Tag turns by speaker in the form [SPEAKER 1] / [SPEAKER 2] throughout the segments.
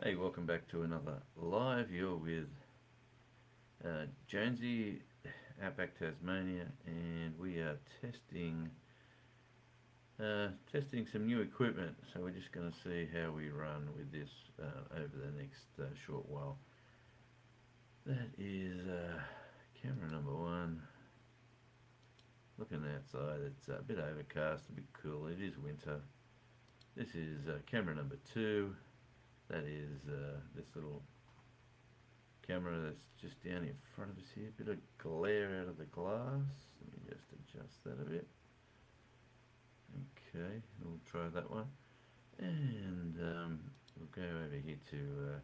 [SPEAKER 1] Hey, welcome back to another live. You're with Jonesy, Outback Tasmania, and we are testing some new equipment. So we're just going to see how we run with this over the next short while. That is camera number one. Looking outside, it's a bit overcast, a bit cool. It is winter. This is camera number two. That is this little camera that's just down in front of us here. Bit of glare out of the glass. Let me just adjust that a bit. Okay, we'll try that one. And we'll go over here to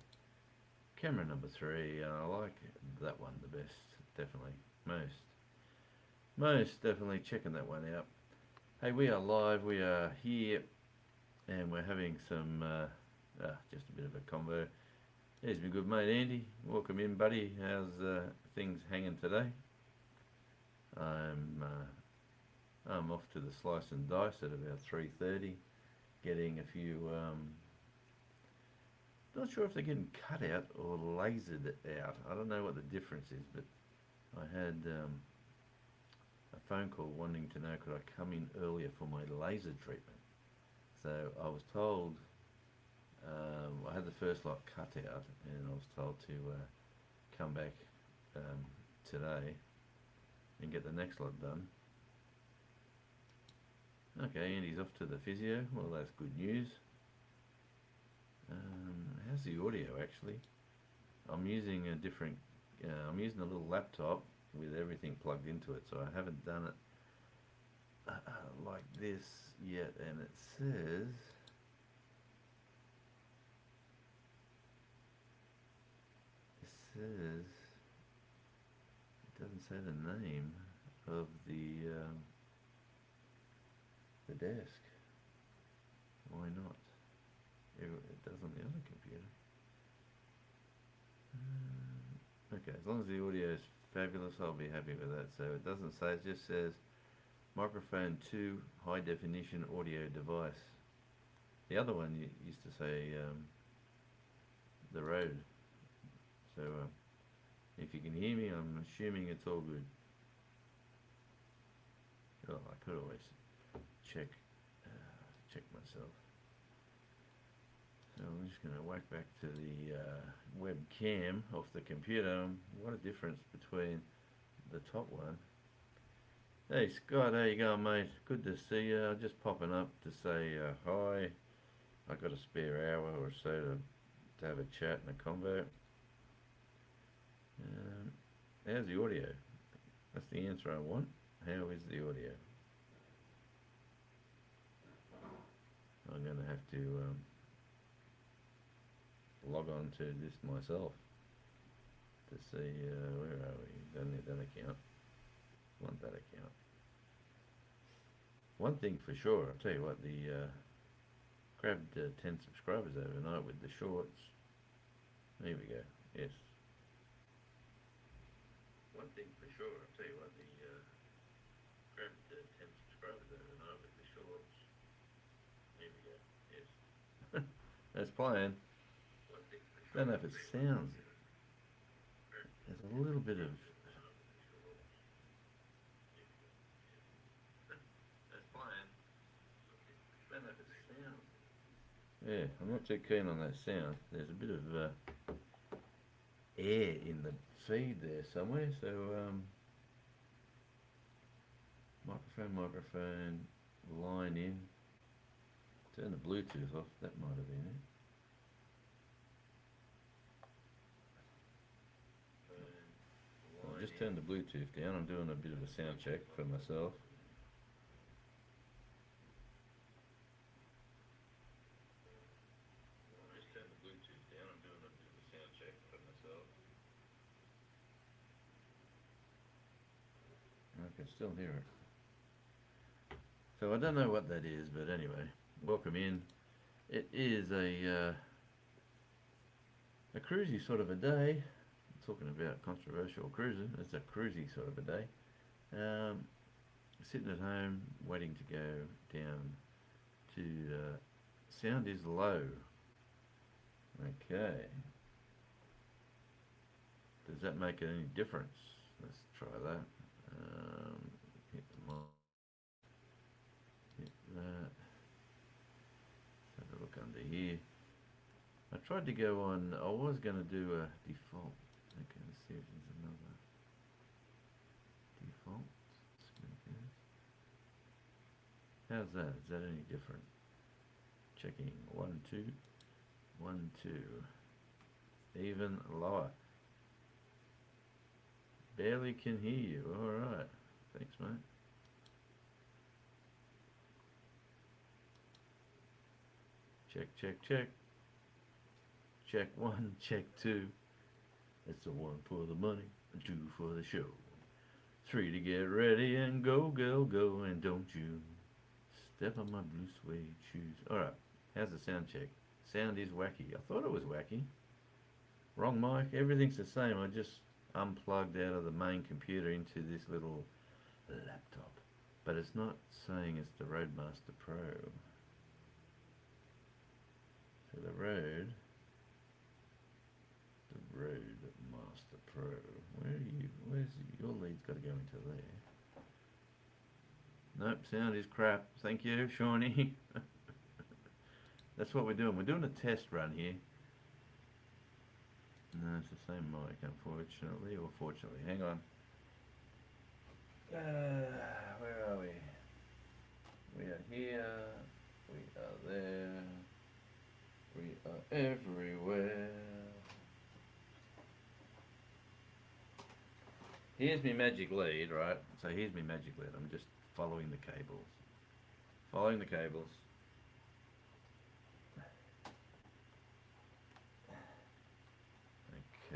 [SPEAKER 1] camera number three. I like that one the best, definitely. Most definitely checking that one out. Hey, we are live. We are here, and we're having some just a bit of a convo. There's my good mate Andy. Welcome in, buddy. How's things hanging today? I'm off to the Slice and Dice at about 3:30, getting a few. Not sure if they're getting cut out or lasered out. I don't know what the difference is, but I had a phone call wanting to know could I come in earlier for my laser treatment. So I was told I had the first lot cut out, and I was told to come back today and get the next lot done. Okay, Andy's off to the physio. Well, that's good news. How's the audio actually? I'm using a different. I'm using a little laptop with everything plugged into it, so I haven't done it like this yet. And it says it doesn't say the name of the desk. Why not? It does on the other computer. Okay, as long as the audio is fabulous, I'll be happy with that. So it doesn't say, it just says microphone 2 high definition audio device. The other one used to say the Rode. So if you can hear me, I'm assuming it's all good. Oh, I could always check myself. So I'm just going to whack back to the webcam off the computer. What a difference between the top one. Hey Scott, how you going, mate? Good to see you. I'm just popping up to say hi. I got a spare hour or so to have a chat and a convo. How's the audio? That's the answer I want. How is the audio? I'm going to have to log on to this myself to see where are we? Don't need that account. Want that account. One thing for sure, I'll tell you what, the grabbed 10 subscribers overnight with the shorts. There we go. Yes. One thing for sure, I'll tell you what, the grabbed 10 subscribers overnight with the shorts. There we go. Yes. That's playing. Don't know if it sounds. There's a little bit of. Yeah, I'm not too keen on that sound. There's a bit of air in the feed there somewhere. So microphone, line in. Turn the Bluetooth off. That might have been it. I'll just turn the Bluetooth down. I'm doing a bit of a sound check for myself. I can still hear it. So I don't know what that is, but anyway, welcome in. It is a cruisy sort of a day. Talking about controversial cruising, it's a cruisy sort of a day. Um, Sitting at home, waiting to go down to sound is low. Okay. Does that make any difference? Let's try that. Hit the mic. Hit that. Have a look under here. I tried to go on, I was going to do a default. Okay, let's see if there's another default speakers. How's that? Is that any different? Checking. 1, 2. 1, 2. Even lower. Barely can hear you. Alright. Thanks, mate. Check, check, check. Check 1, check 2. That's a 1 for the money, a 2 for the show. 3 to get ready and go, girl, go. And don't you step on my blue suede shoes. Alright. How's the sound check? Sound is wacky. I thought it was wacky. Wrong mic. Everything's the same. I just unplugged out of the main computer into this little laptop. But it's not saying it's the Roadmaster Pro. So the Roadmaster Pro. Where are you? Where's your lead's got to go into there? Nope, sound is crap. Thank you, Shawnee. That's what we're doing. We're doing a test run here. No, it's the same mic, unfortunately, or fortunately. Hang on. Where are we? We are here. We are there. We are everywhere. Here's my magic lead, right? So here's my magic lead. I'm just following the cables. Following the cables.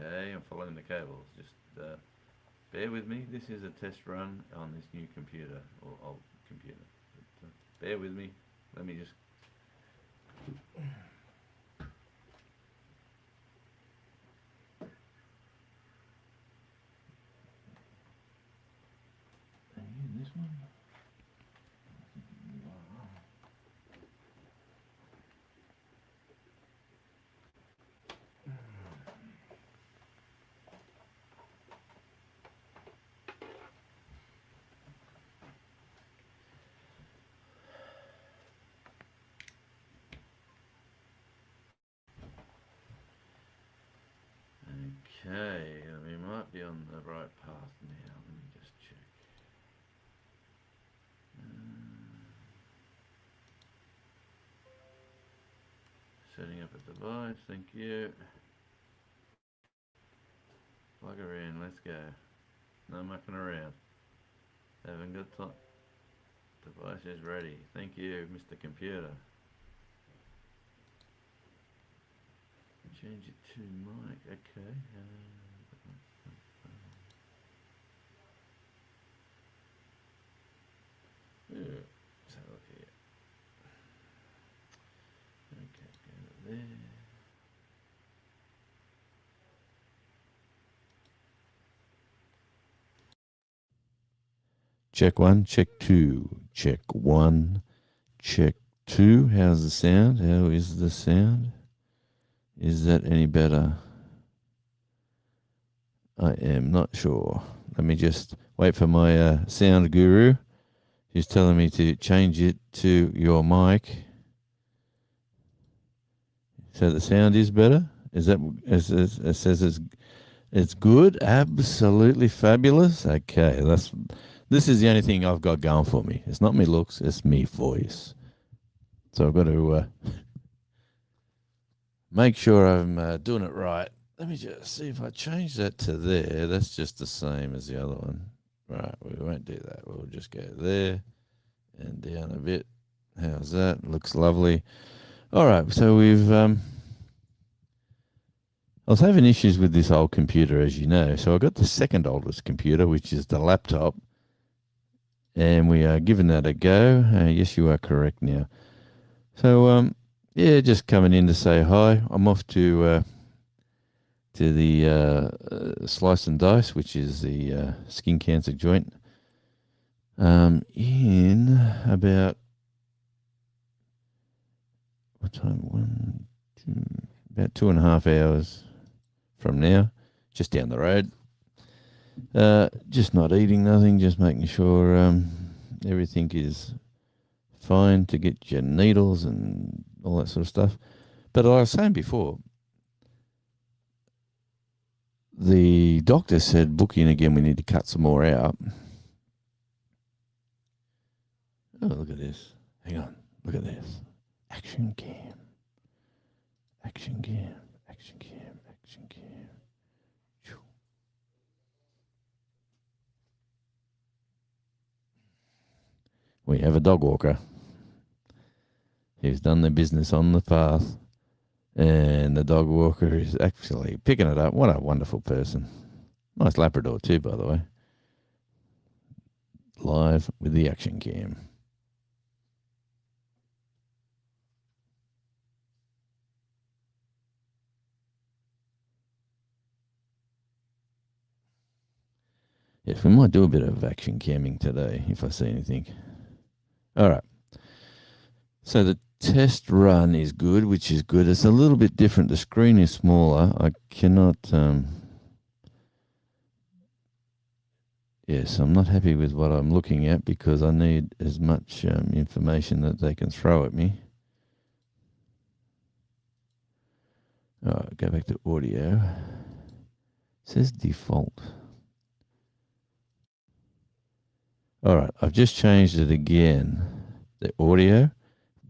[SPEAKER 1] Okay, I'm following the cables. Just bear with me. This is a test run on this new computer, or old computer. But, bear with me. Let me just... Are you in this one? Okay, we might be on the right path now. Let me just check. Setting up a device, thank you. Plug her in, let's go. No mucking around. Haven't got time. Device is ready. Thank you, Mr. Computer. Change it to mic, okay. Let's have a look here. Okay, go there. Check 1, check 2, check 1, check 2. How's the sound? How is the sound? Is that any better? I am not sure. Let me just wait for my sound guru. He's telling me to change it to your mic. So the sound is better? Is that, it says it's good? Absolutely fabulous? Okay, this is the only thing I've got going for me. It's not me looks, it's me voice. So I've got to make sure I'm doing it right. Let me just see if I change that to there. That's just the same as the other one. Right, we won't do that. We'll just go there and down a bit. How's that? Looks lovely. All right, so we've... I was having issues with this old computer, as you know. So I got the second oldest computer, which is the laptop. And we are giving that a go. Yes, you are correct now. So, yeah, just coming in to say hi. I'm off to the Slice and Dice, which is the skin cancer joint, in about, what time? about 2.5 hours from now, just down the road. Just not eating nothing, just making sure everything is fine to get your needles and all that sort of stuff. But like I was saying before, the doctor said, book in again, we need to cut some more out. Oh, look at this. Hang on. Look at this. Action cam. Action cam. Action cam. Action cam. We have a dog walker. He's done the business on the path. And the dog walker is actually picking it up. What a wonderful person. Nice Labrador too, by the way. Live with the action cam. Yes, we might do a bit of action camming today if I see anything. All right. So the test run is good, which is good. It's a little bit different. The screen is smaller. I cannot... Yes, I'm not happy with what I'm looking at because I need as much information that they can throw at me. All right, go back to audio. It says default. All right, I've just changed it again. The audio.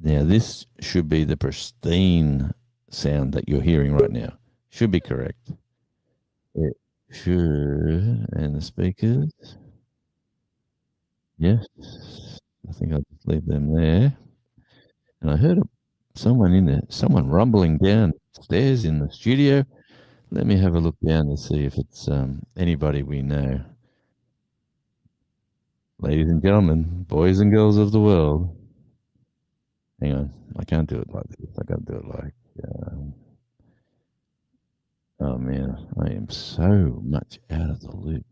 [SPEAKER 1] Now, this should be the pristine sound that you're hearing right now. Should be correct. It should. And the speakers. Yes. I think I'll just leave them there. And I heard someone in there, someone rumbling downstairs in the studio. Let me have a look down to see if it's anybody we know. Ladies and gentlemen, boys and girls of the world. Hang on, I can't do it like this. I got to do it like... oh, man, I am so much out of the loop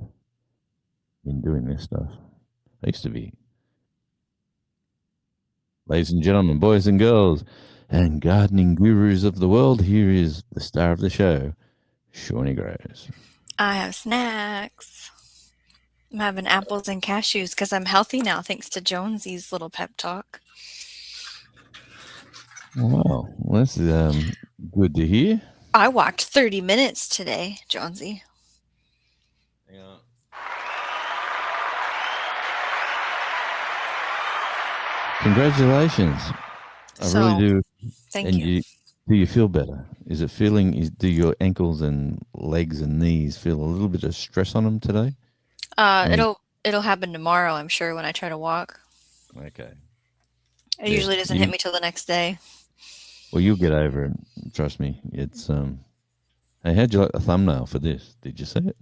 [SPEAKER 1] in doing this stuff. I used to be. Ladies and gentlemen, boys and girls, and gardening gurus of the world, here is the star of the show, Shawnee Grows.
[SPEAKER 2] I have snacks. I'm having apples and cashews because I'm healthy now thanks to Jonesy's little pep talk.
[SPEAKER 1] Wow, well, that's good to hear.
[SPEAKER 2] I walked 30 minutes today, Jonesy.
[SPEAKER 1] Hang on. Congratulations. I really do.
[SPEAKER 2] Thank you.
[SPEAKER 1] Do you feel better? Is it feeling, do your ankles and legs and knees feel a little bit of stress on them today?
[SPEAKER 2] It'll happen tomorrow, I'm sure, when I try to walk.
[SPEAKER 1] Okay.
[SPEAKER 2] It usually doesn't hit me till the next day.
[SPEAKER 1] Well, you'll get over it. Trust me. It's hey, how'd you like the thumbnail for this? Did you see it?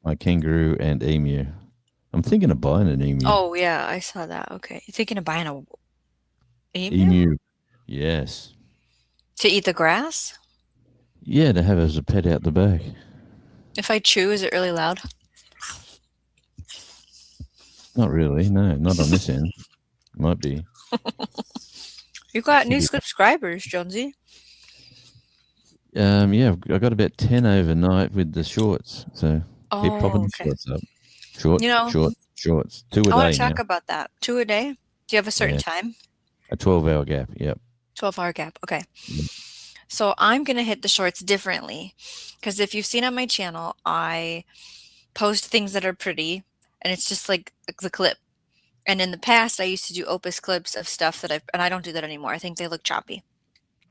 [SPEAKER 1] My kangaroo and emu. I'm thinking of buying an emu.
[SPEAKER 2] Oh yeah, I saw that. Okay, you're thinking of buying a emu?
[SPEAKER 1] Emu. Yes.
[SPEAKER 2] To eat the grass?
[SPEAKER 1] Yeah, to have as a pet out the back.
[SPEAKER 2] If I chew, is it really loud?
[SPEAKER 1] Not really. No, not on this end. Might be.
[SPEAKER 2] You got new subscribers, Jonesy.
[SPEAKER 1] Yeah, I got about 10 overnight with the shorts. So keep popping the shorts up. Shorts. 2 a day. I want
[SPEAKER 2] to talk about that. 2 a day? Do you have a certain time?
[SPEAKER 1] A 12-hour gap, yep.
[SPEAKER 2] 12-hour gap, okay. Yep. So I'm going to hit the shorts differently because if you've seen on my channel, I post things that are pretty and it's just like the clip. And in the past, I used to do opus clips of stuff that and I don't do that anymore. I think they look choppy.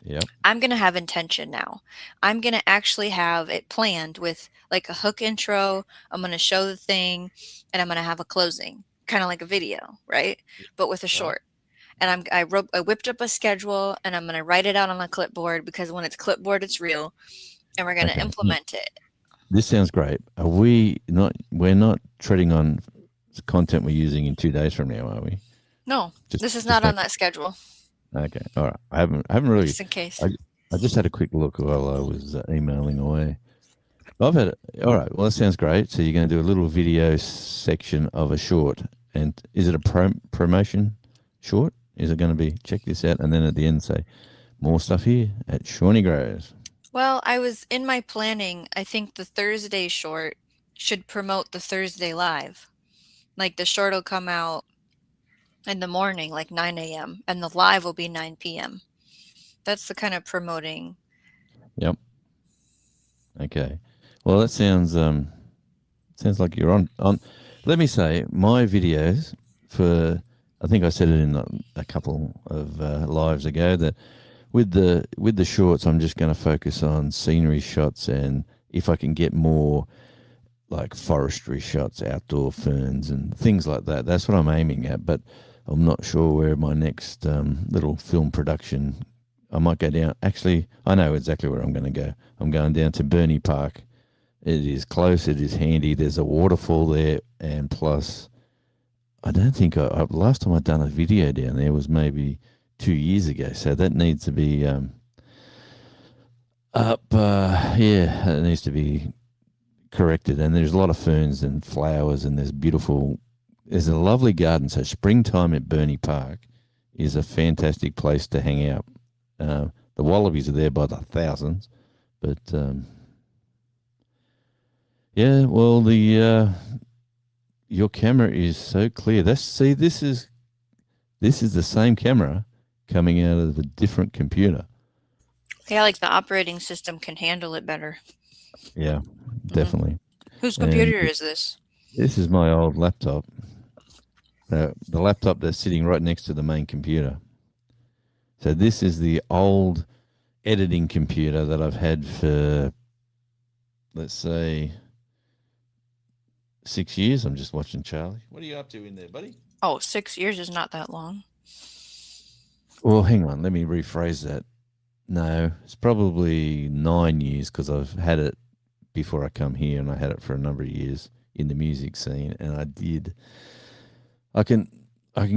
[SPEAKER 1] Yep.
[SPEAKER 2] I'm going to have intention now. I'm going to actually have it planned with like a hook intro. I'm going to show the thing and I'm going to have a closing, kind of like a video, right? But with a short. And I whipped up a schedule and I'm going to write it out on a clipboard because when it's clipboard, it's real. And we're going to implement it.
[SPEAKER 1] This sounds great. We're not treading on content we're using in 2 days from now, are we?
[SPEAKER 2] No, this is not on that schedule.
[SPEAKER 1] Okay, all right. I haven't really.
[SPEAKER 2] Just in case.
[SPEAKER 1] I just had a quick look while I was emailing away. I've had all right. Well, that sounds great. So you're going to do a little video section of a short, and is it a promotion short? Is it going to be check this out, and then at the end say more stuff here at Shawnee Grows.
[SPEAKER 2] Well, I was in my planning, I think the Thursday short should promote the Thursday live. Like the short will come out in the morning, like 9 a.m., and the live will be 9 p.m. That's the kind of promoting.
[SPEAKER 1] Yep. Okay. Well, that sounds like you're on. Let me say, my videos for, I think I said it in a couple of lives ago, that with the shorts, I'm just going to focus on scenery shots, and if I can get more like forestry shots, outdoor ferns, and things like that, that's what I'm aiming at. But I'm not sure where my next little film production. I might go down. Actually, I know exactly where I'm going to go. I'm going down to Burnie Park. It is close. It is handy. There's a waterfall there, and plus, I don't think last time I'd done a video down there was maybe 2 years ago. So that needs to be up. Yeah, it needs to be corrected. And there's a lot of ferns and flowers, and there's a lovely garden. So springtime at Burnie Park is a fantastic place to hang out. The wallabies are there by the thousands, but yeah, well, your camera is so clear. This is the same camera coming out of a different computer.
[SPEAKER 2] Yeah, like the operating system can handle it better.
[SPEAKER 1] Yeah, definitely.
[SPEAKER 2] Whose computer is this?
[SPEAKER 1] This is my old laptop. The laptop that's sitting right next to the main computer. So this is the old editing computer that I've had for, let's say, 6 years. I'm just watching Charlie. What are you up to in there, buddy?
[SPEAKER 2] Oh, 6 years is not that long.
[SPEAKER 1] Well, hang on. Let me rephrase that. No, it's probably 9 years because I've had it before I come here, and I had it for a number of years in the music scene. And I can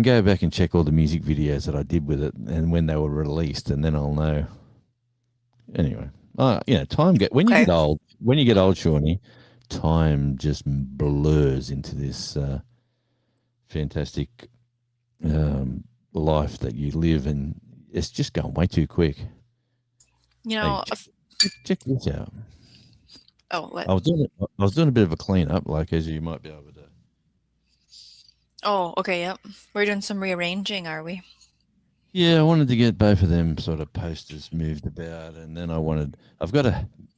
[SPEAKER 1] go back and check all the music videos that I did with it and when they were released, and then I'll know. Anyway, time when you get old, Shawnee, time just blurs into this fantastic life that you live, and it's just going way too quick.
[SPEAKER 2] You know,
[SPEAKER 1] check this out.
[SPEAKER 2] Oh, what?
[SPEAKER 1] I was doing a bit of a cleanup, like as you might be able to.
[SPEAKER 2] Oh, okay, yep. We're doing some rearranging, are we?
[SPEAKER 1] Yeah, I wanted to get both of them sort of posters moved about, and then I've got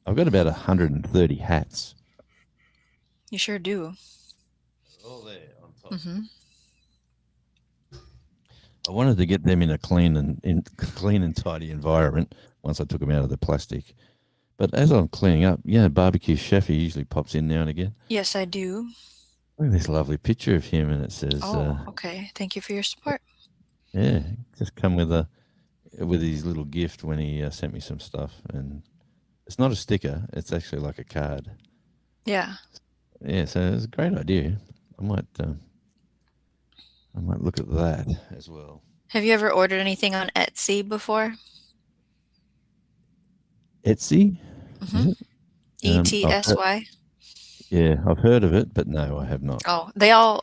[SPEAKER 1] about 130 hats.
[SPEAKER 2] You sure do.
[SPEAKER 1] All there on top.
[SPEAKER 2] Mm-hmm.
[SPEAKER 1] I wanted to get them in a clean and tidy environment once I took them out of the plastic. But as I'm cleaning up, Barbecue Chefy usually pops in now and again.
[SPEAKER 2] Yes, I do.
[SPEAKER 1] Look at this lovely picture of him, and it says,
[SPEAKER 2] okay. Thank you for your support.
[SPEAKER 1] Yeah, just come with his little gift when he sent me some stuff, and it's not a sticker; it's actually like a card.
[SPEAKER 2] Yeah.
[SPEAKER 1] Yeah, so it's a great idea. I might look at that as well.
[SPEAKER 2] Have you ever ordered anything on Etsy before?
[SPEAKER 1] Etsy?
[SPEAKER 2] Mm-hmm. ETSY?
[SPEAKER 1] Yeah, I've heard of it, but no, I have not.
[SPEAKER 2] Oh,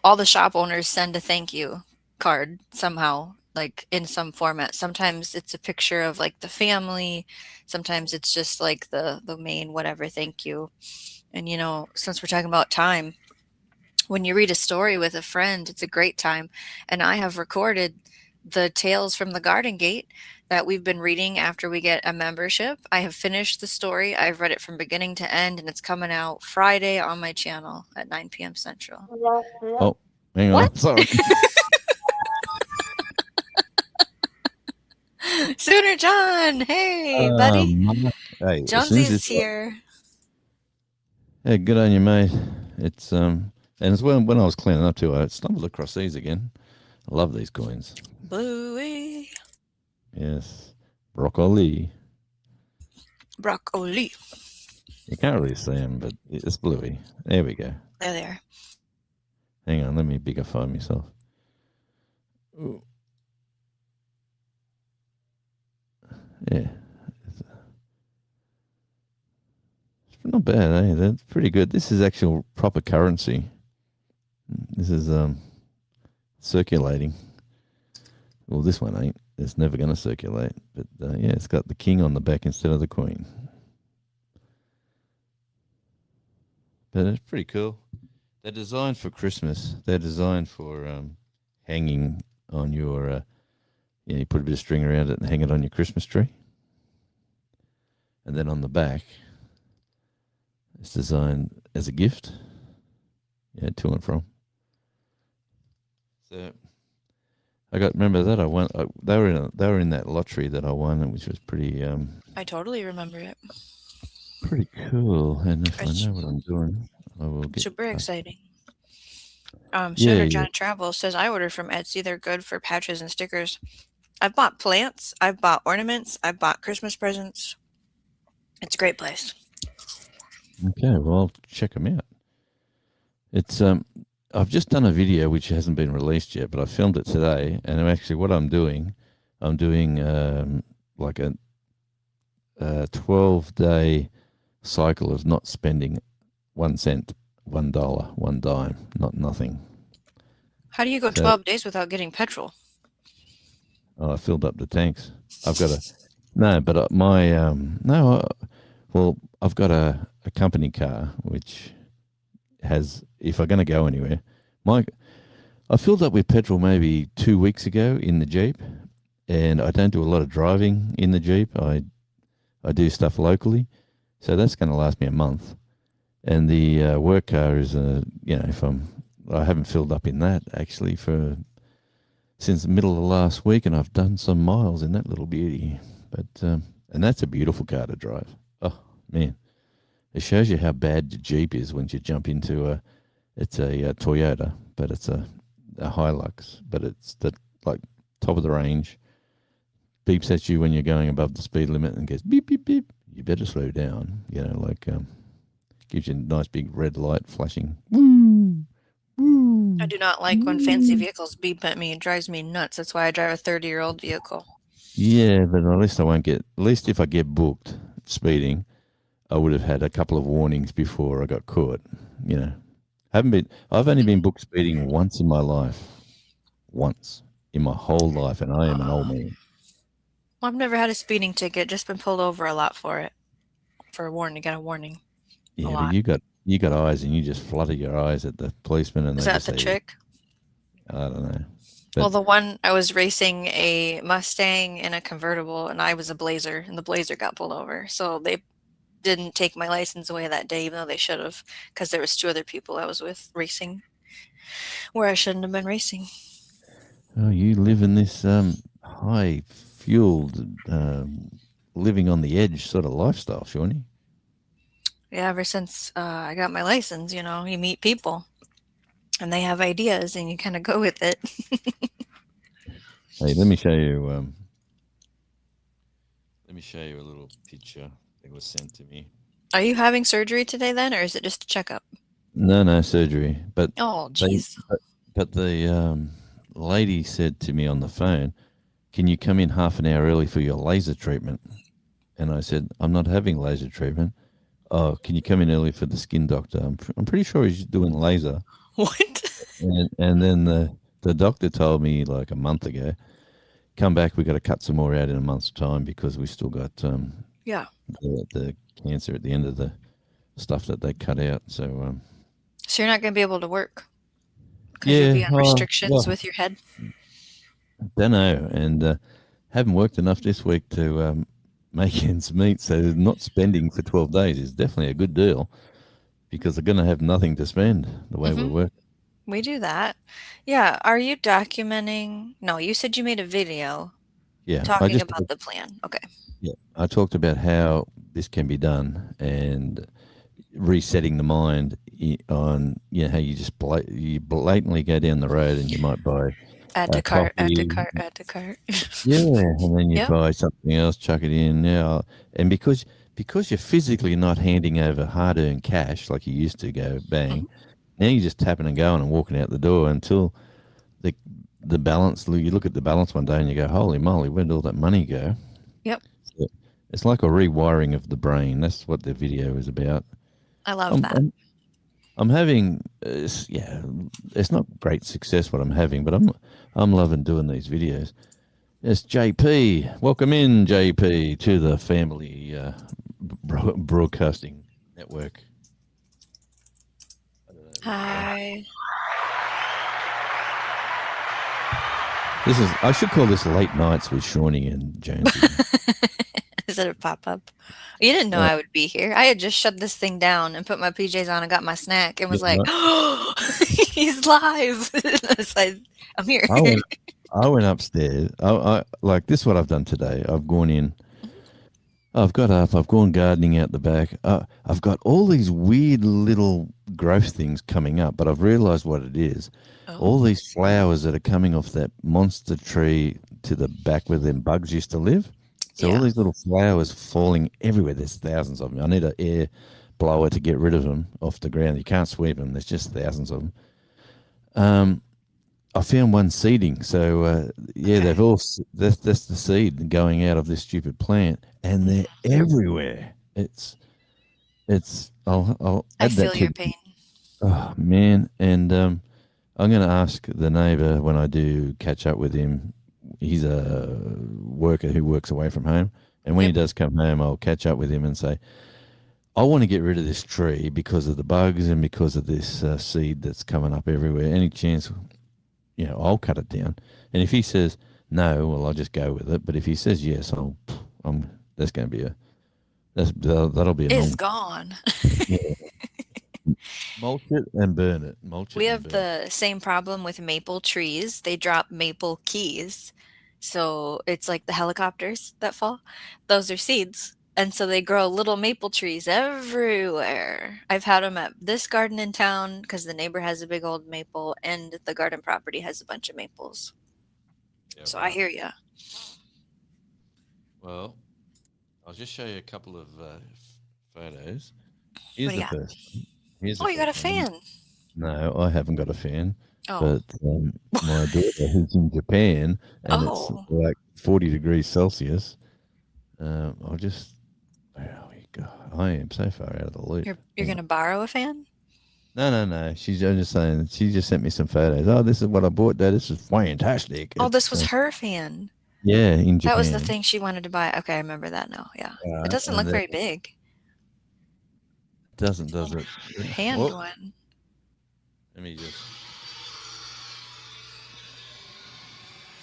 [SPEAKER 2] all the shop owners send a thank you card somehow, like in some format. Sometimes it's a picture of like the family. Sometimes it's just like the main whatever thank you. And since we're talking about time, when you read a story with a friend, it's a great time. And I have recorded the Tales from the Garden Gate that we've been reading after we get a membership. I have finished the story. I've read it from beginning to end, and it's coming out Friday on my channel at 9 p.m. Central.
[SPEAKER 1] Oh, hang on. Sorry.
[SPEAKER 2] Sooner John, hey, buddy.
[SPEAKER 1] Hey,
[SPEAKER 2] Jonesy's here.
[SPEAKER 1] Hey, good on you, mate. It's and it's when I was cleaning up too, I stumbled across these again. I love these coins.
[SPEAKER 2] Bluey.
[SPEAKER 1] Yes, broccoli.
[SPEAKER 2] Broccoli.
[SPEAKER 1] You can't really see them, but it's bluey. There we go.
[SPEAKER 2] There they are.
[SPEAKER 1] Hang on, let me bigify myself. Ooh. Yeah. It's not bad, eh? That's pretty good. This is actual proper currency. This is circulating. Well, this one ain't. it's never going to circulate. But yeah, it's got the king on the back instead of the queen. But it's pretty cool. They're designed for Christmas. They're designed for hanging on your. You put a bit of string around it and hang it on your Christmas tree. And then on the back, it's designed as a gift. Yeah, to and from. So I remember that I won. They were in that lottery that I won, which was pretty.
[SPEAKER 2] I totally remember it.
[SPEAKER 1] Pretty cool. And if
[SPEAKER 2] It's
[SPEAKER 1] I know what I'm doing, I will get.
[SPEAKER 2] super exciting.
[SPEAKER 1] Yeah,
[SPEAKER 2] Sugar
[SPEAKER 1] yeah.
[SPEAKER 2] John Travel says I order from Etsy. They're good for patches and stickers. I've bought plants. I've bought ornaments. I've bought Christmas presents. It's a great place.
[SPEAKER 1] Okay, well, I'll check them out. It's I've just done a video which hasn't been released yet, but I filmed it today, and actually what I'm doing like a 12-day cycle of not spending 1 cent, $1, 1 dime, nothing.
[SPEAKER 2] How do you go 12 days without getting petrol?
[SPEAKER 1] Oh, I filled up the tanks. I've got I've got a company car which has, if I'm going to go anywhere, I filled up with petrol maybe 2 weeks ago in the Jeep, and I don't do a lot of driving in the Jeep. I do stuff locally, so that's going to last me a month. And the work car is I haven't filled up in that actually since the middle of last week, and I've done some miles in that little beauty. But and that's a beautiful car to drive. Oh man, it shows you how bad the Jeep is when you jump into it's a Toyota, but it's a Hilux, but it's the like top of the range. Beeps at you when you're going above the speed limit and goes beep beep beep. You better slow down. Gives you a nice big red light flashing. Woo, woo.
[SPEAKER 2] I do not like when fancy vehicles beep at me. It drives me nuts. That's why I drive a 30-year-old vehicle.
[SPEAKER 1] Yeah, but at least I won't get. At least if I get booked speeding, I would have had a couple of warnings before I got caught. I've only been booked speeding once in my life. Once in my whole life, and I am an old man.
[SPEAKER 2] Well, I've never had a speeding ticket, just been pulled over a lot for it. For a warning, got a warning.
[SPEAKER 1] Yeah, but you got eyes, and you just flutter your eyes at the policeman, and
[SPEAKER 2] Is that the trick?
[SPEAKER 1] I don't know.
[SPEAKER 2] Well, the one I was racing a Mustang in a convertible, and I was a Blazer, and the Blazer got pulled over. So they didn't take my license away that day, even though they should have, because there was 2 other people I was with racing where I shouldn't have been racing.
[SPEAKER 1] Oh, you live in this high-fueled, living on the edge sort of lifestyle, Shawnee.
[SPEAKER 2] Yeah, ever since I got my license, you meet people, and they have ideas, and you kind of go with it.
[SPEAKER 1] Hey, let me show you. Let me show you a little picture that was sent to me.
[SPEAKER 2] Are you having surgery today then, or is it just a checkup?
[SPEAKER 1] No surgery. But
[SPEAKER 2] oh, jeez.
[SPEAKER 1] But the lady said to me on the phone, "Can you come in half an hour early for your laser treatment?" And I said, "I'm not having laser treatment." "Oh, can you come in early for the skin doctor?" I'm pretty sure he's doing laser.
[SPEAKER 2] What?
[SPEAKER 1] And then the doctor told me like a month ago, "Come back, we got to cut some more out in a month's time because we still got the cancer at the end of the stuff that they cut out." So
[SPEAKER 2] so you're not going to be able to work because you'll be on restrictions with your head?
[SPEAKER 1] Don't know, and haven't worked enough this week to make ends meet, so not spending for 12 days is definitely a good deal because they're going to have nothing to spend the way we work.
[SPEAKER 2] We do that. Yeah. Are you documenting? No, you said you made a video talking about the plan. Okay.
[SPEAKER 1] Yeah, I talked about how this can be done and resetting the mind on how you just you blatantly go down the road and you might buy
[SPEAKER 2] add to cart, add to cart, add to cart.
[SPEAKER 1] Yeah, and then you buy something else, chuck it in now, and because you're physically not handing over hard-earned cash like you used to go bang, now you're just tapping and going and walking out the door until the balance. You look at the balance one day and you go, "Holy moly, where did all that money go?"
[SPEAKER 2] Yep.
[SPEAKER 1] So it's like a rewiring of the brain. That's what the video is about.
[SPEAKER 2] I love that.
[SPEAKER 1] I'm having, it's not great success what I'm having, but I'm loving doing these videos. Yes, JP. Welcome in, JP, to the family broadcasting network.
[SPEAKER 2] Hi.
[SPEAKER 1] This is. I should call this late nights with Shawnee and Jonesy.
[SPEAKER 2] Is it a pop-up? You didn't know
[SPEAKER 1] Uh,
[SPEAKER 2] I would be here. I had just shut this thing down and put my PJs on and got my snack and was like,
[SPEAKER 1] yeah,
[SPEAKER 2] "Oh, he's live." It's like, I'm here.
[SPEAKER 1] I went. I went upstairs. I like this. Is what I've done today. I've gone in. I've got up. I've gone gardening out the back. I've got all these weird little growth things coming up, but I've realised what it is. All
[SPEAKER 2] Oh,
[SPEAKER 1] these flowers that are coming off that monster tree to the back where them bugs used to live. So all
[SPEAKER 2] yeah.
[SPEAKER 1] these little flowers falling everywhere. There's thousands of them. I need an air blower to get rid of them off the ground. You can't sweep them. There's just thousands of them. I found one seeding. So yeah,
[SPEAKER 2] Okay.
[SPEAKER 1] they've all that's the seed going out of this stupid plant, and they're everywhere. It's. I'll
[SPEAKER 2] I
[SPEAKER 1] add that
[SPEAKER 2] feel
[SPEAKER 1] to.
[SPEAKER 2] your pain.
[SPEAKER 1] Oh man, and I'm going to ask the neighbour when I do catch up with him. He's a worker who works away from home, and when he
[SPEAKER 2] Yep.
[SPEAKER 1] does come home, I'll catch up with him and say, I want to get rid of this tree because of the bugs and because of this seed that's coming up everywhere. Any chance, I'll cut it down. And if he says no, well, I'll just go with it. But if he says yes, that's going to be that'll be a
[SPEAKER 2] It's
[SPEAKER 1] normal.
[SPEAKER 2] gone.
[SPEAKER 1] Yeah. Mulch it and burn it. Mulch it
[SPEAKER 2] We
[SPEAKER 1] and
[SPEAKER 2] have
[SPEAKER 1] burn it.
[SPEAKER 2] the same problem with maple trees. They drop maple keys. So it's like the helicopters that fall. Those are seeds. And so they grow little maple trees everywhere. I've had them at this garden in town because the neighbor has a big old maple, and the garden property has a bunch of maples.
[SPEAKER 1] Yeah,
[SPEAKER 2] So I
[SPEAKER 1] right.
[SPEAKER 2] hear you.
[SPEAKER 1] Well, I'll just show you a couple of photos.
[SPEAKER 2] What
[SPEAKER 1] Here's
[SPEAKER 2] do you
[SPEAKER 1] the
[SPEAKER 2] got?
[SPEAKER 1] first one. Here's the
[SPEAKER 2] Oh, you got a
[SPEAKER 1] first one.
[SPEAKER 2] fan.
[SPEAKER 1] No, I haven't got a fan,
[SPEAKER 2] Oh.
[SPEAKER 1] but my daughter who's in Japan and it's
[SPEAKER 2] Oh.
[SPEAKER 1] like 40 degrees Celsius. I'll just, where are we? God, I am so far out of the loop.
[SPEAKER 2] You're gonna borrow a fan?
[SPEAKER 1] No, no, no. I'm just saying, she just sent me some photos. Oh, this is what I bought, Dad. This is fantastic.
[SPEAKER 2] Oh, this
[SPEAKER 1] It's,
[SPEAKER 2] was her fan.
[SPEAKER 1] yeah, in
[SPEAKER 2] That was the
[SPEAKER 1] Japan.
[SPEAKER 2] thing she wanted to buy. Okay, I remember that now. Yeah. It doesn't
[SPEAKER 1] And
[SPEAKER 2] look
[SPEAKER 1] it
[SPEAKER 2] very big.
[SPEAKER 1] doesn't, does
[SPEAKER 2] Little
[SPEAKER 1] it?
[SPEAKER 2] hand
[SPEAKER 1] Well,
[SPEAKER 2] one.
[SPEAKER 1] let me just.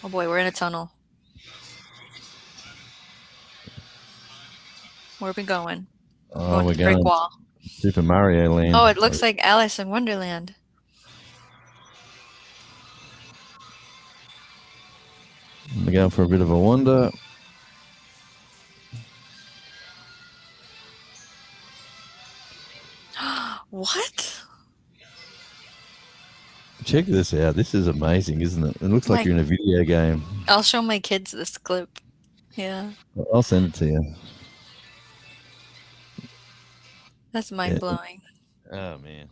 [SPEAKER 2] Oh boy, we're in a tunnel. Where are we going?
[SPEAKER 1] Oh,
[SPEAKER 2] Going to
[SPEAKER 1] we're
[SPEAKER 2] the brick
[SPEAKER 1] going
[SPEAKER 2] wall.
[SPEAKER 1] Super Mario
[SPEAKER 2] Oh,
[SPEAKER 1] Land.
[SPEAKER 2] it looks like Alice in Wonderland.
[SPEAKER 1] We're going for a bit of a wander.
[SPEAKER 2] What?
[SPEAKER 1] Check this out. This is amazing, isn't it? It looks like
[SPEAKER 2] My,
[SPEAKER 1] you're in a video game.
[SPEAKER 2] I'll show my kids this clip. Yeah,
[SPEAKER 1] I'll send it to you.
[SPEAKER 2] that's
[SPEAKER 1] Yeah.
[SPEAKER 2] mind blowing.
[SPEAKER 1] Oh man,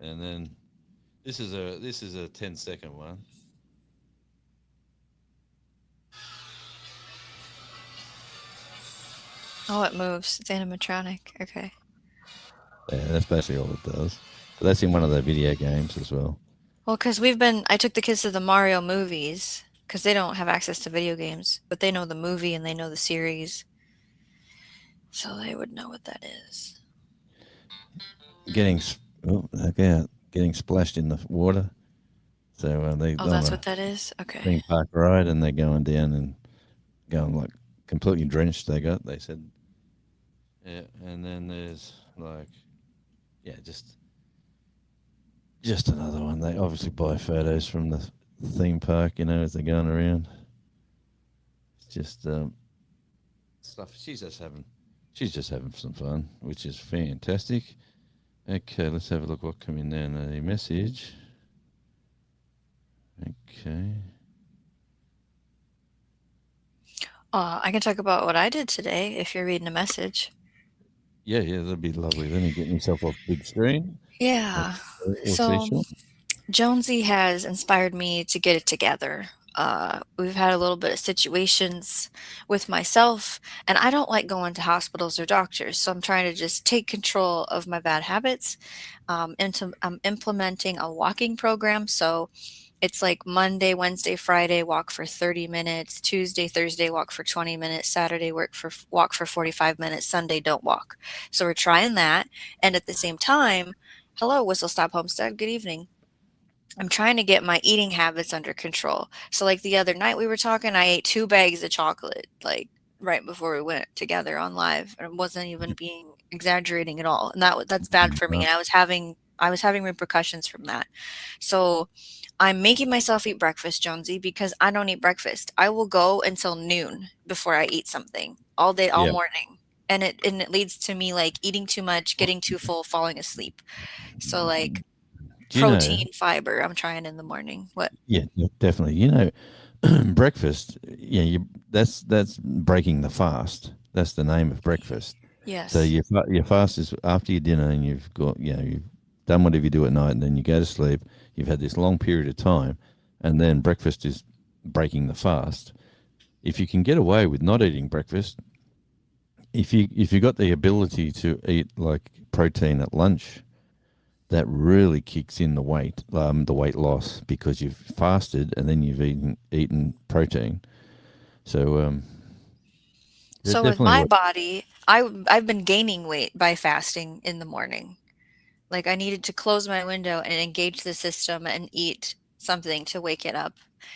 [SPEAKER 1] and then this is a 10-second one.
[SPEAKER 2] Oh, it moves. It's animatronic. Okay.
[SPEAKER 1] Yeah, that's basically all it does. But that's in one of the video games as well.
[SPEAKER 2] Well, because I took the kids to the Mario movies because they don't have access to video games, but they know the movie and they know the series. So they would know what that is.
[SPEAKER 1] Getting okay, getting splashed in the water. So they
[SPEAKER 2] Oh,
[SPEAKER 1] on
[SPEAKER 2] that's
[SPEAKER 1] a
[SPEAKER 2] what that is? Okay.
[SPEAKER 1] theme park ride, and they're going down and going like completely drenched. They said, yeah, and then there's like, yeah, just another one. They obviously buy photos from the theme park, as they're going around. It's just stuff. She's just having some fun, which is fantastic. Okay, let's have a look. What come in there? A message. Okay.
[SPEAKER 2] I can talk about what I did today if you're reading a message.
[SPEAKER 1] Yeah, that'd be lovely. Let me get myself off big screen.
[SPEAKER 2] Yeah.
[SPEAKER 1] We'll see,
[SPEAKER 2] So
[SPEAKER 1] Sean.
[SPEAKER 2] Jonesy has inspired me to get it together. We've had a little bit of situations with myself, and I don't like going to hospitals or doctors. So I'm trying to just take control of my bad habits. I'm implementing a walking program. So It's like Monday, Wednesday, Friday, walk for 30 minutes, Tuesday, Thursday, walk for 20 minutes, Saturday, walk for 45 minutes, Sunday, don't walk. So we're trying that. And at the same time, hello, Whistle Stop Homestead, good evening. I'm trying to get my eating habits under control. So like the other night we were talking, I ate 2 bags of chocolate, like right before we went together on live. And it wasn't even being exaggerating at all. And that's bad for me.
[SPEAKER 3] Right.
[SPEAKER 2] And I was having repercussions from that. So I'm making myself eat breakfast, Jonesy, because I don't eat breakfast. I will go until noon before I eat something all day, all
[SPEAKER 3] Yeah.
[SPEAKER 2] morning. And it leads to me like eating too much, getting too full, falling asleep. So like
[SPEAKER 3] Do you know?
[SPEAKER 2] protein, fiber, I'm trying in the morning. What?
[SPEAKER 3] Yeah, definitely. Breakfast. Yeah, that's breaking the fast. That's the name of breakfast. So
[SPEAKER 2] Yes.
[SPEAKER 3] your fast is after your dinner, and you've done whatever you do at night, and then you go to sleep. You've had this long period of time, and then breakfast is breaking the fast. If you can get away with not eating breakfast, if you got the ability to eat like protein at lunch, that really kicks in the weight loss, because you've fasted and then you've eaten protein. So there's
[SPEAKER 2] So with
[SPEAKER 3] definitely
[SPEAKER 2] my
[SPEAKER 3] what.
[SPEAKER 2] body, I've been gaining weight by fasting in the morning. Like I needed to close my window and engage the system and eat something to wake it up.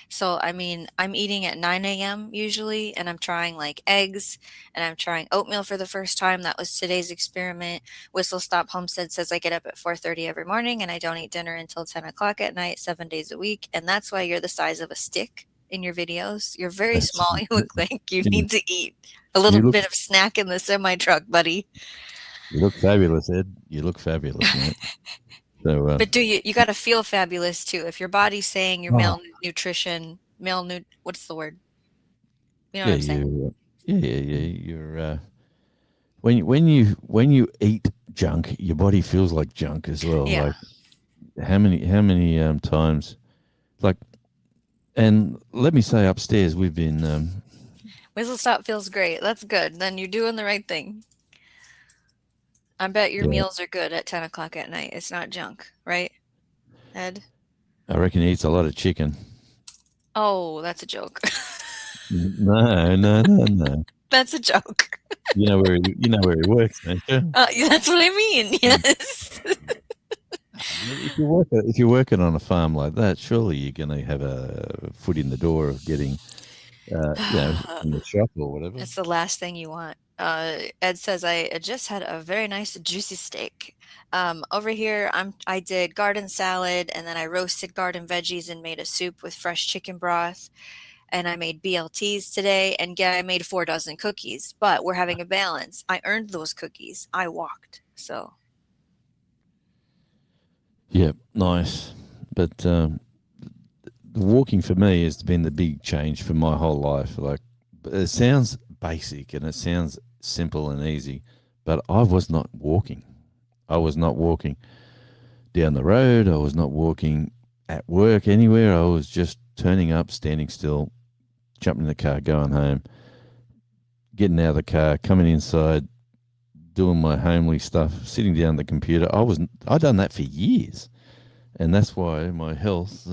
[SPEAKER 2] So I mean, I'm eating at 9 a.m. usually, and I'm trying like eggs, and I'm trying oatmeal for the first time. That was today's experiment. Whistle Stop Homestead says I get up at 4:30 every morning, and I don't eat dinner until 10 o'clock at night, 7 days a week, and that's why you're the size of a stick in your videos. You're very
[SPEAKER 3] That's,
[SPEAKER 2] small. You look like you
[SPEAKER 3] you
[SPEAKER 2] need to eat a little
[SPEAKER 3] you look
[SPEAKER 2] bit of snack in the semi truck, buddy.
[SPEAKER 3] you look fabulous, Ed. You look fabulous, mate. So
[SPEAKER 2] But do you gotta feel fabulous too. If your body's saying you're
[SPEAKER 3] oh
[SPEAKER 2] malnutrition, malnu what's the word? You know what
[SPEAKER 3] yeah,
[SPEAKER 2] I'm saying?
[SPEAKER 3] you're when you eat junk, your body feels like junk as well.
[SPEAKER 2] Yeah.
[SPEAKER 3] Like how many times, like, and let me say, upstairs we've been
[SPEAKER 2] Whistle Stop feels great. That's good. Then you're doing the right thing. I bet your
[SPEAKER 3] yeah,
[SPEAKER 2] meals are good at 10 o'clock at night. It's not junk, right, Ed?
[SPEAKER 3] I reckon he eats a lot of chicken.
[SPEAKER 2] Oh, that's a joke.
[SPEAKER 3] No, no, no, no.
[SPEAKER 2] That's a joke.
[SPEAKER 3] You know where he works, don't you?
[SPEAKER 2] That's what I mean. Yes.
[SPEAKER 3] If you're working on a farm like that, surely you're going to have a foot in the door of getting, in the shop or whatever.
[SPEAKER 2] It's the last thing you want. Ed says, I just had a very nice juicy steak. Over here, I did garden salad, and then I roasted garden veggies and made a soup with fresh chicken broth. And I made BLTs today, and yeah, I made 4 dozen cookies. But we're having a balance. I earned those cookies. I walked. So
[SPEAKER 3] Yeah, nice. But the walking for me has been the big change for my whole life. Like, it sounds basic and it sounds simple and easy, but I was not walking. I was not walking down the road. I was not walking at work anywhere. I was just turning up, standing still, jumping in the car, going home, getting out of the car, coming inside, doing my homely stuff, sitting down at the computer. I'd done that for years, and that's why my health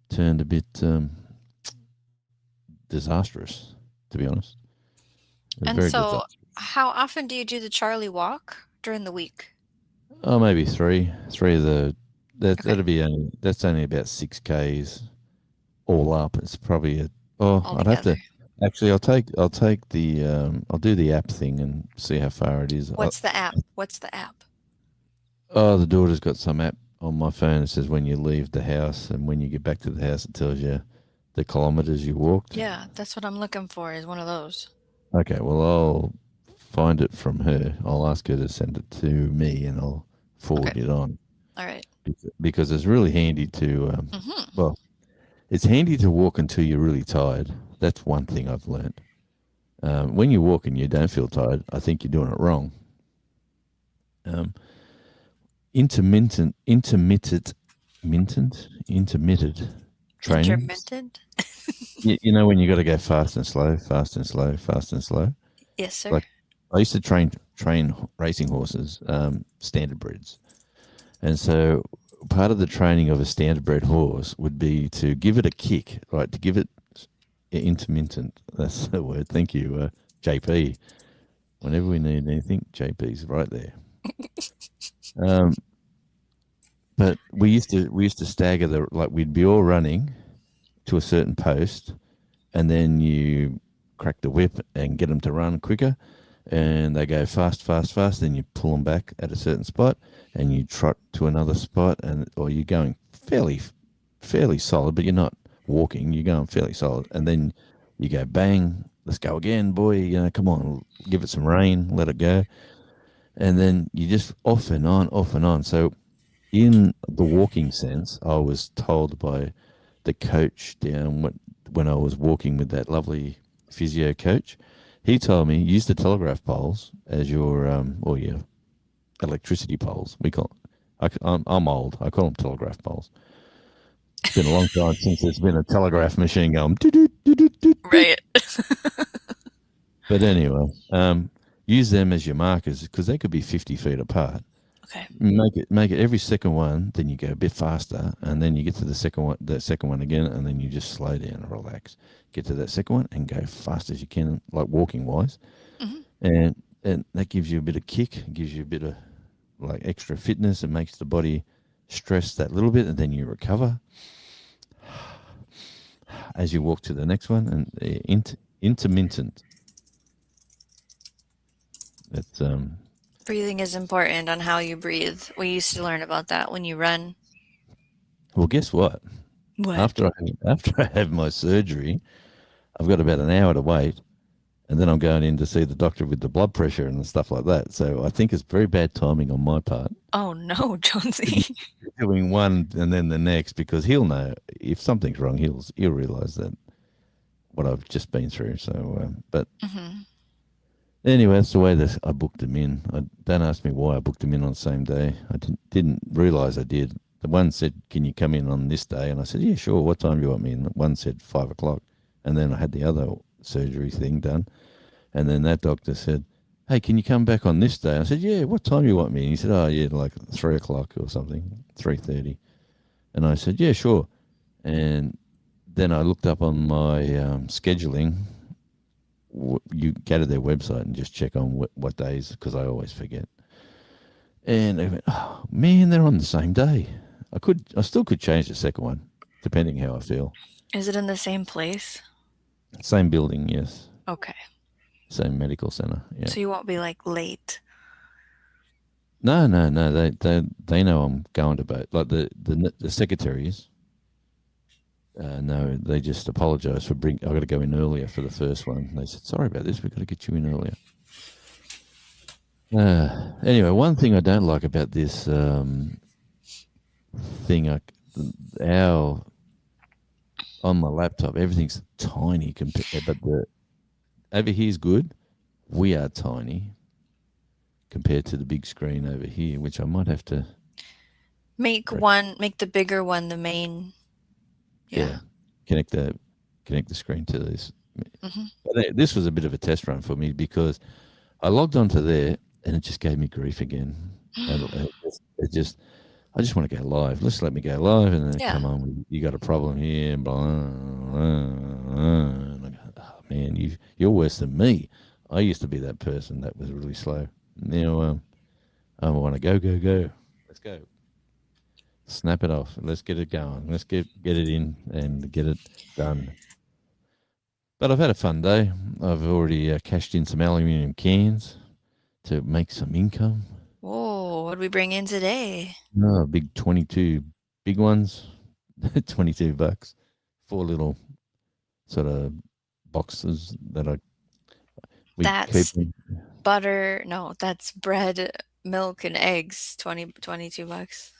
[SPEAKER 3] turned a bit disastrous. To be honest, it was
[SPEAKER 2] and
[SPEAKER 3] very
[SPEAKER 2] so
[SPEAKER 3] disastrous.
[SPEAKER 2] how often do you do the Charlie walk during the week?
[SPEAKER 3] Oh, maybe three of the
[SPEAKER 2] Okay.
[SPEAKER 3] that's only about 6 k's all up. It's probably
[SPEAKER 2] All
[SPEAKER 3] I'd have to
[SPEAKER 2] together.
[SPEAKER 3] actually. I'll take the I'll do the app thing and see how far it is.
[SPEAKER 2] What's the app? What's the app?
[SPEAKER 3] Oh, the daughter's got some app on my phone that says when you leave the house and when you get back to the house, it tells you the kilometers you walked.
[SPEAKER 2] Yeah, that's what I'm looking for is one of those.
[SPEAKER 3] Okay, well, I'll find it from her. I'll ask her to send it to me, and I'll
[SPEAKER 2] Okay.
[SPEAKER 3] forward it on,
[SPEAKER 2] All right.
[SPEAKER 3] because it's really handy to.
[SPEAKER 2] Mhm.
[SPEAKER 3] Well, it's handy to walk until you're really tired. That's one thing I've learned. When you walk and you don't feel tired, I think you're doing it wrong. Um, intermittent training.
[SPEAKER 2] Intermittent?
[SPEAKER 3] You know when you got to go fast and slow, fast and slow, fast and slow.
[SPEAKER 2] Yes, sir.
[SPEAKER 3] Like, I used to train racing horses, standard breeds, and so part of the training of a standardbred horse would be to give it a kick, right? To give it intermittent. That's the word. Thank you, JP. Whenever we need anything, JP's right there. But we used to stagger we'd be all running to a certain post, and then you crack the whip and get them to run quicker, and they go fast, fast, fast. Then you pull them back at a certain spot, and you trot to another spot, or you're going fairly solid, but you're not walking. You're going fairly solid, and then you go bang. Let's go again, boy. Come on, give it some rein, let it go, and then you just off and on, off and on. So, in the walking sense, I was told by the coach down when I was walking with that lovely physio coach. He told me use the telegraph poles as your or your electricity poles. We call. I'm old. I call them telegraph poles. It's been a long time since there's been a telegraph machine going.
[SPEAKER 2] Right.
[SPEAKER 3] But anyway, use them as your markers because they could be 50 feet apart.
[SPEAKER 2] Okay.
[SPEAKER 3] Make it every second one, then you go a bit faster, and then you get to the second one again, and then you just slow down and relax. Get to that second one and go fast as you can, like walking wise, and that gives you a bit of kick, gives you a bit of like extra fitness, and makes the body stress that little bit, and then you recover as you walk to the next one, and intermittent. That's
[SPEAKER 2] Breathing is important on how you breathe. We used to learn about that when you run.
[SPEAKER 3] Well, guess what?
[SPEAKER 2] What?
[SPEAKER 3] After I have my surgery, I've got about an hour to wait, and then I'm going in to see the doctor with the blood pressure and stuff like that. So I think it's very bad timing on my part.
[SPEAKER 2] Oh no, Jonesy.
[SPEAKER 3] Doing one and then the next, because he'll know if something's wrong. He'll realize that what I've just been through. So, but anyway, that's the way that I booked him in. Don't ask me why I booked him in on the same day. I didn't realize I did. The one said, "Can you come in on this day?" And I said, "Yeah, sure. What time do you want me?" And one said 5 o'clock. And then I had the other surgery thing done. And then that doctor said, "Hey, can you come back on this day?" I said, "Yeah, what time do you want me?" And he said, "Oh, yeah, like 3 o'clock or something, 3:30. And I said, "Yeah, sure." And then I looked up on my scheduling. You go to their website and just check on what days, because I always forget. And they went, "Oh, man, they're on the same day." I still could change the second one, depending how I feel.
[SPEAKER 2] Is it in the same place?
[SPEAKER 3] Same building, yes.
[SPEAKER 2] Okay.
[SPEAKER 3] Same medical center, yeah.
[SPEAKER 2] So you won't be like late.
[SPEAKER 3] No. They know I'm going to both. Like the secretaries. No, they just apologise for I got to go in earlier for the first one. They said, "Sorry about this. We've got to get you in earlier." Anyway, one thing I don't like about this thing, on my laptop, everything's tiny but over here's good. We are tiny compared to the big screen over here, which I might have to
[SPEAKER 2] Make the bigger one the main. Yeah.
[SPEAKER 3] Connect the screen to this. But this was a bit of a test run for me, because I logged onto there and it just gave me grief again. And I just want to go live. Let's let me go live, and then come on, you got a problem here, and blah, blah, blah. And I go, "Oh man, you're worse than me. I used to be that person that was really slow. Now I want to go. Let's go. Snap it off. Let's get it going. Let's get it in and get it done." But I've had a fun day. I've already cashed in some aluminium cans to make some income.
[SPEAKER 2] Whoa, what did we bring in today?
[SPEAKER 3] No, big 22 big ones, $22. 4 little sort of boxes that
[SPEAKER 2] That's butter. No, that's bread, milk, and eggs. $22.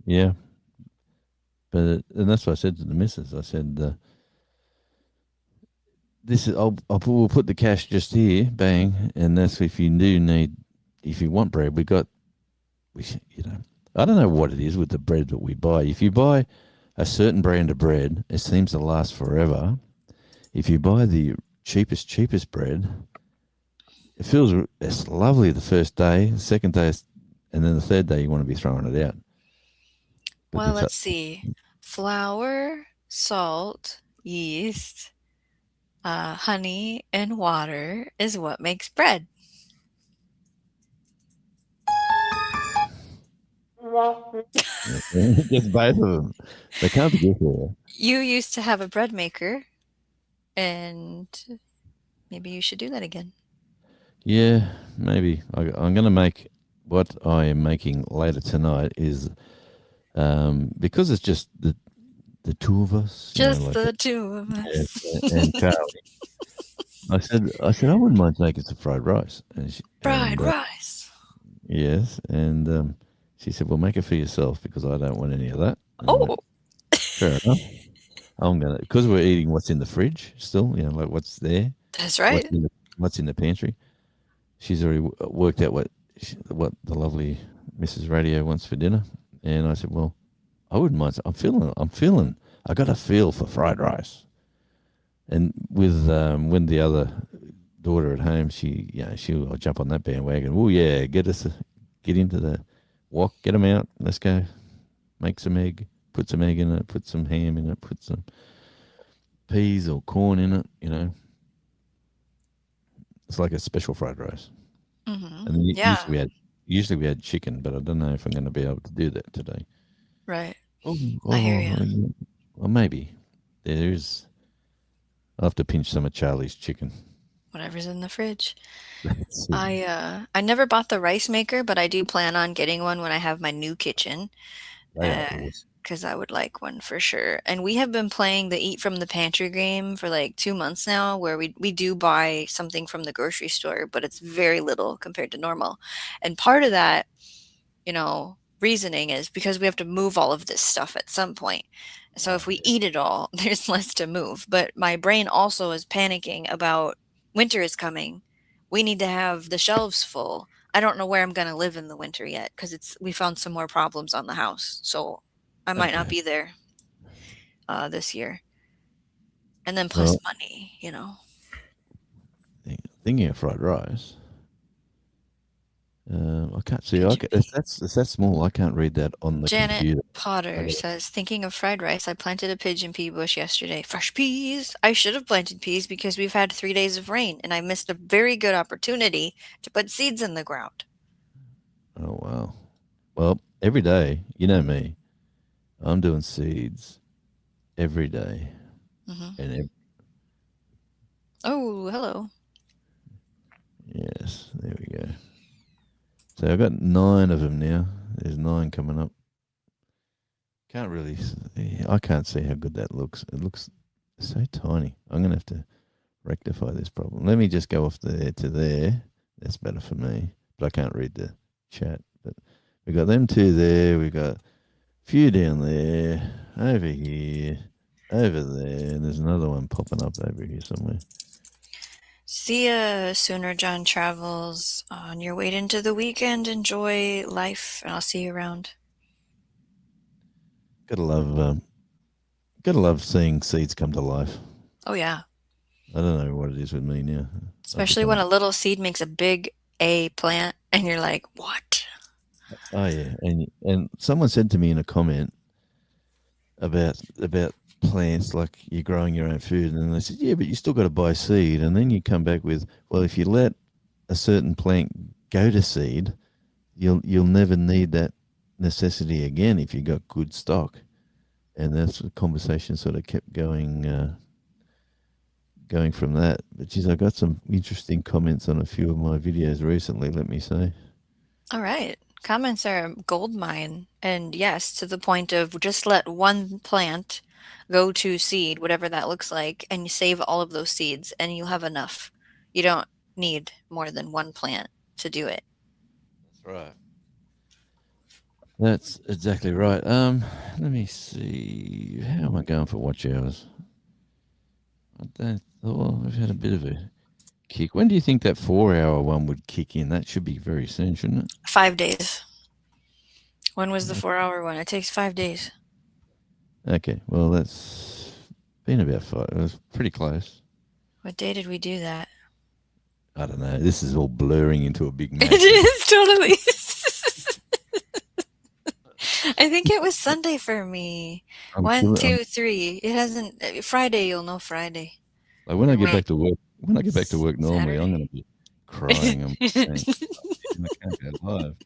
[SPEAKER 3] Yeah, and that's what I said to the missus. I said, "This is we'll put the cash just here, bang, and that's if you want bread. I don't know what it is with the bread that we buy. If you buy a certain brand of bread, it seems to last forever. If you buy the cheapest bread, it's lovely the first day, the second day, and then the third day you want to be throwing it out." Put
[SPEAKER 2] Well,
[SPEAKER 3] this up.
[SPEAKER 2] let's see. Flour, salt, yeast, honey, and water is what makes bread.
[SPEAKER 3] Just both of them. They can't be good for
[SPEAKER 2] You used to have a bread maker, and maybe you should do that again.
[SPEAKER 3] Yeah, maybe. I'm going to make what I am making later tonight is because it's just the two of us, you know,
[SPEAKER 2] Just
[SPEAKER 3] like
[SPEAKER 2] the two of
[SPEAKER 3] yeah,
[SPEAKER 2] us.
[SPEAKER 3] and Charlie. I said I wouldn't mind making some fried rice,
[SPEAKER 2] Fried rice.
[SPEAKER 3] yes, and she said, "Well, make it for yourself because I don't want any of that." And I went,
[SPEAKER 2] Oh,
[SPEAKER 3] fair enough. I'm gonna because we're eating what's in the fridge still, you know, like what's there,
[SPEAKER 2] that's
[SPEAKER 3] what's
[SPEAKER 2] right.
[SPEAKER 3] in the what's in the pantry. She's already worked out what the lovely Mrs. Radio wants for dinner, and I said, "Well, I wouldn't mind. I'm feeling. I got a feel for fried rice." And with when the other daughter at home, she'll jump on that bandwagon. Oh yeah, get into the wok, get them out. Let's go, make some egg, put some egg in it, put some ham in it, put some peas or corn in it. You know, it's like a special fried rice.
[SPEAKER 2] Hmm.
[SPEAKER 3] And then
[SPEAKER 2] Yeah,
[SPEAKER 3] usually we had chicken, but I don't know if I'm going to be able to do that today.
[SPEAKER 2] right.
[SPEAKER 3] Oh,
[SPEAKER 2] I hear you.
[SPEAKER 3] well, maybe there's. I'll have to pinch some of Charlie's chicken.
[SPEAKER 2] Whatever's in the fridge.
[SPEAKER 3] That's it.
[SPEAKER 2] I never bought the rice maker, but I do plan on getting one when I have my new kitchen.
[SPEAKER 3] They are awesome.
[SPEAKER 2] Because I would like one for sure. And we have been playing the Eat from the Pantry game for like 2 months now, where we do buy something from the grocery store, but it's very little compared to normal. And part of that, reasoning is because we have to move all of this stuff at some point. So if we eat it all, there's less to move. But my brain also is panicking about winter is coming. We need to have the shelves full. I don't know where I'm going to live in the winter yet because we found some more problems on the house. So I might not
[SPEAKER 3] Okay.
[SPEAKER 2] be there this year. And then plus
[SPEAKER 3] Well,
[SPEAKER 2] money.
[SPEAKER 3] thinking of fried rice, I can't see.
[SPEAKER 2] Pigeon
[SPEAKER 3] If
[SPEAKER 2] pea.
[SPEAKER 3] that's small, I can't read that on the
[SPEAKER 2] Janet
[SPEAKER 3] computer.
[SPEAKER 2] Potter says, thinking of fried rice, I planted a pigeon pea bush yesterday. Fresh peas. I should have planted peas because we've had 3 days of rain and I missed a very good opportunity to put seeds in the ground.
[SPEAKER 3] Oh wow. Well, every day, you know me, I'm doing seeds every day,
[SPEAKER 2] Hmm.
[SPEAKER 3] and
[SPEAKER 2] Oh, hello.
[SPEAKER 3] yes, there we go. So I've got 9 of them now. There's 9 coming up. Can't really. I can't see how good that looks. It looks so tiny. I'm gonna have to rectify this problem. Let me just go off there to there. That's better for me. But I can't read the chat. But we got them 2 there. We got a few down there, over here, over there, and there's another one popping up over here somewhere.
[SPEAKER 2] See ya sooner, John Travels. On your way into the weekend, enjoy life, and I'll see you around.
[SPEAKER 3] Gotta love seeing seeds come to life.
[SPEAKER 2] Oh, yeah.
[SPEAKER 3] I don't know what it is with me now.
[SPEAKER 2] Especially when a little seed makes a big A plant, and you're like, what?
[SPEAKER 3] Oh yeah, and someone said to me in a comment about plants, like you're growing your own food, and they said, yeah, but you still got to buy seed, and then you come back with, well, if you let a certain plant go to seed, you'll never need that necessity again if you got good stock, and that's the conversation sort of kept going from that. But geez, I got some interesting comments on a few of my videos recently, let me say.
[SPEAKER 2] All right. Comments are a gold mine. And yes, to the point of just let one plant go to seed, whatever that looks like, and you save all of those seeds and you'll have enough. You don't need more than one plant to do it.
[SPEAKER 3] That's right. That's exactly right. Let me see. How am I going for watch hours? I've had a bit of a kick. When do you think that 4-hour one would kick in? That should be very soon, shouldn't it?
[SPEAKER 2] 5 days. When was the 4-hour one? It takes 5 days.
[SPEAKER 3] Okay, well, that's been about 5. It was pretty close.
[SPEAKER 2] What day did we do that?
[SPEAKER 3] I don't know. This is all blurring into a big mess.
[SPEAKER 2] It is totally. I think it was Sunday for me.
[SPEAKER 3] I'm
[SPEAKER 2] One,
[SPEAKER 3] killing.
[SPEAKER 2] two, three. It hasn't. Friday, you'll know Friday.
[SPEAKER 3] Like when I
[SPEAKER 2] Or
[SPEAKER 3] get
[SPEAKER 2] wait,
[SPEAKER 3] back to work, normally, I'm
[SPEAKER 2] Saturday.
[SPEAKER 3] going to be crying. I'm saying, I can't go live.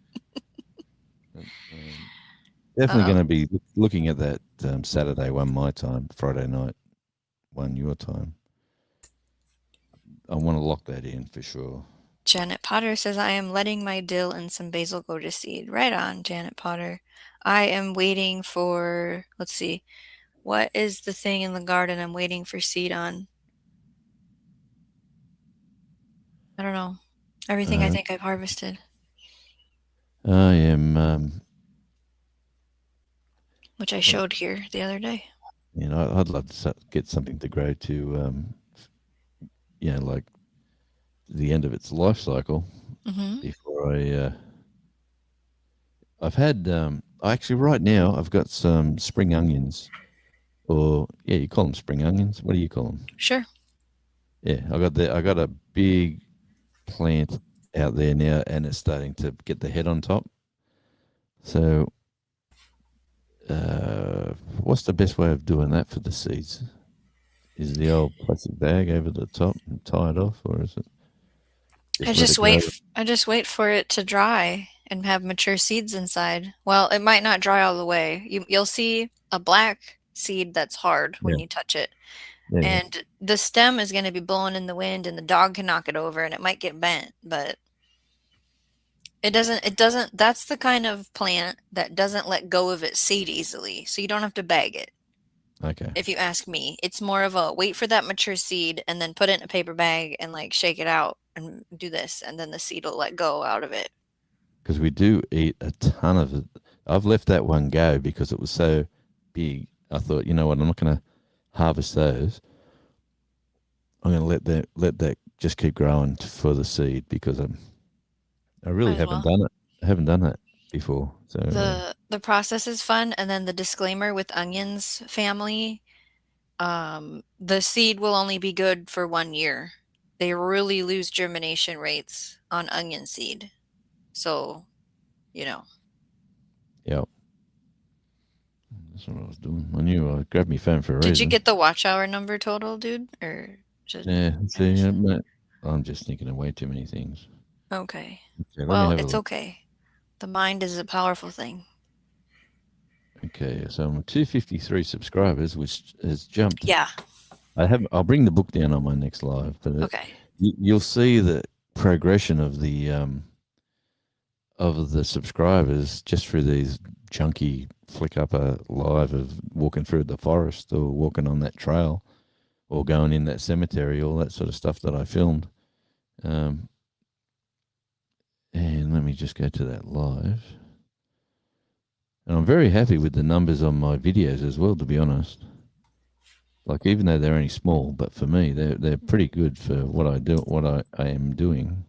[SPEAKER 3] But, definitely
[SPEAKER 2] Oh,
[SPEAKER 3] going to be looking at that Saturday one my time, Friday night one your time. I want to lock that in for sure.
[SPEAKER 2] Janet Potter says, I am letting my dill and some basil go to seed. Right on, Janet Potter. I am waiting for, let's see, what is the thing in the garden I'm waiting for seed on? I don't know. Everything I think I've harvested,
[SPEAKER 3] I am,
[SPEAKER 2] which I showed here the other day.
[SPEAKER 3] I'd love to get something to grow to, like the end of its life cycle
[SPEAKER 2] Mm-hmm.
[SPEAKER 3] before I've had, actually right now I've got some spring onions, or yeah, you call them spring onions. What do you call them?
[SPEAKER 2] Sure.
[SPEAKER 3] Yeah, I got a big plant out there now, and it's starting to get the head on top. So, what's the best way of doing that for the seeds? Is the old plastic bag over the top and tie it off, or is it just let it grow?
[SPEAKER 2] I just wait for it to dry and have mature seeds inside. Well, it might not dry all the way. You'll see a black seed that's hard when
[SPEAKER 3] Yeah,
[SPEAKER 2] you touch it.
[SPEAKER 3] yeah, yeah.
[SPEAKER 2] And the stem is going to be blowing in the wind and the dog can knock it over and it might get bent, but it doesn't that's the kind of plant that doesn't let go of its seed easily. So you don't have to bag it.
[SPEAKER 3] Okay.
[SPEAKER 2] If you ask me, it's more of a wait for that mature seed and then put it in a paper bag and like shake it out and do this and then the seed will let go out of it.
[SPEAKER 3] Because we do eat a ton of it. I've left that one go because it was so big. I thought, you know what, I'm not going to harvest those. I'm going to let that just keep growing for the seed because I really
[SPEAKER 2] Might as
[SPEAKER 3] haven't
[SPEAKER 2] well.
[SPEAKER 3] done it. I haven't done that before. So
[SPEAKER 2] The process is fun, and then the disclaimer with onions family, the seed will only be good for 1 year. They really lose germination rates on onion seed. So, you know.
[SPEAKER 3] yeah, that's what I was doing. I knew I grabbed my phone for a
[SPEAKER 2] Did you
[SPEAKER 3] reason.
[SPEAKER 2] get the watch hour number total, dude? Or should
[SPEAKER 3] Yeah,
[SPEAKER 2] I
[SPEAKER 3] see,
[SPEAKER 2] finish it?
[SPEAKER 3] I'm just thinking of way too many things.
[SPEAKER 2] Okay.
[SPEAKER 3] Okay, let me
[SPEAKER 2] Well,
[SPEAKER 3] have a
[SPEAKER 2] it's
[SPEAKER 3] look.
[SPEAKER 2] okay. The mind is a powerful thing.
[SPEAKER 3] Okay, so I'm 253 subscribers, which has jumped.
[SPEAKER 2] Yeah.
[SPEAKER 3] I'll bring the book down on my next live, but
[SPEAKER 2] Okay.
[SPEAKER 3] you'll see the progression of the subscribers just through these junky flick up a live of walking through the forest or walking on that trail or going in that cemetery, all that sort of stuff that I filmed. And let me just go to that live. And I'm very happy with the numbers on my videos as well, to be honest. Like, even though they're only small, but for me, they're pretty good for what I am doing.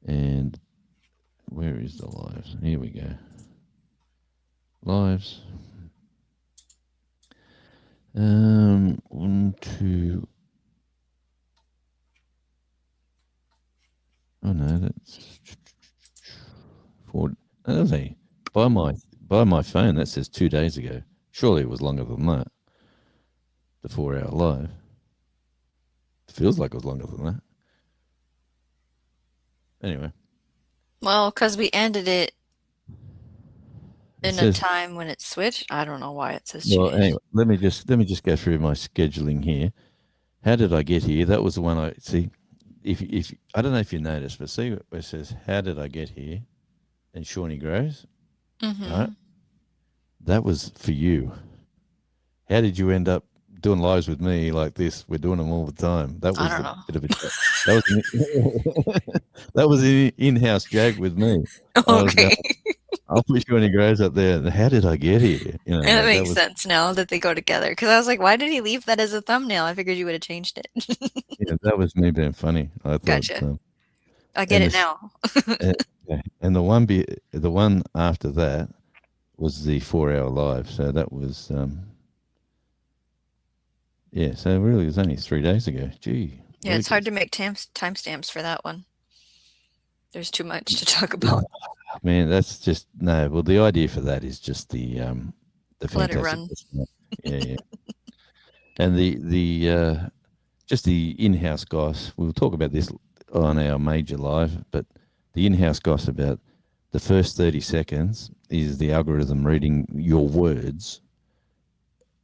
[SPEAKER 3] And where is the lives? Here we go. Lives. 1, 2. Oh no, that's 4. That was by my phone. That says 2 days ago. Surely it was longer than that. The 4-hour live. It feels like it was longer than that. Anyway.
[SPEAKER 2] Well, because we ended it
[SPEAKER 3] It
[SPEAKER 2] in a
[SPEAKER 3] says,
[SPEAKER 2] time when it switched. I don't know why it says 2
[SPEAKER 3] well,
[SPEAKER 2] days.
[SPEAKER 3] anyway, let me just go through my scheduling here. How did I get here? That was the one I see. If I don't know if you noticed, but see where it says, "How did I get here?" and Shawnee Grows.
[SPEAKER 2] Mm-hmm.
[SPEAKER 3] Right? That was for you. How did you end up doing lives with me like this? We're doing them all the time. That
[SPEAKER 2] I
[SPEAKER 3] was
[SPEAKER 2] don't
[SPEAKER 3] a
[SPEAKER 2] know.
[SPEAKER 3] bit of a that was an in-house jag with me. I was going,
[SPEAKER 2] Okay.
[SPEAKER 3] I'll put Shawnee Grows up there. And how did I get here? You know,
[SPEAKER 2] That
[SPEAKER 3] that
[SPEAKER 2] makes
[SPEAKER 3] was
[SPEAKER 2] sense now that they go together. Because I was like, why did he leave that as a thumbnail? I figured you would have changed it.
[SPEAKER 3] that was me being funny. I thought,
[SPEAKER 2] Gotcha. I get
[SPEAKER 3] and
[SPEAKER 2] it
[SPEAKER 3] this,
[SPEAKER 2] now.
[SPEAKER 3] and the one after that was the 4-hour live. So that was yeah. So really, it was only 3 days ago. Gee,
[SPEAKER 2] Yeah, it's hard
[SPEAKER 3] whiz.
[SPEAKER 2] to make timestamps for that one. There's too much to talk about.
[SPEAKER 3] Man, that's just no. Well, the idea for that is just the
[SPEAKER 2] Let it
[SPEAKER 3] fantastic.
[SPEAKER 2] run.
[SPEAKER 3] Yeah, yeah. And just the in-house goss. We'll talk about this on our major live, but the in-house goss about the first 30 seconds is the algorithm reading your words,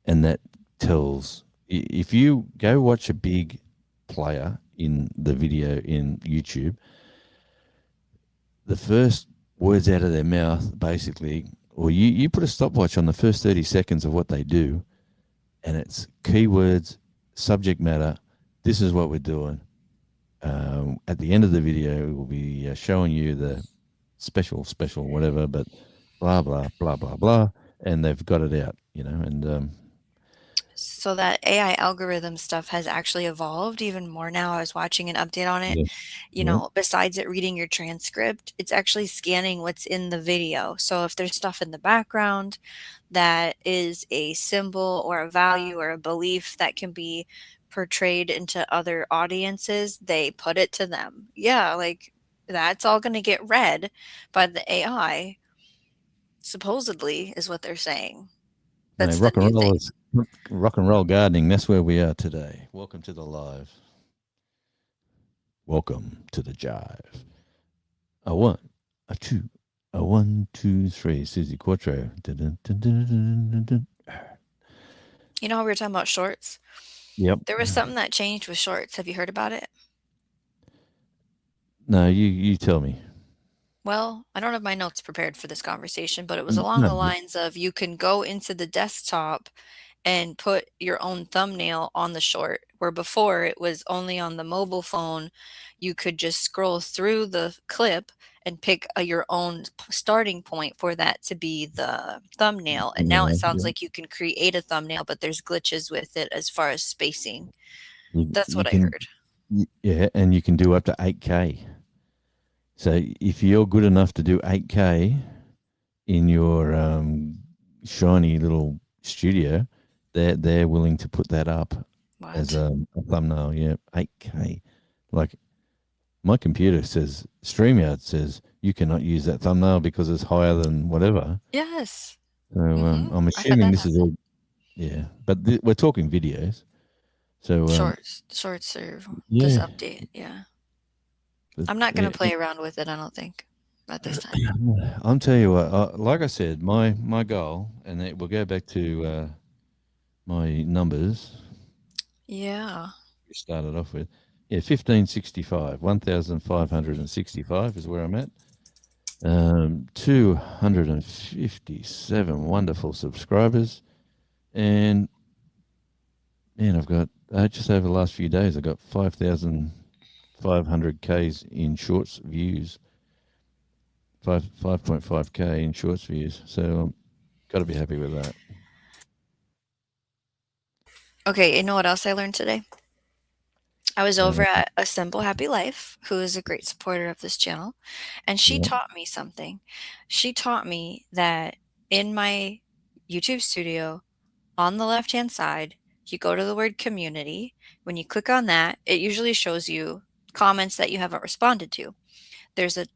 [SPEAKER 3] and that tells if you go watch a big player in the video in YouTube, the first words out of their mouth basically, or you put a stopwatch on the first 30 seconds of what they do, and it's keywords, subject matter. This is what we're doing. At the end of the video, we'll be showing you the special, whatever, but blah, blah, blah, blah, blah. And they've got it out, and
[SPEAKER 2] So that AI algorithm stuff has actually evolved even more now. I was watching an update on it.
[SPEAKER 3] yeah,
[SPEAKER 2] You
[SPEAKER 3] yeah,
[SPEAKER 2] know, besides it reading your transcript, it's actually scanning what's in the video. So if there's stuff in the background that is a symbol or a value or a belief that can be portrayed into other audiences, they put it to them. Yeah, like that's all going to get read by the AI, supposedly, is what they're saying.
[SPEAKER 3] no,
[SPEAKER 2] That's the new thing.
[SPEAKER 3] rock and roll gardening. That's where we are today. Welcome to the live. Welcome to the jive. A one, a two, a 1, 2, 3. Susie Quattro. Dun, dun, dun, dun.
[SPEAKER 2] You know how we were talking about shorts?
[SPEAKER 3] Yep.
[SPEAKER 2] There was something that changed with shorts. Have you heard about it?
[SPEAKER 3] No, you tell me.
[SPEAKER 2] Well, I don't have my notes prepared for this conversation, but it was along
[SPEAKER 3] No,
[SPEAKER 2] the lines of you can go into the desktop and put your own thumbnail on the short, where before it was only on the mobile phone. You could just scroll through the clip and pick your own starting point for that to be the thumbnail. And now it sounds
[SPEAKER 3] yeah.
[SPEAKER 2] like you can create a thumbnail, but there's glitches with it as far as spacing. That's
[SPEAKER 3] You
[SPEAKER 2] what I
[SPEAKER 3] can,
[SPEAKER 2] heard.
[SPEAKER 3] yeah, and you can do up to 8K. So if you're good enough to do 8K in your shiny little studio, they're willing to put that up as
[SPEAKER 2] What?
[SPEAKER 3] a thumbnail. Yeah, 8K. Like my computer says, StreamYard says you cannot use that thumbnail because it's higher than whatever.
[SPEAKER 2] Yes.
[SPEAKER 3] So I'm
[SPEAKER 2] I had
[SPEAKER 3] assuming
[SPEAKER 2] that
[SPEAKER 3] this is
[SPEAKER 2] happen.
[SPEAKER 3] all. Yeah, but we're talking videos. So
[SPEAKER 2] Shorts are this
[SPEAKER 3] yeah,
[SPEAKER 2] update. Yeah.
[SPEAKER 3] but,
[SPEAKER 2] I'm not gonna
[SPEAKER 3] yeah.
[SPEAKER 2] play around with it, I don't think, at this time.
[SPEAKER 3] I'm tell you what. Like I said, my goal, and we'll go back to my numbers.
[SPEAKER 2] Yeah.
[SPEAKER 3] We started off with, 1565, 1,565 is where I'm at. 257 wonderful subscribers, and man, I've got just over the last few days, I got 5,500 Ks in shorts views, 5.5K in shorts views. So got to be happy with that.
[SPEAKER 2] Okay, you know what else I learned today? I was over
[SPEAKER 3] Uh,
[SPEAKER 2] at A Simple Happy Life, who is a great supporter of this channel, and she
[SPEAKER 3] yeah,
[SPEAKER 2] taught me something. She taught me that in my YouTube studio, on the left-hand side, you go to the word community. When you click on that, it usually shows you comments that you haven't responded to. There's a
[SPEAKER 3] yep,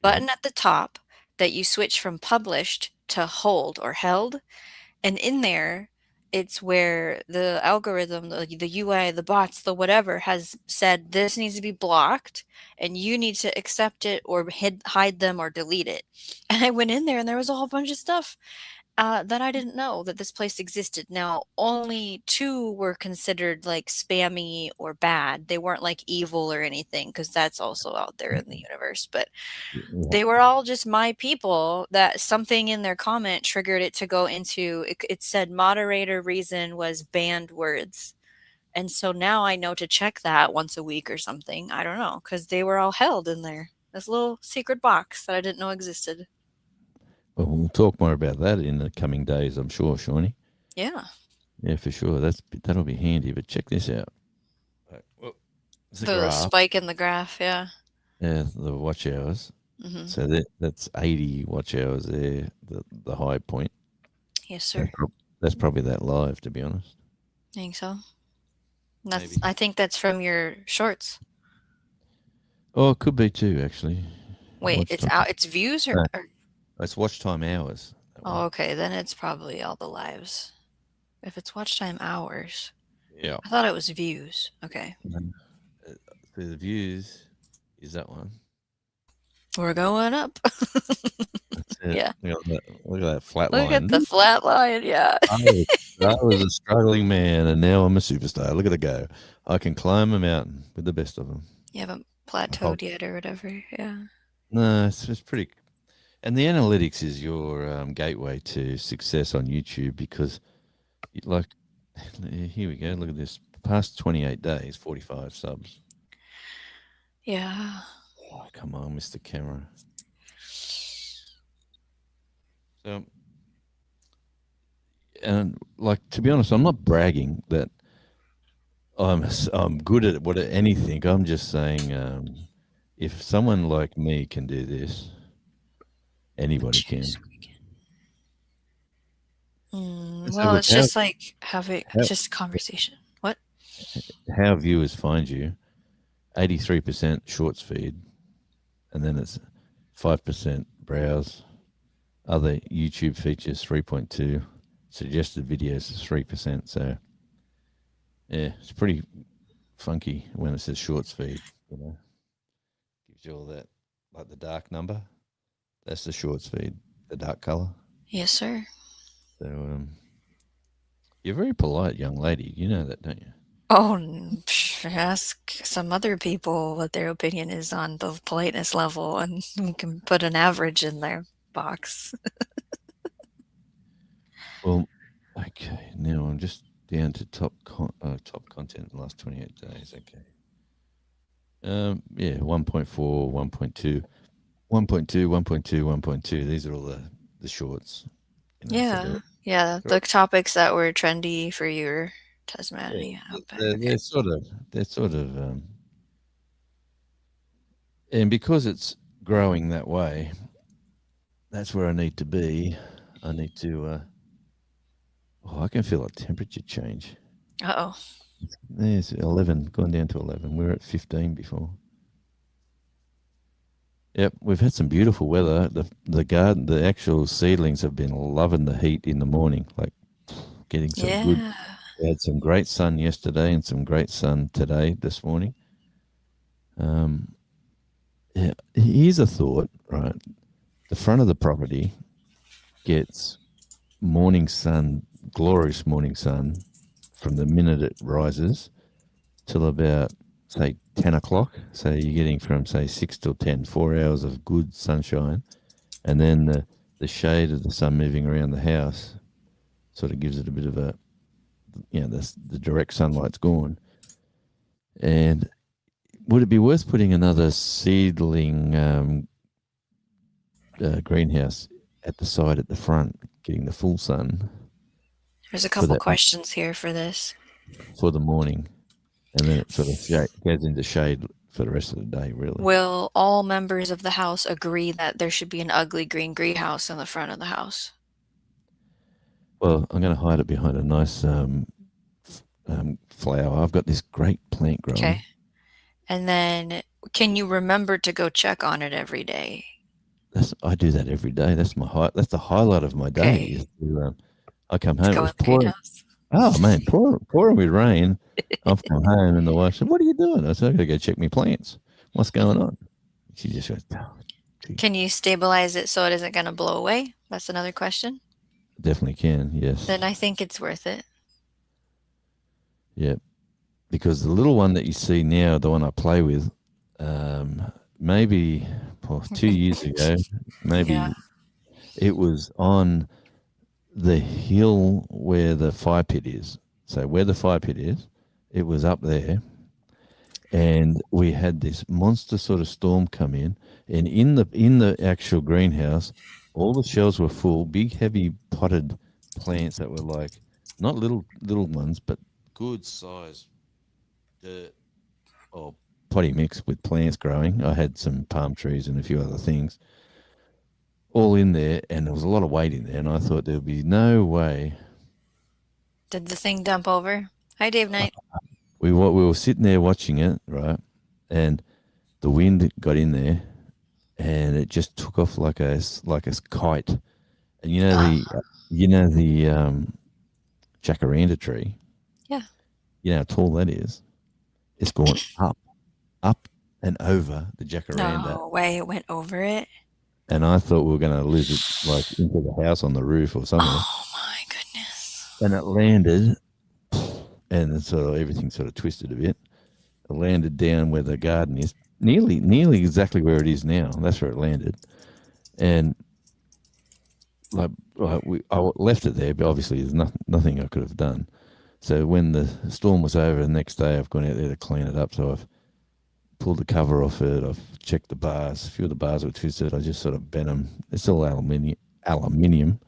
[SPEAKER 2] button at the top that you switch from published to hold or held. And in there, it's where the algorithm, the UI, the bots, the whatever has said this needs to be blocked and you need to accept it or hide them or delete it. And I went in there and there was a whole bunch of stuff that I didn't know that this place existed. Now, only 2 were considered, like, spammy or bad. They weren't, like, evil or anything, because that's also out there in the universe, but
[SPEAKER 3] yeah.
[SPEAKER 2] they were all just my people that something in their comment triggered it to go into it said moderator reason was banned words. And so now I know to check that once a week or something. I don't know, because they were all held in there. This little secret box that I didn't know existed.
[SPEAKER 3] Well, we'll talk more about that in the coming days, I'm sure, Shawnee.
[SPEAKER 2] Yeah.
[SPEAKER 3] Yeah, for sure. That'll be handy. But check this out. Right, well, it's a
[SPEAKER 2] The
[SPEAKER 3] graph.
[SPEAKER 2] spike in the graph, yeah.
[SPEAKER 3] Yeah, the watch hours.
[SPEAKER 2] Hmm.
[SPEAKER 3] So that's 80 watch hours there, the high point.
[SPEAKER 2] Yes, sir.
[SPEAKER 3] That's probably that live, to be honest.
[SPEAKER 2] Think so.
[SPEAKER 3] Maybe.
[SPEAKER 2] I think that's from your shorts.
[SPEAKER 3] Oh, it could be too, actually.
[SPEAKER 2] Wait,
[SPEAKER 3] Watch
[SPEAKER 2] it's
[SPEAKER 3] time.
[SPEAKER 2] out. It's views or,
[SPEAKER 3] No.
[SPEAKER 2] or
[SPEAKER 3] It's watch time hours. That
[SPEAKER 2] oh,
[SPEAKER 3] one.
[SPEAKER 2] okay. Then it's probably all the lives. If it's watch time hours,
[SPEAKER 3] Yeah.
[SPEAKER 2] I thought it was views. Okay,
[SPEAKER 3] So the views is that one.
[SPEAKER 2] we're going up.
[SPEAKER 3] That's it.
[SPEAKER 2] Yeah.
[SPEAKER 3] Look at that flat
[SPEAKER 2] Look
[SPEAKER 3] line.
[SPEAKER 2] at the flat line. Yeah.
[SPEAKER 3] I was a struggling man, and now I'm a superstar. Look at it go. I can climb a mountain with the best of them.
[SPEAKER 2] You haven't plateaued yet or whatever. Yeah.
[SPEAKER 3] No, it's pretty. And the analytics is your gateway to success on YouTube because, like, here we go. Look at this. Past 28 days, 45 subs.
[SPEAKER 2] Yeah.
[SPEAKER 3] Oh, come on, Mr. Camera. So, and like to be honest, I'm not bragging that I'm good at anything. I'm just saying, if someone like me can do this, anybody can.
[SPEAKER 2] Well, it's just like having just conversation. What?
[SPEAKER 3] How viewers find you? 83% shorts feed, and then it's 5% browse. Other YouTube features 3.2, suggested videos is 3%. So yeah, it's pretty funky when it says shorts feed. You know, gives you all that, like the dark number. That's the shorts feed, the dark color.
[SPEAKER 2] Yes, sir.
[SPEAKER 3] So you're a very polite young lady. You know that, don't you?
[SPEAKER 2] Oh, ask some other people what their opinion is on the politeness level, and we can put an average in their box.
[SPEAKER 3] Well, okay. Now I'm just down to top content in the last 28 days. Okay. Yeah, 1.4, 1.2, 1.2, 1.2, 1.2. These are all the shorts. You know,
[SPEAKER 2] Yeah,
[SPEAKER 3] so
[SPEAKER 2] yeah, the topics that were trendy for your Tasmania.
[SPEAKER 3] they're sort of, and because it's growing that way, that's where I need to be. I need to. I can feel a temperature change.
[SPEAKER 2] Uh-oh.
[SPEAKER 3] There's 11, gone down to 11. We were at 15 before. Yep, we've had some beautiful weather. The garden, the actual seedlings have been loving the heat in the morning, like getting some good. We had some great sun yesterday and some great sun today, this morning. Yeah, here's a thought, right? The front of the property gets morning sun, glorious morning sun, from the minute it rises till about, say, 10 o'clock. So you're getting from, say, 6 till 10, 4 hours of good sunshine. And then the shade of the sun moving around the house sort of gives it a bit of a, the direct sunlight's gone. And would it be worth putting another seedling greenhouse at the side at the front, getting the full sun?
[SPEAKER 2] There's a couple questions here for this.
[SPEAKER 3] For the morning, and then it sort of goes into shade for the rest of the day, really.
[SPEAKER 2] Will all members of the house agree that there should be an ugly green greenhouse in the front of the house?
[SPEAKER 3] Well, I'm going to hide it behind a nice flower. I've got this great plant growing.
[SPEAKER 2] Okay. And then can you remember to go check on it every day?
[SPEAKER 3] I do that every day. That's the highlight of my day.
[SPEAKER 2] Okay.
[SPEAKER 3] I come home. It was pouring. Oh man, pouring with rain. I've come home and the wife said, "What are you doing?" I said, "I got to go check my plants. What's going on?" She just goes, "Oh,
[SPEAKER 2] can you stabilize it so it isn't going to blow away?" That's another question.
[SPEAKER 3] Definitely can. Yes.
[SPEAKER 2] Then I think it's worth it.
[SPEAKER 3] Yeah, because the little one that you see now, the one I play with, maybe 2 years ago, it was on the hill where the fire pit is. So where the fire pit is, it was up there, and we had this monster sort of storm come in, and in the actual greenhouse, all the shelves were full, big heavy potted plants that were like not little ones, but good size dirt or potty mix with plants growing. I had some palm trees and a few other things all in there, and there was a lot of weight in there, and I thought there would be no way.
[SPEAKER 2] Did the thing dump over? Hi, Dave Knight.
[SPEAKER 3] We were sitting there watching it, right, and the wind got in there, and it just took off like a kite. And
[SPEAKER 2] Ah,
[SPEAKER 3] the jacaranda tree.
[SPEAKER 2] yeah.
[SPEAKER 3] You know how tall that is. It's gone up and over the jacaranda,
[SPEAKER 2] No way it went over it.
[SPEAKER 3] and I thought we were going to lose it like into the house on the roof or somewhere.
[SPEAKER 2] Oh my goodness.
[SPEAKER 3] And it landed, and then sort of everything sort of twisted a bit. It landed down where the garden is, nearly exactly where it is now. That's where it landed, and I left it there, but obviously there's nothing I could have done. So when the storm was over, the next day I've gone out there to clean it up. So I've pulled the cover off it. I've checked the bars. A few of the bars were twisted. I just sort of bent them. It's all aluminium,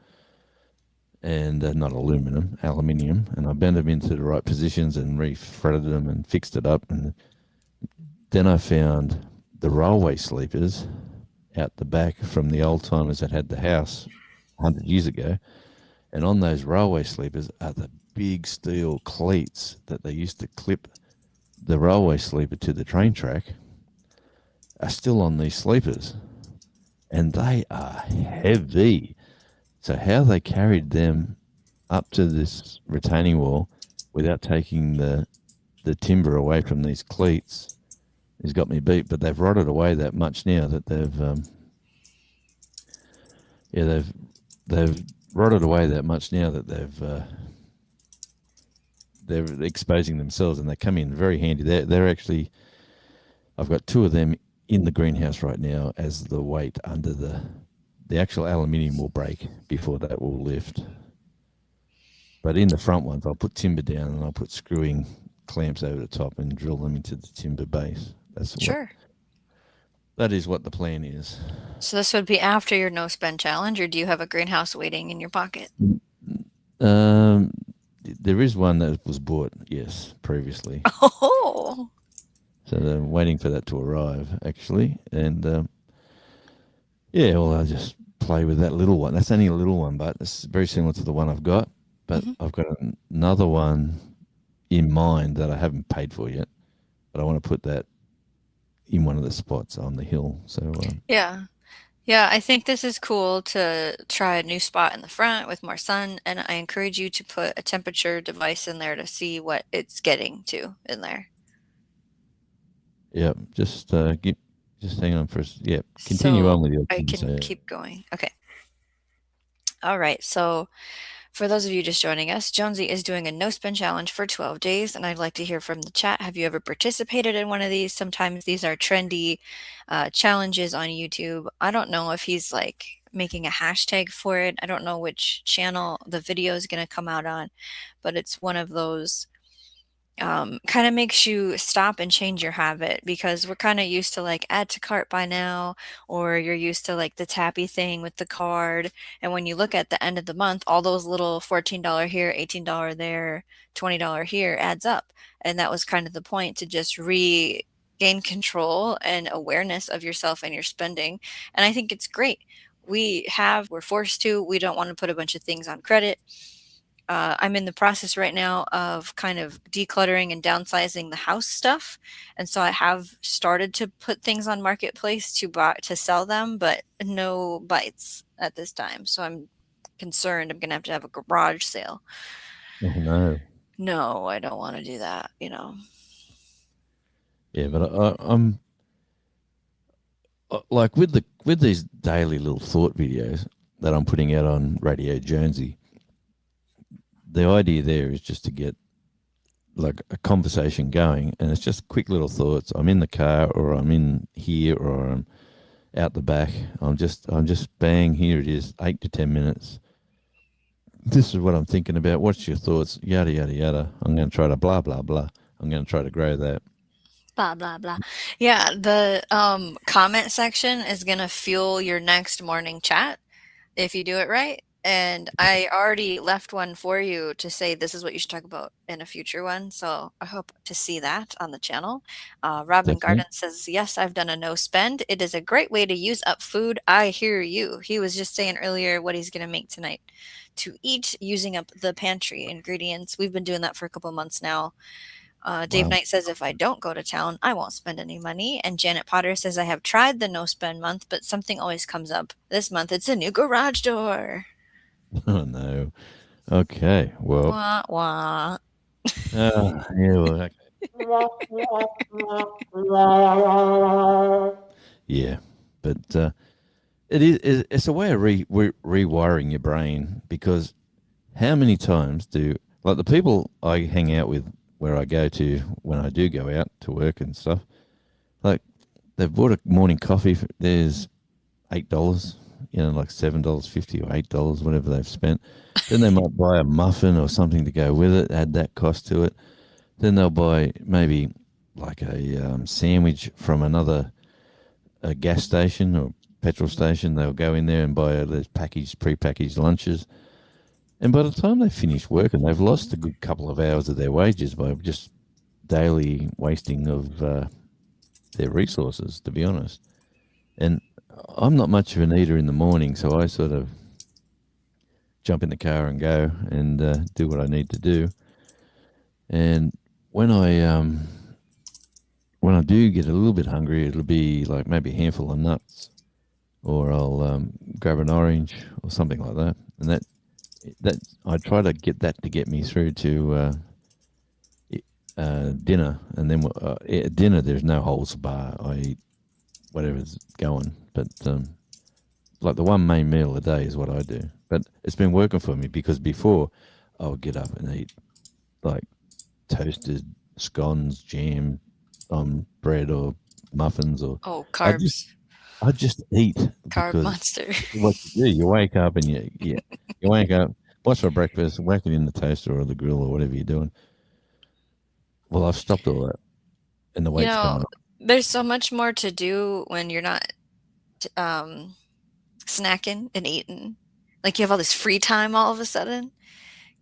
[SPEAKER 3] and not aluminum, aluminium. And I bent them into the right positions and re-threaded them and fixed it up. And then I found the railway sleepers out the back from the old timers that had the house 100 years ago. And on those railway sleepers are the big steel cleats that they used to clip the railway sleeper to the train track, are still on these sleepers, and they are heavy. So how they carried them up to this retaining wall without taking the timber away from these cleats has got me beat. But they've rotted away that much now that they've rotted away that much now that they're exposing themselves, and they come in very handy. They're actually, I've got two of them in the greenhouse right now as the weight under the actual aluminium will break before that will lift. But in the front ones, I'll put timber down and I'll put screwing clamps over the top and drill them into the timber base.
[SPEAKER 2] Sure.
[SPEAKER 3] That is what the plan is.
[SPEAKER 2] So this would be after your no spend challenge, or do you have a greenhouse waiting in your pocket?
[SPEAKER 3] There is one that was bought, yes, previously.
[SPEAKER 2] Oh,
[SPEAKER 3] So I'm waiting for that to arrive, actually. And yeah, well, I'll just play with that little one. That's only a little one, but it's very similar to the one I've got. But I've got another one in mind that I haven't paid for yet. But I want to put that in one of the spots on the hill. So
[SPEAKER 2] yeah. Yeah, I think this is cool to try a new spot in the front with more sun, and I encourage you to put a temperature device in there to see what it's getting to in there.
[SPEAKER 3] yeah, just hang on for a yeah. Continue on
[SPEAKER 2] So
[SPEAKER 3] with your
[SPEAKER 2] I can
[SPEAKER 3] conversation.
[SPEAKER 2] keep going. Okay. All right. So for those of you just joining us, Jonesy is doing a no spend challenge for 12 days, and I'd like to hear from the chat. Have you ever participated in one of these? Sometimes these are trendy challenges on YouTube. I don't know if he's like making a hashtag for it. I don't know which channel the video is going to come out on, but it's one of those kind of makes you stop and change your habit, because we're kind of used to like add to cart by now, or you're used to like the tappy thing with the card. And when you look at the end of the month, all those little $14 here, $18 there, $20 here adds up. And that was kind of the point, to just regain control and awareness of yourself and your spending. And I think it's great. We're forced to, we don't want to put a bunch of things on credit. I'm in the process right now of kind of decluttering and downsizing the house stuff, and so I have started to put things on Marketplace to sell them, but no bites at this time. So I'm concerned I'm gonna have to have a garage sale.
[SPEAKER 3] Oh no.
[SPEAKER 2] No, I don't want to do that.
[SPEAKER 3] Yeah, but I'm like with these daily little thought videos that I'm putting out on Radio Jonesy. The idea there is just to get like a conversation going, and it's just quick little thoughts. I'm in the car, or I'm in here, or I'm out the back. I'm just bang, here it is, 8 to 10 minutes. This is what I'm thinking about. What's your thoughts? Yada yada yada. I'm going to try to blah blah blah. I'm going to try to grow that.
[SPEAKER 2] Blah blah blah. Yeah, the comment section is gonna fuel your next morning chat if you do it right. And I already left one for you to say this is what you should talk about in a future one. So I hope to see that on the channel. Robin
[SPEAKER 3] Definitely.
[SPEAKER 2] Garden says, yes, I've done a no spend. It is a great way to use up food. I hear you. He was just saying earlier what he's going to make tonight to eat, using up the pantry ingredients. We've been doing that for a couple months now. Dave
[SPEAKER 3] Wow.
[SPEAKER 2] Knight says if I don't go to town, I won't spend any money. And Janet Potter says I have tried the no spend month, but something always comes up. This month it's a new garage door.
[SPEAKER 3] Oh no. Okay. Well.
[SPEAKER 2] Wah wah.
[SPEAKER 3] Yeah. Well, okay. Yeah. But it's a way of rewiring your brain, because how many times do, like, the people I hang out with where I go to when I do go out to work and stuff, like, they've bought a morning coffee. There's $8, like $7.50 or $8, whatever they've spent. Then they might buy a muffin or something to go with it, add that cost to it. Then they'll buy maybe like a sandwich from a gas station or petrol station. They'll go in there and buy those pre-packaged lunches. And by the time they finish working, they've lost a good couple of hours of their wages by just daily wasting of their resources, to be honest. And I'm not much of an eater in the morning, so I sort of jump in the car and go and do what I need to do. And when I do get a little bit hungry, it'll be like maybe a handful of nuts, or I'll grab an orange or something like that. And that I try to get me through to dinner. And then at dinner, there's no holds bar. I eat whatever's going. But like the one main meal a day is what I do. But it's been working for me, because before I would get up and eat like toasted scones, jam, bread or muffins, or
[SPEAKER 2] Oh, carbs.
[SPEAKER 3] I just eat.
[SPEAKER 2] Carb
[SPEAKER 3] because
[SPEAKER 2] monster.
[SPEAKER 3] what you do, you wake up and you wake up, what's for breakfast, whack it in the toaster or the grill or whatever you're doing. Well, I've stopped all that, and the
[SPEAKER 2] You
[SPEAKER 3] weight's
[SPEAKER 2] know,
[SPEAKER 3] coming up.
[SPEAKER 2] there's so much more to do when you're not snacking and eating. Like, you have all this free time all of a sudden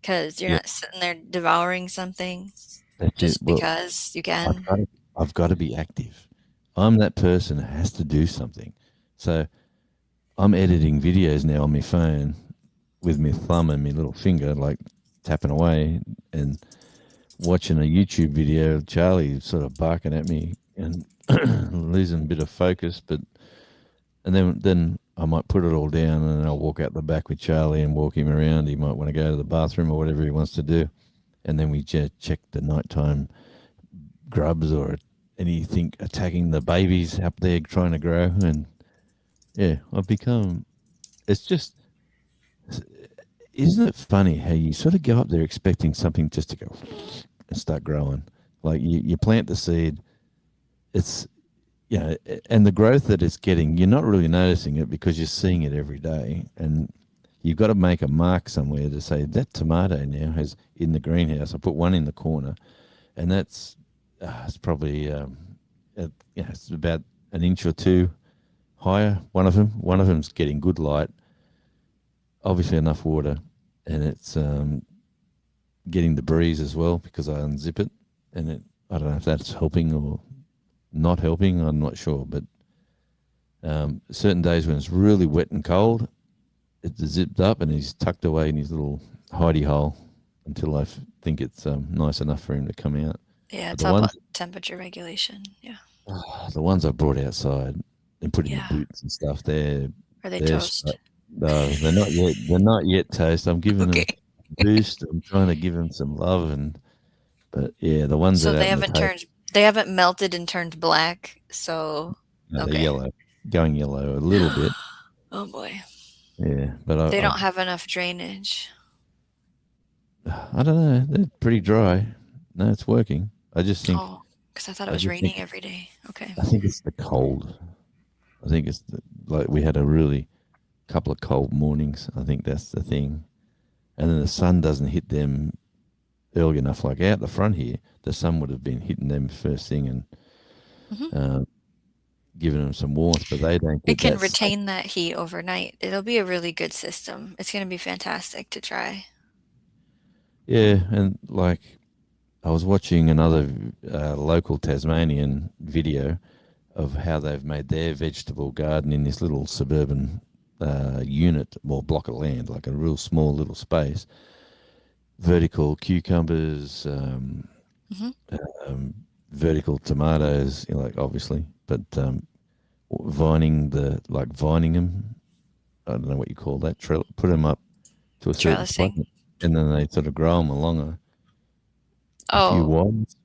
[SPEAKER 2] because you're
[SPEAKER 3] Yeah.
[SPEAKER 2] not sitting there devouring something
[SPEAKER 3] That's
[SPEAKER 2] just
[SPEAKER 3] it. Well,
[SPEAKER 2] because you can.
[SPEAKER 3] I've got to be active. I'm that person who has to do something. So I'm editing videos now on my phone with my thumb and my little finger, like tapping away, and watching a YouTube video of Charlie sort of barking at me and losing a bit of focus. And then I might put it all down, and then I'll walk out the back with Charlie and walk him around. He might want to go to the bathroom or whatever he wants to do. And then we check the nighttime grubs or anything attacking the babies up there trying to grow. And yeah, it's just, isn't it funny how you sort of go up there expecting something just to go and start growing? Like you plant the seed, it's, and the growth that it's getting, you're not really noticing it because you're seeing it every day. And you've got to make a mark somewhere to say that tomato now has in the greenhouse. I put one in the corner, and that's it's probably it's about an inch or two higher. One of them's getting good light, obviously enough water, and it's getting the breeze as well because I unzip it, and I don't know if that's helping or not helping. I'm not sure, but certain days when it's really wet and cold, it's zipped up and he's tucked away in his little hidey hole until I think it's nice enough for him to come out.
[SPEAKER 2] Yeah,
[SPEAKER 3] But
[SPEAKER 2] it's
[SPEAKER 3] the
[SPEAKER 2] all
[SPEAKER 3] ones,
[SPEAKER 2] about temperature regulation. Yeah.
[SPEAKER 3] the ones I brought outside and put in
[SPEAKER 2] Yeah.
[SPEAKER 3] the boots and stuff, they're
[SPEAKER 2] Are they
[SPEAKER 3] they're
[SPEAKER 2] toast?
[SPEAKER 3] no, they're not yet. They're not yet toast. I'm giving
[SPEAKER 2] Okay.
[SPEAKER 3] them a boost. I'm trying to give them some love, but yeah, the ones
[SPEAKER 2] So
[SPEAKER 3] that
[SPEAKER 2] they
[SPEAKER 3] out in the
[SPEAKER 2] haven't they haven't melted and turned black. So
[SPEAKER 3] no, they're
[SPEAKER 2] okay.
[SPEAKER 3] yellow, going yellow a little bit.
[SPEAKER 2] Oh boy.
[SPEAKER 3] Yeah, but
[SPEAKER 2] They don't have enough drainage.
[SPEAKER 3] I don't know. They're pretty dry. No, it's working. I just think
[SPEAKER 2] Oh, because I thought it
[SPEAKER 3] I
[SPEAKER 2] was
[SPEAKER 3] just
[SPEAKER 2] raining
[SPEAKER 3] think
[SPEAKER 2] every day. Okay.
[SPEAKER 3] I think it's the cold. I think it's like we had a really couple of cold mornings. I think that's the thing. And then the sun doesn't hit them early enough. Like out the front here, the sun would have been hitting them first thing and
[SPEAKER 2] Mhm.
[SPEAKER 3] giving them some warmth, but they don't
[SPEAKER 2] It
[SPEAKER 3] get
[SPEAKER 2] can
[SPEAKER 3] that.
[SPEAKER 2] retain that heat overnight. It'll be a really good system. It's going to be fantastic to try.
[SPEAKER 3] Yeah, and like I was watching another local Tasmanian video of how they've made their vegetable garden in this little suburban unit or block of land, like a real small little space. Vertical cucumbers,
[SPEAKER 2] Mhm.
[SPEAKER 3] Vertical tomatoes, like obviously, but vining them. I don't know what you call that. Put them up to a certain spot,
[SPEAKER 2] Trellising.
[SPEAKER 3] and then they sort of grow them along a few
[SPEAKER 2] Oh,
[SPEAKER 3] wides.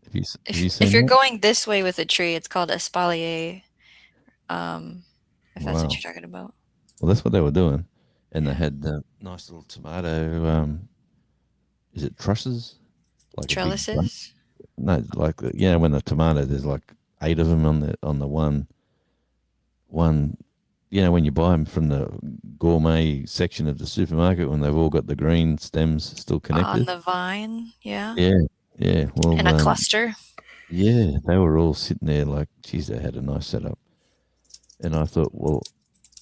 [SPEAKER 3] Have you
[SPEAKER 2] if
[SPEAKER 3] seen
[SPEAKER 2] you're
[SPEAKER 3] that?
[SPEAKER 2] going this way with a tree, it's called espalier. If that's what
[SPEAKER 3] Wow.
[SPEAKER 2] you're talking about.
[SPEAKER 3] Well, that's what they were doing, and they
[SPEAKER 2] Yeah.
[SPEAKER 3] had nice little tomato. Is it trusses? Like a big bunch?
[SPEAKER 2] Trellises.
[SPEAKER 3] No, like when the tomato, there's like 8 of them on the one. When you buy them from the gourmet section of the supermarket, when they've all got the green stems still
[SPEAKER 2] On
[SPEAKER 3] connected.
[SPEAKER 2] the vine. Yeah.
[SPEAKER 3] Yeah, yeah.
[SPEAKER 2] In
[SPEAKER 3] Well,
[SPEAKER 2] a cluster.
[SPEAKER 3] yeah, they were all sitting there like, geez, they had a nice setup. And I thought, well,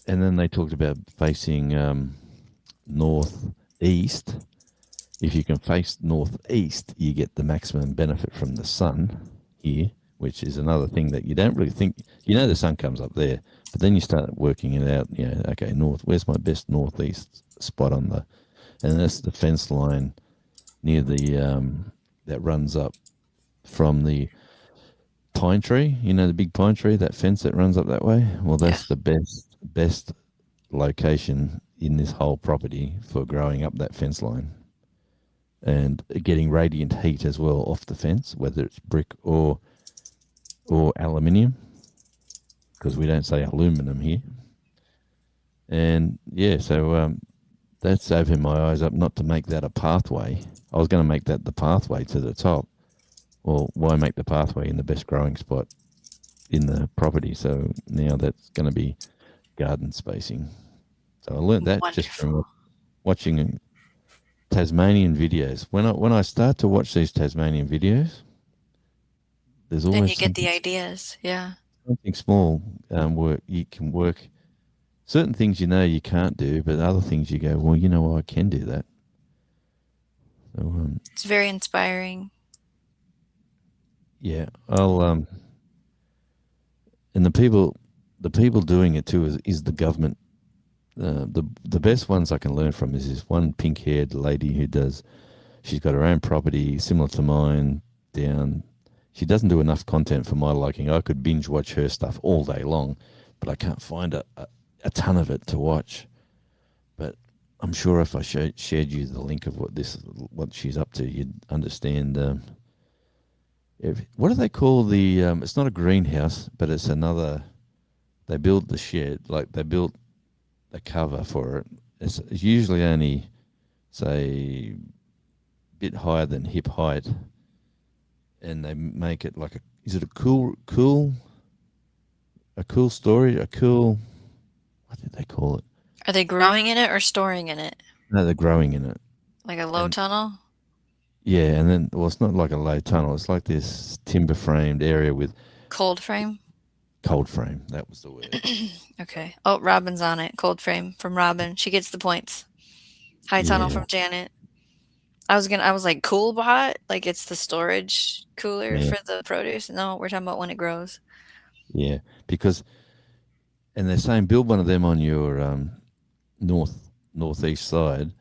[SPEAKER 3] and then they talked about facing northeast. If you can face northeast, you get the maximum benefit from the sun here, which is another thing that you don't really think. The sun comes up there, but then you start working it out. Okay, where's my best northeast spot and that's the fence line near the that runs up from the pine tree. The big pine tree, that fence that runs up that way. Well,
[SPEAKER 2] Yeah.
[SPEAKER 3] that's the best location in this whole property for growing up that fence line and getting radiant heat as well off the fence, whether it's brick or aluminium, because we don't say aluminum here. And yeah, so that's opened my eyes up not to make that a pathway. I was going to make that the pathway to the top. Well, why make the pathway in the best growing spot in the property? So now that's going to be garden spacing. So I learned that just from
[SPEAKER 2] Wonderful.
[SPEAKER 3] watching Tasmanian videos. When I start to watch these Tasmanian videos, there's
[SPEAKER 2] Then
[SPEAKER 3] always
[SPEAKER 2] you get the ideas. Yeah.
[SPEAKER 3] something small you can work. Certain things you can't do, but other things you go, well, I can do that. So
[SPEAKER 2] It's very inspiring.
[SPEAKER 3] yeah, I'll and the people doing it too is the government. The best ones I can learn from is this one pink-haired lady who does. She's got her own property similar to mine down. She doesn't do enough content for my liking. I could binge watch her stuff all day long, but I can't find a ton of it to watch. But I'm sure if I shared you the link of what she's up to, you'd understand. What do they call the? It's not a greenhouse, but it's another. They build the shed, like they built a cover for it. It's usually only, say, a bit higher than hip height, and they make it like is it a cool story? What did they call it?
[SPEAKER 2] Are they growing in it or storing in it?
[SPEAKER 3] No, they're growing in it.
[SPEAKER 2] Like a low
[SPEAKER 3] And
[SPEAKER 2] tunnel?
[SPEAKER 3] yeah, and then it's not like a low tunnel. It's like this timber framed area with
[SPEAKER 2] Cold frame?
[SPEAKER 3] cold frame. That was the word.
[SPEAKER 2] Okay. Oh, Robin's on it. Cold frame from Robin. She gets the points. High tunnel
[SPEAKER 3] Yeah.
[SPEAKER 2] from Janet. I was like cool bot, like it's the storage cooler
[SPEAKER 3] Yeah.
[SPEAKER 2] for the produce. No, we're talking about when it grows.
[SPEAKER 3] Yeah, and they're saying build one of them on your northeast side,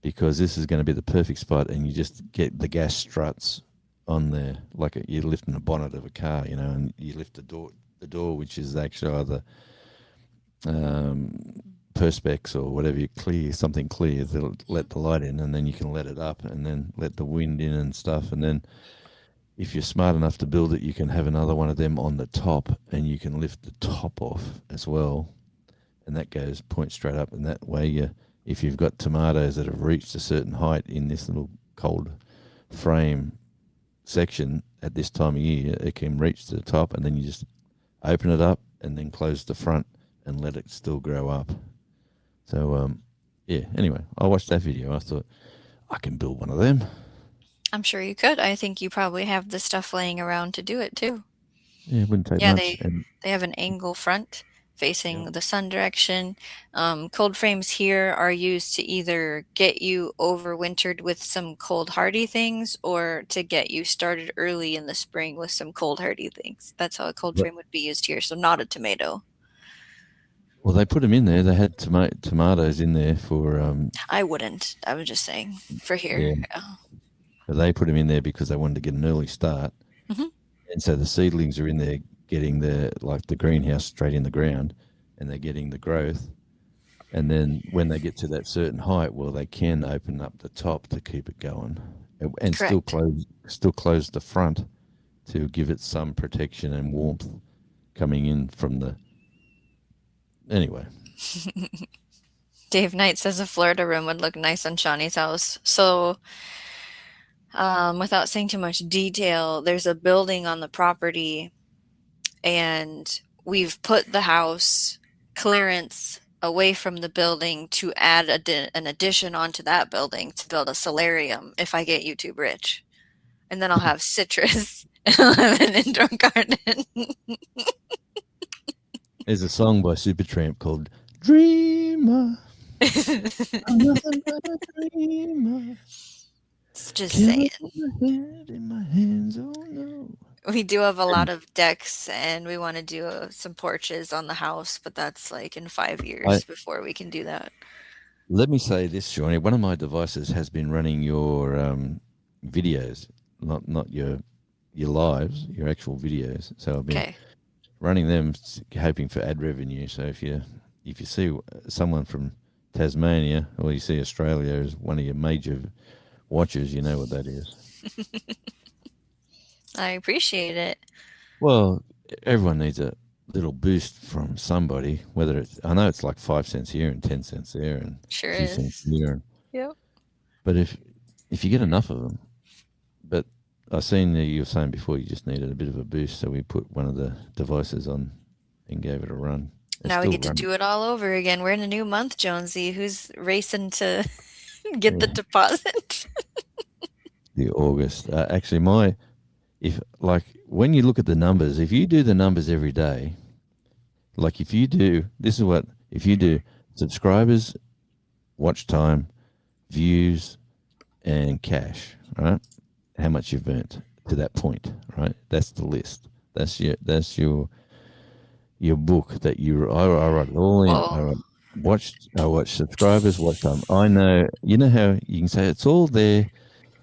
[SPEAKER 3] because this is going to be the perfect spot, and you just get the gas struts on there, like you're lifting the bonnet of a car, and you lift the door, which is actually either perspex or whatever, something clear that'll let the light in, and then you can let it up and then let the wind in and stuff, and then if you're smart enough to build it, you can have another one of them on the top, and you can lift the top off as well, and that point straight up, and that way if you've got tomatoes that have reached a certain height in this little cold frame section at this time of year, it can reach to the top, and then you just open it up and then close the front and let it still grow up. So yeah, anyway, I watched that video. I thought I can build one of them.
[SPEAKER 2] I'm sure you could. I think you probably have the stuff laying around to do it too.
[SPEAKER 3] Yeah, it wouldn't take
[SPEAKER 2] Yeah,
[SPEAKER 3] much.
[SPEAKER 2] they have an angle front facing the sun direction. Cold frames here are used to either get you overwintered with some cold hardy things or to get you started early in the spring with some cold hardy things. That's how a cold frame would be used here. So not a tomato.
[SPEAKER 3] Well, they put them in there. They had tomatoes in there for.
[SPEAKER 2] I wouldn't. I was just saying for here.
[SPEAKER 3] Yeah.
[SPEAKER 2] Yeah.
[SPEAKER 3] But they put them in there because they wanted to get an early start.
[SPEAKER 2] Mhm.
[SPEAKER 3] And so the seedlings are in there getting the greenhouse straight in the ground, and they're getting the growth. And then when they get to that certain height, well, they can open up the top to keep it going, and still
[SPEAKER 2] Correct.
[SPEAKER 3] close the front to give it some protection and warmth coming in from the. Anyway,
[SPEAKER 2] Dave Knight says a Florida room would look nice on Shawnee's house. So, without saying too much detail, there's a building on the property, and we've put the house clearance away from the building to add an addition onto that building to build a solarium if I get YouTube rich. And then I'll have citrus and I'll have an indoor garden.
[SPEAKER 3] there's a song by Supertramp called "Dreamer." I'm nothing but a dreamer.
[SPEAKER 2] It's just
[SPEAKER 3] Can't
[SPEAKER 2] saying.
[SPEAKER 3] put my head in my hands, oh no.
[SPEAKER 2] We do have a lot of decks and we want to do some porches on the house, but that's like in 5 years before we can do that.
[SPEAKER 3] Let me say this, Shawnee. One of my devices has been running your videos, not your lives, your actual videos. So I've been
[SPEAKER 2] Okay.
[SPEAKER 3] running them, hoping for ad revenue. So if you see someone from Tasmania or you see Australia as one of your major watchers, you know what that is.
[SPEAKER 2] I appreciate it.
[SPEAKER 3] Well, everyone needs a little boost from somebody, whether it's, I know it's like 5 cents here and 10 cents there and
[SPEAKER 2] Sure
[SPEAKER 3] a few cents
[SPEAKER 2] is.
[SPEAKER 3] here.
[SPEAKER 2] Yep.
[SPEAKER 3] But if you get enough of them, but I've seen you were saying before you just needed a bit of a boost, so we put one of the devices on and gave it a run.
[SPEAKER 2] Now we get to do it all over again. We're in a new month, Jonesy. Who's racing to get the deposit?
[SPEAKER 3] The August. Actually, when you look at the numbers, if you do the numbers every day, like if you do subscribers, watch time, views, and cash, right? How much you've earned to that point, right? That's the list. That's your book that I write it all in.
[SPEAKER 2] Oh.
[SPEAKER 3] I watch subscribers, watch time. I know, you know how you can say it's all there.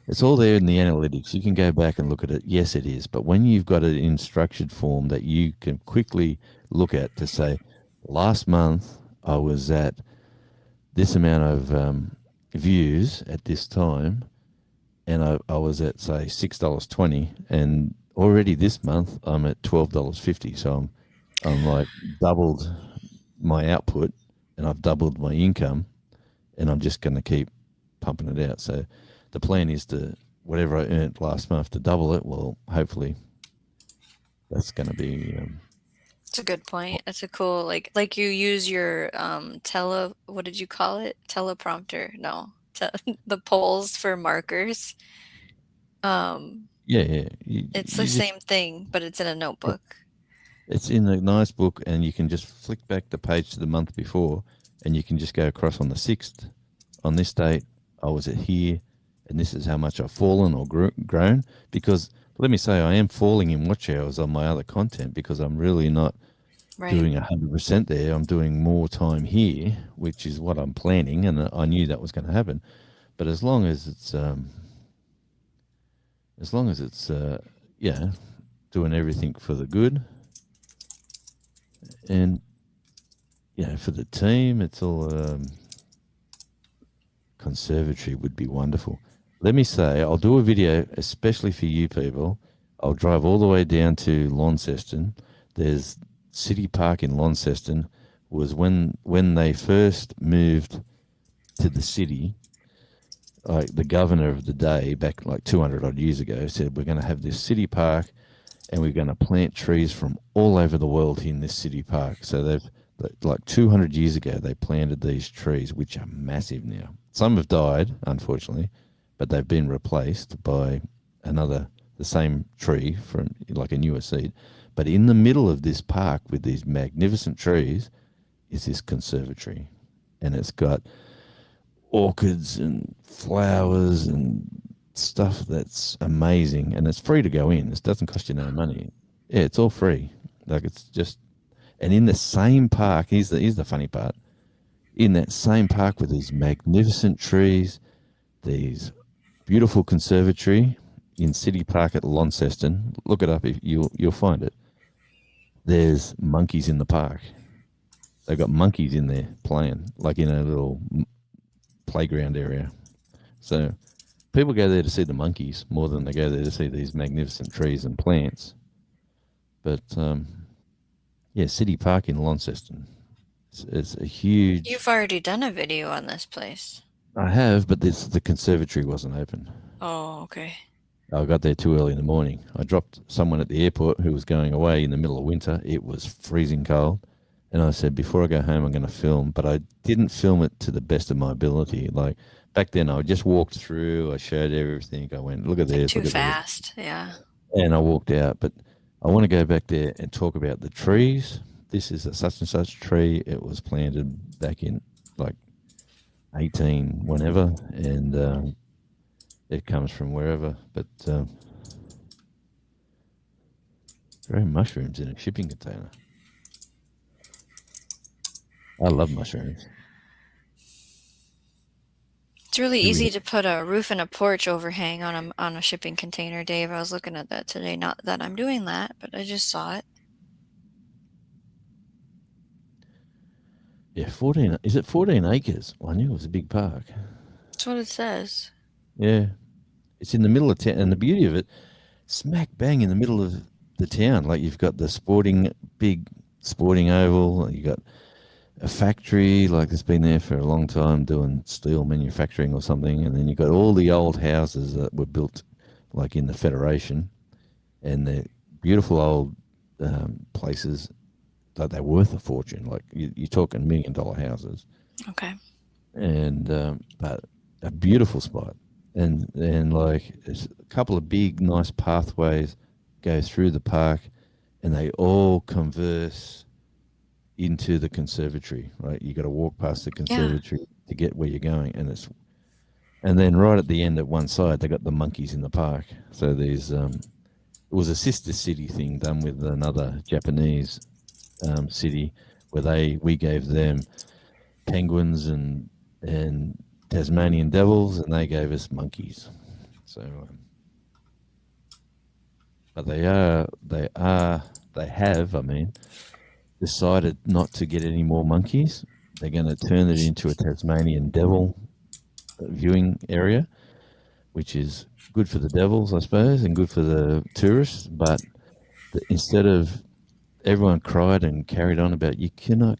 [SPEAKER 3] It's all there in the analytics. You can go back and look at it. Yes, it is. But when you've got it in structured form that you can quickly look at to say, last month I was at this amount of views at this time, and I was at, say, $6.20, and already this month I'm at $12.50. So I'm like doubled my output, and I've doubled my income, and I'm just going to keep pumping it out. So the plan is to, whatever I earned last month, to double it. Well, hopefully that's going to be...
[SPEAKER 2] It's a good point. That's a cool, like you use your what did you call it? Teleprompter. No. The polls for markers.
[SPEAKER 3] Yeah.
[SPEAKER 2] It's the same thing, but it's in a notebook.
[SPEAKER 3] It's in a nice book, and you can just flick back the page to the month before, and you can just go across on the 6th. On this date, I was at here, and this is how much I've fallen or grown. Because let me say, I am falling in watch hours on my other content because I'm really not doing 100% there. I'm doing more time here, which is what I'm planning, and I knew that was going to happen. But as long as it's doing everything for the good, and for the team, it's all conservatory would be wonderful. Let me say, I'll do a video especially for you people. I'll drive all the way down to Launceston. There's City Park in Launceston. Was when they first moved to the city, like the governor of the day back like 200 odd years ago said, we're going to have this city park and we're going to plant trees from all over the world in this city park. So they've, like 200 years ago, they planted these trees, which are massive now. Some have died, unfortunately, but they've been replaced by the same tree from like a newer seed. But in the middle of this park with these magnificent trees is this conservatory. And it's got orchids and flowers and stuff that's amazing. And it's free to go in. It doesn't cost you no money. Yeah, it's all free. Like, it's just... And in the same park, here's the funny part. In that same park with these magnificent trees, these beautiful conservatory in City Park at Launceston. Look it up, if you'll find it. There's monkeys in the park. They've got monkeys in there playing, like in a little playground area. So people go there to see the monkeys more than they go there to see these magnificent trees and plants. But yeah, City Park in Launceston. It's a huge.
[SPEAKER 2] You've already done a video on this place.
[SPEAKER 3] I have, but the conservatory wasn't open.
[SPEAKER 2] Oh, okay.
[SPEAKER 3] I got there too early in the morning. I dropped someone at the airport who was going away in the middle of winter. It was freezing cold. And I said, before I go home, I'm going to film. But I didn't film it to the best of my ability. Like back then, I just walked through. I showed everything. I went, look at this.
[SPEAKER 2] Too
[SPEAKER 3] look at
[SPEAKER 2] fast. Yeah.
[SPEAKER 3] this. And I walked out. But I want to go back there and talk about the trees. This is a such and such tree. It was planted back in like 18 whenever. And it comes from wherever. But grow mushrooms in a shipping container. I love mushrooms.
[SPEAKER 2] It's really
[SPEAKER 3] Really?
[SPEAKER 2] easy to put a roof and a porch overhang on a shipping container, Dave. I was looking at that today. Not that I'm doing that, but I just saw it.
[SPEAKER 3] Yeah, 14. Is it 14 acres? Well, I knew it was a big park.
[SPEAKER 2] That's what it says.
[SPEAKER 3] Yeah. It's in the middle of town. And the beauty of it, smack bang in the middle of the town. Like you've got the big sporting oval. You got a factory like it's been there for a long time doing steel manufacturing or something. And then you've got all the old houses that were built like in the Federation. And they're beautiful old places. That they're worth a fortune. Like you're talking $1 million houses.
[SPEAKER 2] Okay.
[SPEAKER 3] And but a beautiful spot, and like there's a couple of big nice pathways go through the park, and they all converse into the conservatory. Right, you got to walk past the conservatory to get where you're going, and then right at the end at one side they got the monkeys in the park. So there's it was a sister city thing done with another Japanese city where we gave them penguins and Tasmanian devils, and they gave us monkeys. So, but they have decided not to get any more monkeys. They're going to turn it into a Tasmanian devil viewing area, which is good for the devils, I suppose, and good for the tourists. But instead of everyone cried and carried on about you cannot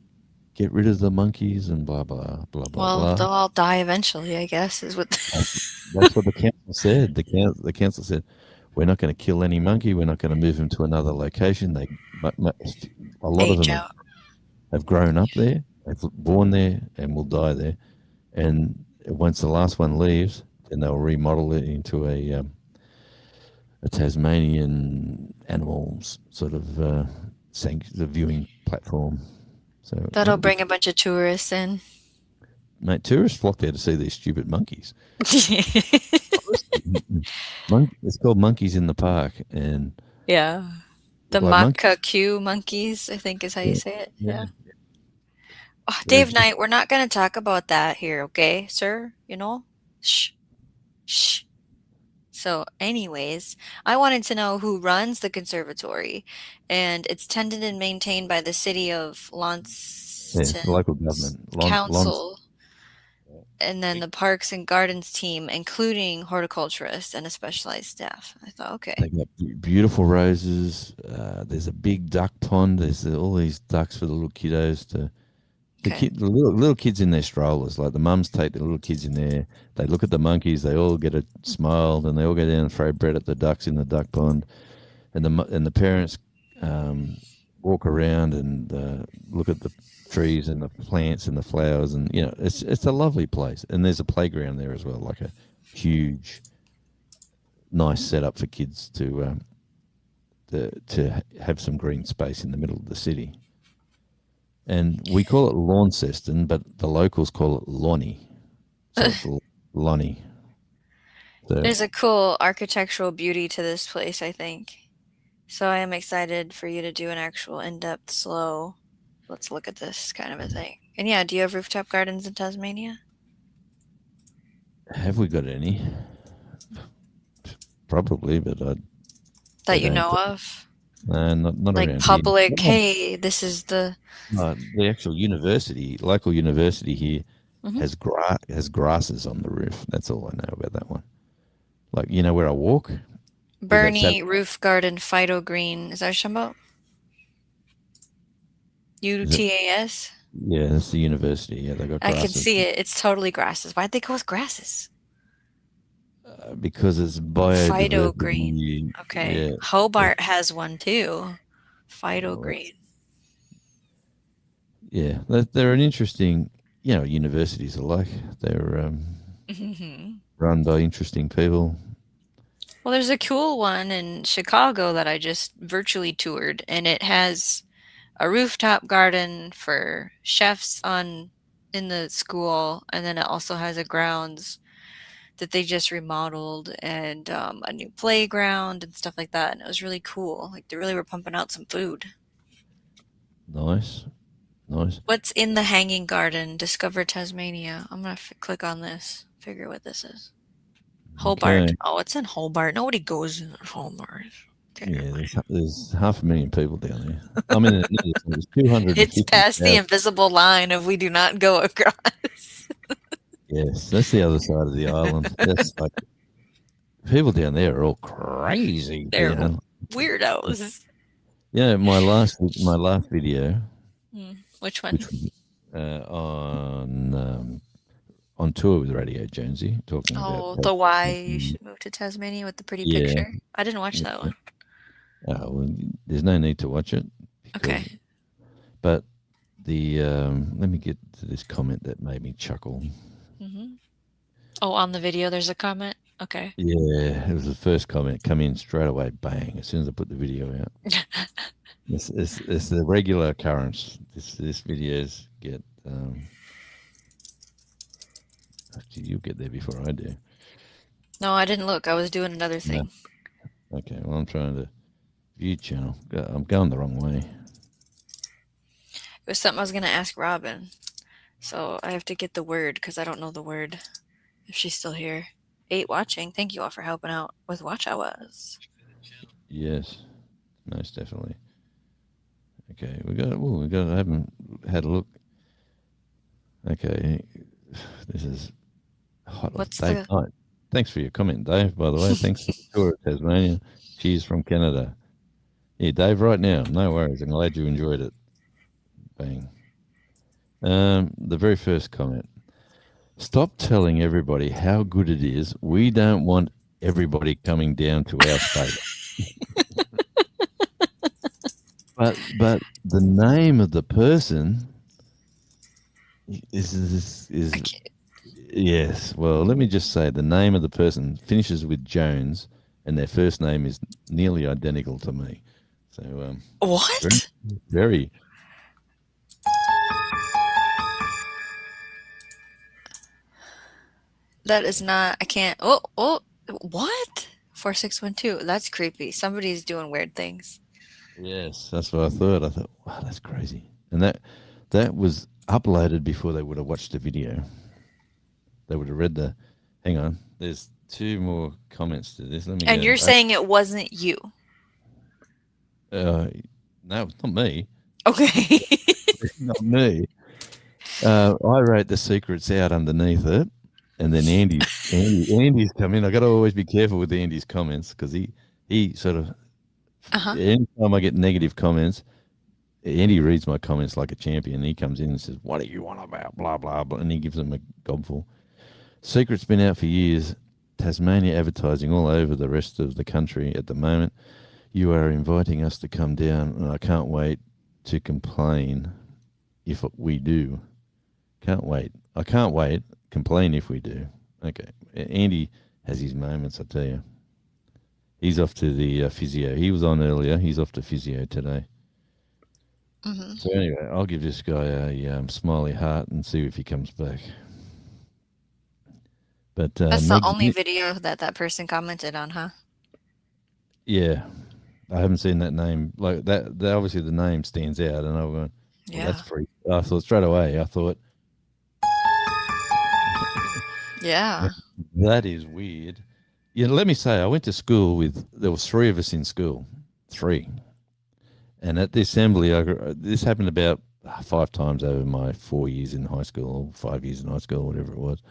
[SPEAKER 3] get rid of the monkeys and blah blah blah blah
[SPEAKER 2] Well,
[SPEAKER 3] blah.
[SPEAKER 2] they'll all die eventually, I guess, is what.
[SPEAKER 3] That's what the council said. The council said we're not going to kill any monkey. We're not going to move them to another location. A lot of
[SPEAKER 2] Age
[SPEAKER 3] them
[SPEAKER 2] out.
[SPEAKER 3] have grown up there. They've born there and will die there. And once the last one leaves, then they'll remodel it into a Tasmanian animals sort of the viewing platform. So
[SPEAKER 2] That'll bring a bunch of tourists in.
[SPEAKER 3] mate, tourists flock there to see these stupid monkeys. It's called Monkeys in the Park, and
[SPEAKER 2] Yeah. The
[SPEAKER 3] like
[SPEAKER 2] macaque monkeys, I think is how you say it. Yeah. Oh,
[SPEAKER 3] Yeah.
[SPEAKER 2] Dave Knight, we're not going to talk about that here, okay, sir? You know? Shh. Shh. So, anyways, I wanted to know who runs the conservatory, and it's tended and maintained by the city of Launceston
[SPEAKER 3] local government
[SPEAKER 2] Council, and then the Parks and Gardens team, including horticulturists and a specialized staff. I thought, okay.
[SPEAKER 3] They got beautiful roses. There's a big duck pond. There's all these ducks for the little kiddos to. The little kids in their strollers, like the mums take the little kids in there. They look at the monkeys. They all get a smile, and they all go down and throw bread at the ducks in the duck pond. And the parents walk around and look at the trees and the plants and the flowers, and it's a lovely place. And there's a playground there as well, like a huge, nice setup for kids to have some green space in the middle of the city. And we call it Launceston, but the locals call it Lonnie. So it's Lonnie. So,
[SPEAKER 2] There's a cool architectural beauty to this place, I think. So I am excited for you to do an actual in-depth, slow, let's look at this kind of a thing. And yeah, do you have rooftop gardens in Tasmania?
[SPEAKER 3] have we got any? probably, but
[SPEAKER 2] that
[SPEAKER 3] they
[SPEAKER 2] you know
[SPEAKER 3] don't.
[SPEAKER 2] of?
[SPEAKER 3] Not
[SPEAKER 2] Like
[SPEAKER 3] around here.
[SPEAKER 2] public,
[SPEAKER 3] No,
[SPEAKER 2] hey, this is the.
[SPEAKER 3] the actual university, local university here,
[SPEAKER 2] Mhm.
[SPEAKER 3] has grasses on the roof. That's all I know about that one. Like where I walk, is that
[SPEAKER 2] Bernie Roof Garden Phyto Green. Is that what you're talking about?
[SPEAKER 3] is it?
[SPEAKER 2] UTAS?
[SPEAKER 3] Yeah, that's the university. Yeah, they got
[SPEAKER 2] I can
[SPEAKER 3] grasses
[SPEAKER 2] see it. It's totally grasses. Why'd they go with grasses?
[SPEAKER 3] because it's
[SPEAKER 2] Phyto Green.
[SPEAKER 3] biodiversity.
[SPEAKER 2] Okay.
[SPEAKER 3] Yeah,
[SPEAKER 2] Hobart has one too. Phyto
[SPEAKER 3] well,
[SPEAKER 2] Green.
[SPEAKER 3] yeah. They're an interesting. Universities are like they're run by interesting people.
[SPEAKER 2] Well, there's a cool one in Chicago that I just virtually toured, and it has a rooftop garden for chefs in the school, and then it also has a grounds that they just remodeled and a new playground and stuff like that. And it was really cool. Like they really were pumping out some food.
[SPEAKER 3] Nice, nice.
[SPEAKER 2] What's in the hanging garden? Discover Tasmania. I'm gonna click on this. Figure what this is. Hobart.
[SPEAKER 3] Okay.
[SPEAKER 2] Oh, it's in Hobart. Nobody goes in Hobart.
[SPEAKER 3] Yeah, there's 500,000 people down there. I mean, there's 250,000.
[SPEAKER 2] It's past the invisible line of we do not go across.
[SPEAKER 3] Yes, that's the other side of the island. That's like people down there are all crazy.
[SPEAKER 2] They're weirdos.
[SPEAKER 3] Yeah, my last video,
[SPEAKER 2] Which one?
[SPEAKER 3] which was on tour with Radio Jonesy, talking
[SPEAKER 2] Oh,
[SPEAKER 3] about
[SPEAKER 2] the why you should move to Tasmania with the pretty picture. I didn't watch that one.
[SPEAKER 3] Well, there's no need to watch it.
[SPEAKER 2] Okay.
[SPEAKER 3] But the let me get to this comment that made me chuckle.
[SPEAKER 2] Oh, on the video, there's a comment. Okay.
[SPEAKER 3] Yeah, it was the first comment. Come in straight away, bang! As soon as I put the video out. It's the regular occurrence. This videos get. Actually, you'll get there before I do.
[SPEAKER 2] No, I didn't look. I was doing another thing.
[SPEAKER 3] No. Okay, well, I'm trying to view channel. I'm going the wrong way.
[SPEAKER 2] It was something I was going to ask Robin. So I have to get the word because I don't know the word. If she's still here. 8 watching. Thank you all for helping out with watch hours.
[SPEAKER 3] Yes, most definitely. Okay, I haven't had a look. Okay, this is hot.
[SPEAKER 2] What's
[SPEAKER 3] Dave Knight. Thanks for your comment, Dave, by the way. Thanks for the tour of Tasmania. Cheers from Canada. Yeah, Dave, right now. No worries. I'm glad you enjoyed it. Bang. The very first comment. Stop telling everybody how good it is. We don't want everybody coming down to our state. But the name of the person is yes. Well, let me just say the name of the person finishes with Jones, and their first name is nearly identical to me. So
[SPEAKER 2] what?
[SPEAKER 3] Very.
[SPEAKER 2] That is not. I can't. Oh, what? 4612. That's creepy. Somebody's doing weird things.
[SPEAKER 3] Yes, that's what I thought. I thought, wow, that's crazy. And that was uploaded before they would have watched the video. They would have read the. Hang on, there's 2 more comments to this. Let me.
[SPEAKER 2] And you're saying it wasn't you?
[SPEAKER 3] No, it's not me.
[SPEAKER 2] Okay.
[SPEAKER 3] Not me. I wrote the secrets out underneath it, and then Andy's come in. I got to always be careful with Andy's comments because he sort of. Anytime I get negative comments, Andy reads my comments like a champion. He comes in and says, "What do you want about blah blah blah?" And he gives them a gobful. Secret's been out for years. Tasmania advertising all over the rest of the country at the moment. You are inviting us to come down, and I can't wait to complain if we do. Can't wait. I can't wait. Complain if we do. Okay. Andy has his moments, I tell you. He's off to the physio. He was on earlier. He's off to physio today. So anyway, I'll give this guy a smiley heart and see if he comes back. But
[SPEAKER 2] that's the only video that person commented on, huh?
[SPEAKER 3] Yeah, I haven't seen that name like that. Obviously, the name stands out, and I went, well,
[SPEAKER 2] yeah,
[SPEAKER 3] that's free. I thought straight away. I thought,
[SPEAKER 2] yeah,
[SPEAKER 3] that is weird. let me say, I went to school there was 3 of us in school, 3. And at the assembly, this happened about 5 times over my 4 years in high school, or 5 years in high school, whatever it was.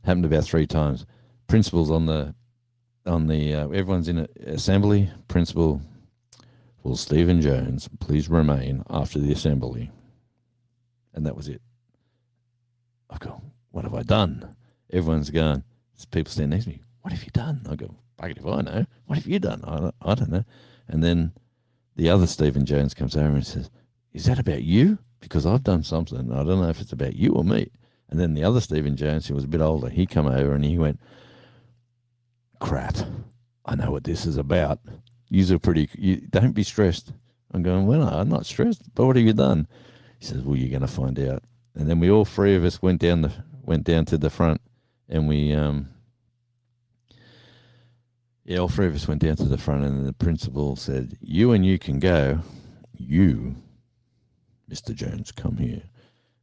[SPEAKER 3] Happened about 3 times. Principals everyone's in an assembly. Principal, will Stephen Jones please remain after the assembly? And that was it. I go, what have I done? Everyone's going, people stand next to me, what have you done? I go, bugger if I know. What have you done? I don't know. And then the other Stephen Jones comes over and says, is that about you? Because I've done something. I don't know if it's about you or me. And then the other Stephen Jones, who was a bit older, he come over and he went, crap, I know what this is about. Don't be stressed. I'm going, well, no, I'm not stressed, but what have you done? He says, well, you're going to find out. And then all 3 of us went down to the front, and we, all 3 of us went down to the front, and the principal said, you and you can go. You, Mr. Jones, come here.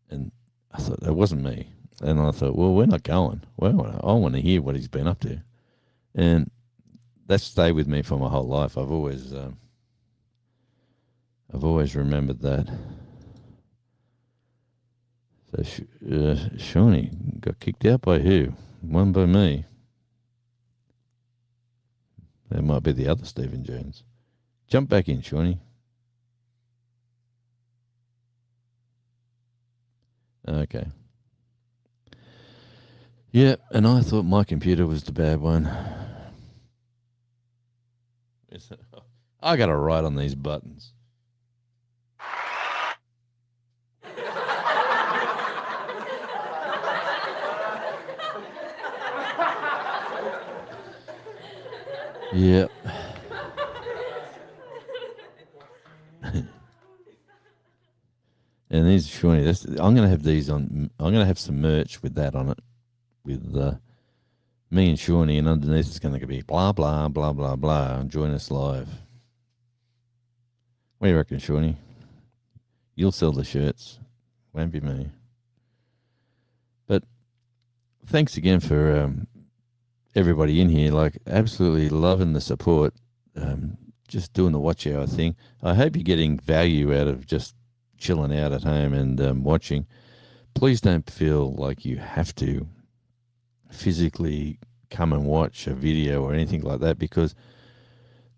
[SPEAKER 3] And I thought, that wasn't me. And I thought, well, we're not going. Well, I want to hear what he's been up to. And that stayed with me for my whole life. I've always remembered that. So Shawnee got kicked out by who? One by me. That might be the other Stephen Jones. Jump back in, Shawnee. Okay. Yeah, and I thought my computer was the bad one. I got to write on these buttons. Yep. And these Shawnee, I'm going to have these on. I'm going to have some merch with that on it, with me and Shawnee, and underneath it's going to be blah blah blah blah blah. And join us live. What do you reckon, Shawnee? You'll sell the shirts, won't be me. But thanks again for everybody in here. Like, absolutely loving the support. Just doing the watch hour thing. I hope you're getting value out of just chilling out at home and watching. Please don't feel like you have to physically come and watch a video or anything like that, because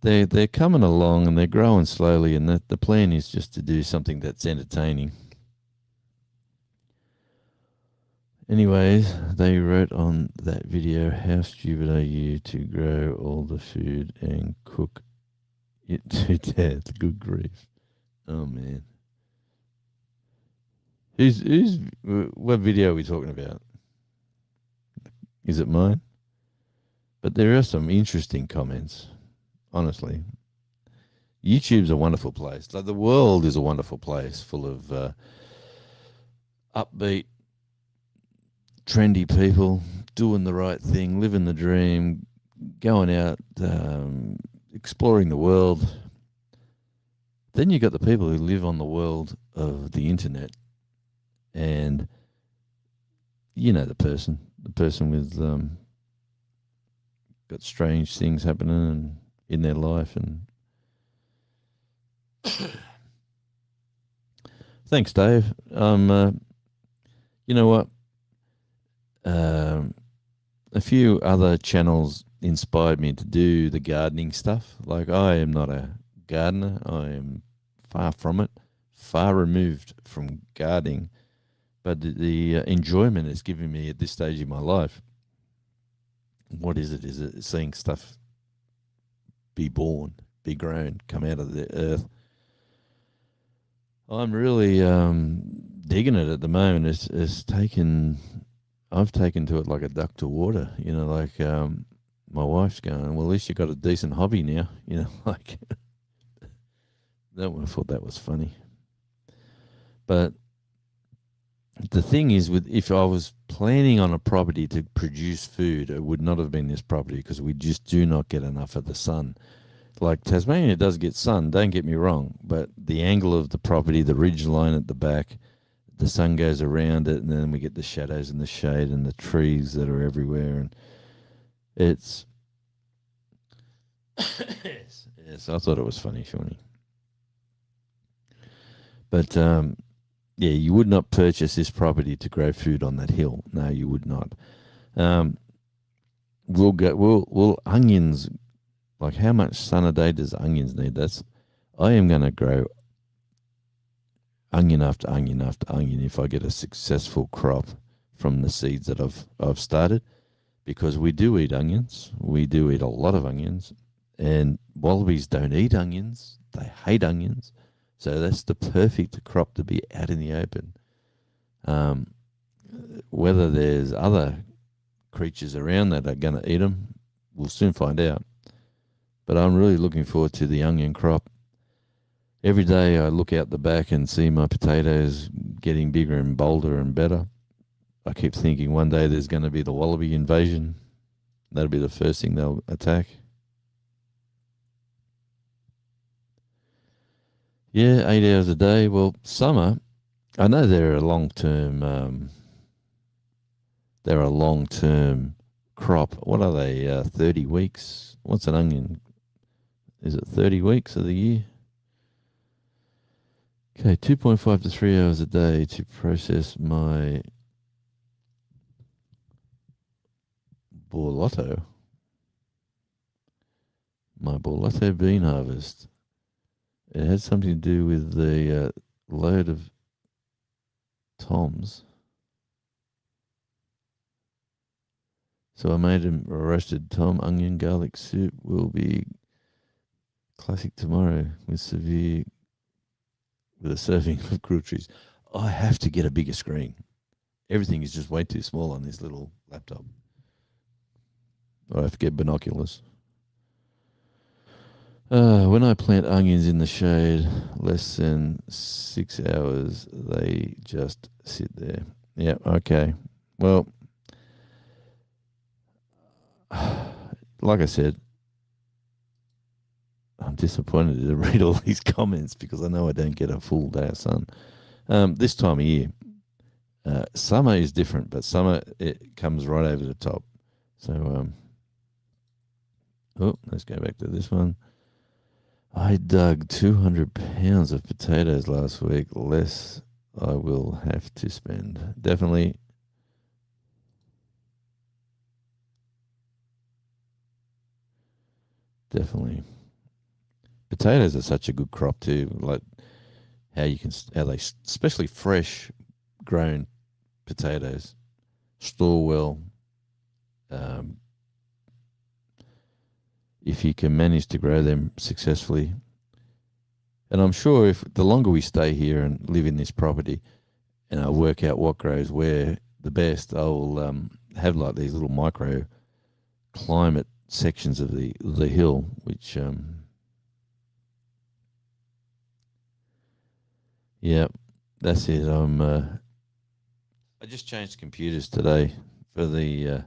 [SPEAKER 3] they're coming along and they're growing slowly, and the plan is just to do something that's entertaining. Anyways, they wrote on that video, how stupid are you to grow all the food and cook it to death? Good grief. Oh, man. What video are we talking about? Is it mine? But there are some interesting comments, honestly. YouTube's a wonderful place. Like, the world is a wonderful place, full of upbeat, trendy people doing the right thing, living the dream, going out, exploring the world. Then you got the people who live on the world of the internet, and you know the person with got strange things happening in their life. And thanks, Dave. You know what? A few other channels inspired me to do the gardening stuff. Like, I am not a gardener. I am far from it, far removed from gardening. But the enjoyment it's given me at this stage in my life, what is it? Is it seeing stuff be born, be grown, come out of the earth? I'm really digging it at the moment. I've taken to it like a duck to water. You know, like my wife's going, well, at least you got a decent hobby now. You know, like I thought that was funny. But the thing is, if I was planning on a property to produce food, it would not have been this property, because we just do not get enough of the sun. Like, Tasmania does get sun, don't get me wrong, but the angle of the property, the ridge line at the back, the sun goes around it, and then we get the shadows and the shade and the trees that are everywhere, and it's Yes, yes, I thought it was funny, Shawnee. But yeah, you would not purchase this property to grow food on that hill. No, you would not. Um, we'll onions. Like, how much sun a day does onions need? I am going to grow onion after onion after onion if I get a successful crop from the seeds that I've started, because we do eat onions. We do eat a lot of onions, and wallabies don't eat onions. They hate onions. So that's the perfect crop to be out in the open. Whether there's other creatures around that are going to eat them, we'll soon find out. But I'm really looking forward to the onion crop. Every day I look out the back and see my potatoes getting bigger and bolder and better. I keep thinking one day there's going to be the wallaby invasion. That'll be the first thing they'll attack. Yeah, 8 hours a day. Well, summer, I know they're a long-term crop. What are they? 30 weeks? What's an onion? Is it 30 weeks of the year? Okay, 2.5 to 3 hours a day to process my borlotto. My borlotto bean harvest. It had something to do with the load of toms. So I made a roasted tom, onion, garlic soup. Will be classic tomorrow with a serving of grilled cheese. I have to get a bigger screen. Everything is just way too small on this little laptop. I have to get binoculars. When I plant onions in the shade, less than 6 hours, they just sit there. Yeah, okay. Well, like I said, I'm disappointed to read all these comments because I know I don't get a full day of sun. This time of year, summer is different, but summer, it comes right over the top. So, let's go back to this one. I dug 200 pounds of potatoes last week. Less I will have to spend. Definitely. Definitely. Potatoes are such a good crop too. Like how they, especially fresh grown potatoes, store well. If you can manage to grow them successfully. And I'm sure if the longer we stay here and live in this property and I work out what grows where the best, I'll have like these little micro climate sections of the hill, which yeah, that's it. I just changed computers today for the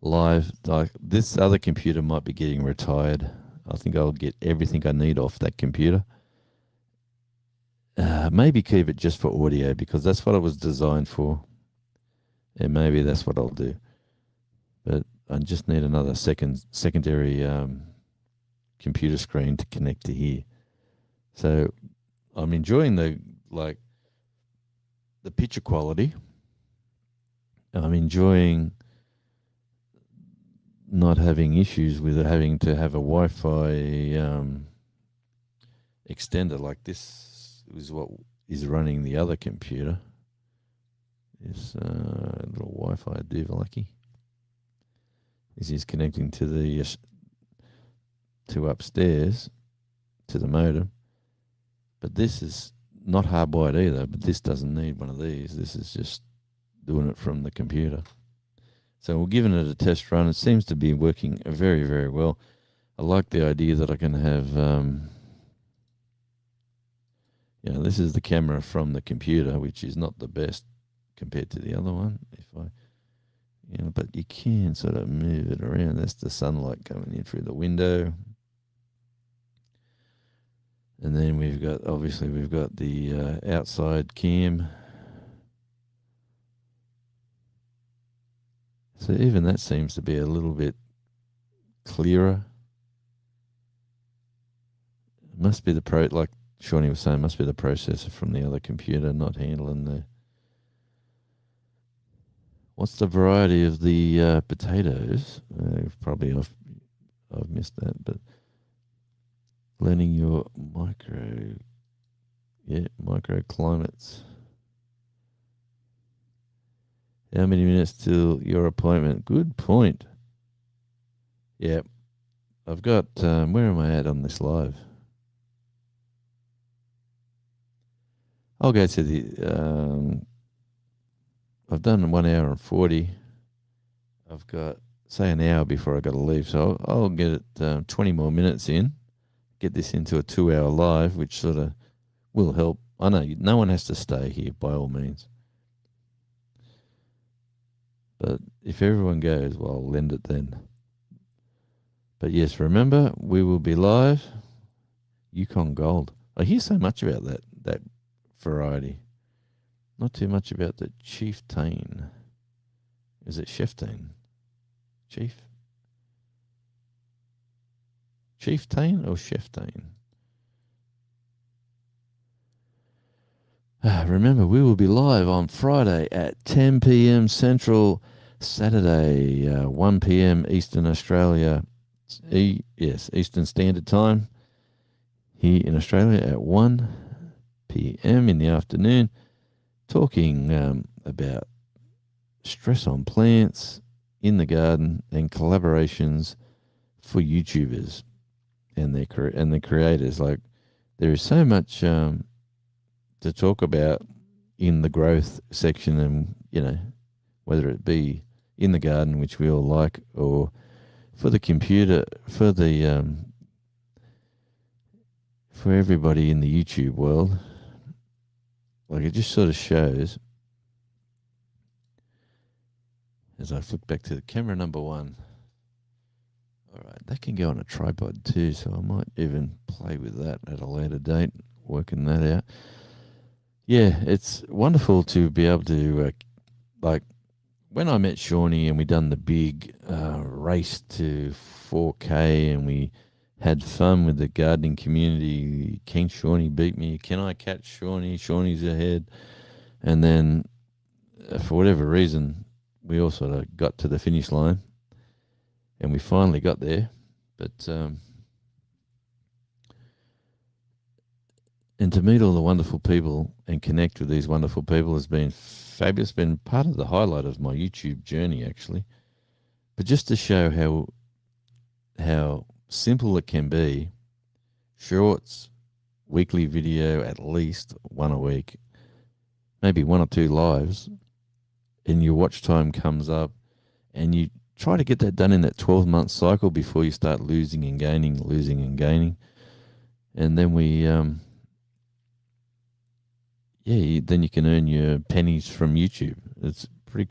[SPEAKER 3] live. Like, this other computer might be getting retired. I think I'll get everything I need off that computer. Maybe keep it just for audio because that's what it was designed for. And maybe that's what I'll do. But I just need another secondary computer screen to connect to here. So I'm enjoying the picture quality. I'm enjoying not having issues with having to have a Wi-Fi extender. Like, this is what is running the other computer. This little Wi-Fi Duvalaki. This is connecting to the to upstairs to the modem. But this is not hardwired either. But this doesn't need one of these. This is just doing it from the computer. So we're giving it a test run. It seems to be working very, very well. I like the idea that I can have, this is the camera from the computer, which is not the best compared to the other one. But you can sort of move it around. That's the sunlight coming in through the window. And then we've got the outside cam. So even that seems to be a little bit clearer. It must be like Shawnee was saying, must be the processor from the other computer not handling the. What's the variety of the potatoes? Probably I've missed that, but learning your microclimates. How many minutes till your appointment? Good point. Yeah, I've got. Where am I at on this live? I'll go to the. I've done 1 hour and 40. I've got say an hour before I got to leave, so I'll get it 20 more minutes in. Get this into a 2-hour live, which sort of will help. I know no one has to stay here by all means. But if everyone goes, well, I'll lend it then. But yes, remember, we will be live. Yukon Gold. I hear so much about that variety. Not too much about the Chieftain. Is it Chieftain? Chieftain or Chieftain? Remember, we will be live on Friday at 10 p.m. Central, Saturday 1 p.m. Eastern Australia. Eastern Standard Time. Here in Australia at 1 p.m. in the afternoon, talking about stress on plants in the garden and collaborations for YouTubers and their creators. Like, there is so much to talk about in the growth section, and whether it be in the garden, which we all like, or for the computer, for everybody in the YouTube world. Like, it just sort of shows, as I flick back to the camera number 1. All right, that can go on a tripod too, so I might even play with that at a later date, working that out. Yeah, it's wonderful to be able to, like, when I met Shawnee and we done the big race to 4K and we had fun with the gardening community. King Shawnee beat me. Can I catch Shawnee? Shawnee's ahead. And then, for whatever reason, we all sort of got to the finish line. And we finally got there. But, and to meet all the wonderful people and connect with these wonderful people has been fabulous. Been part of the highlight of my YouTube journey, actually. But just to show how simple it can be, shorts, weekly video, at least one a week, maybe 1 or 2 lives, and your watch time comes up, and you try to get that done in that 12-month cycle before you start losing and gaining. And then then you can earn your pennies from YouTube. It's pretty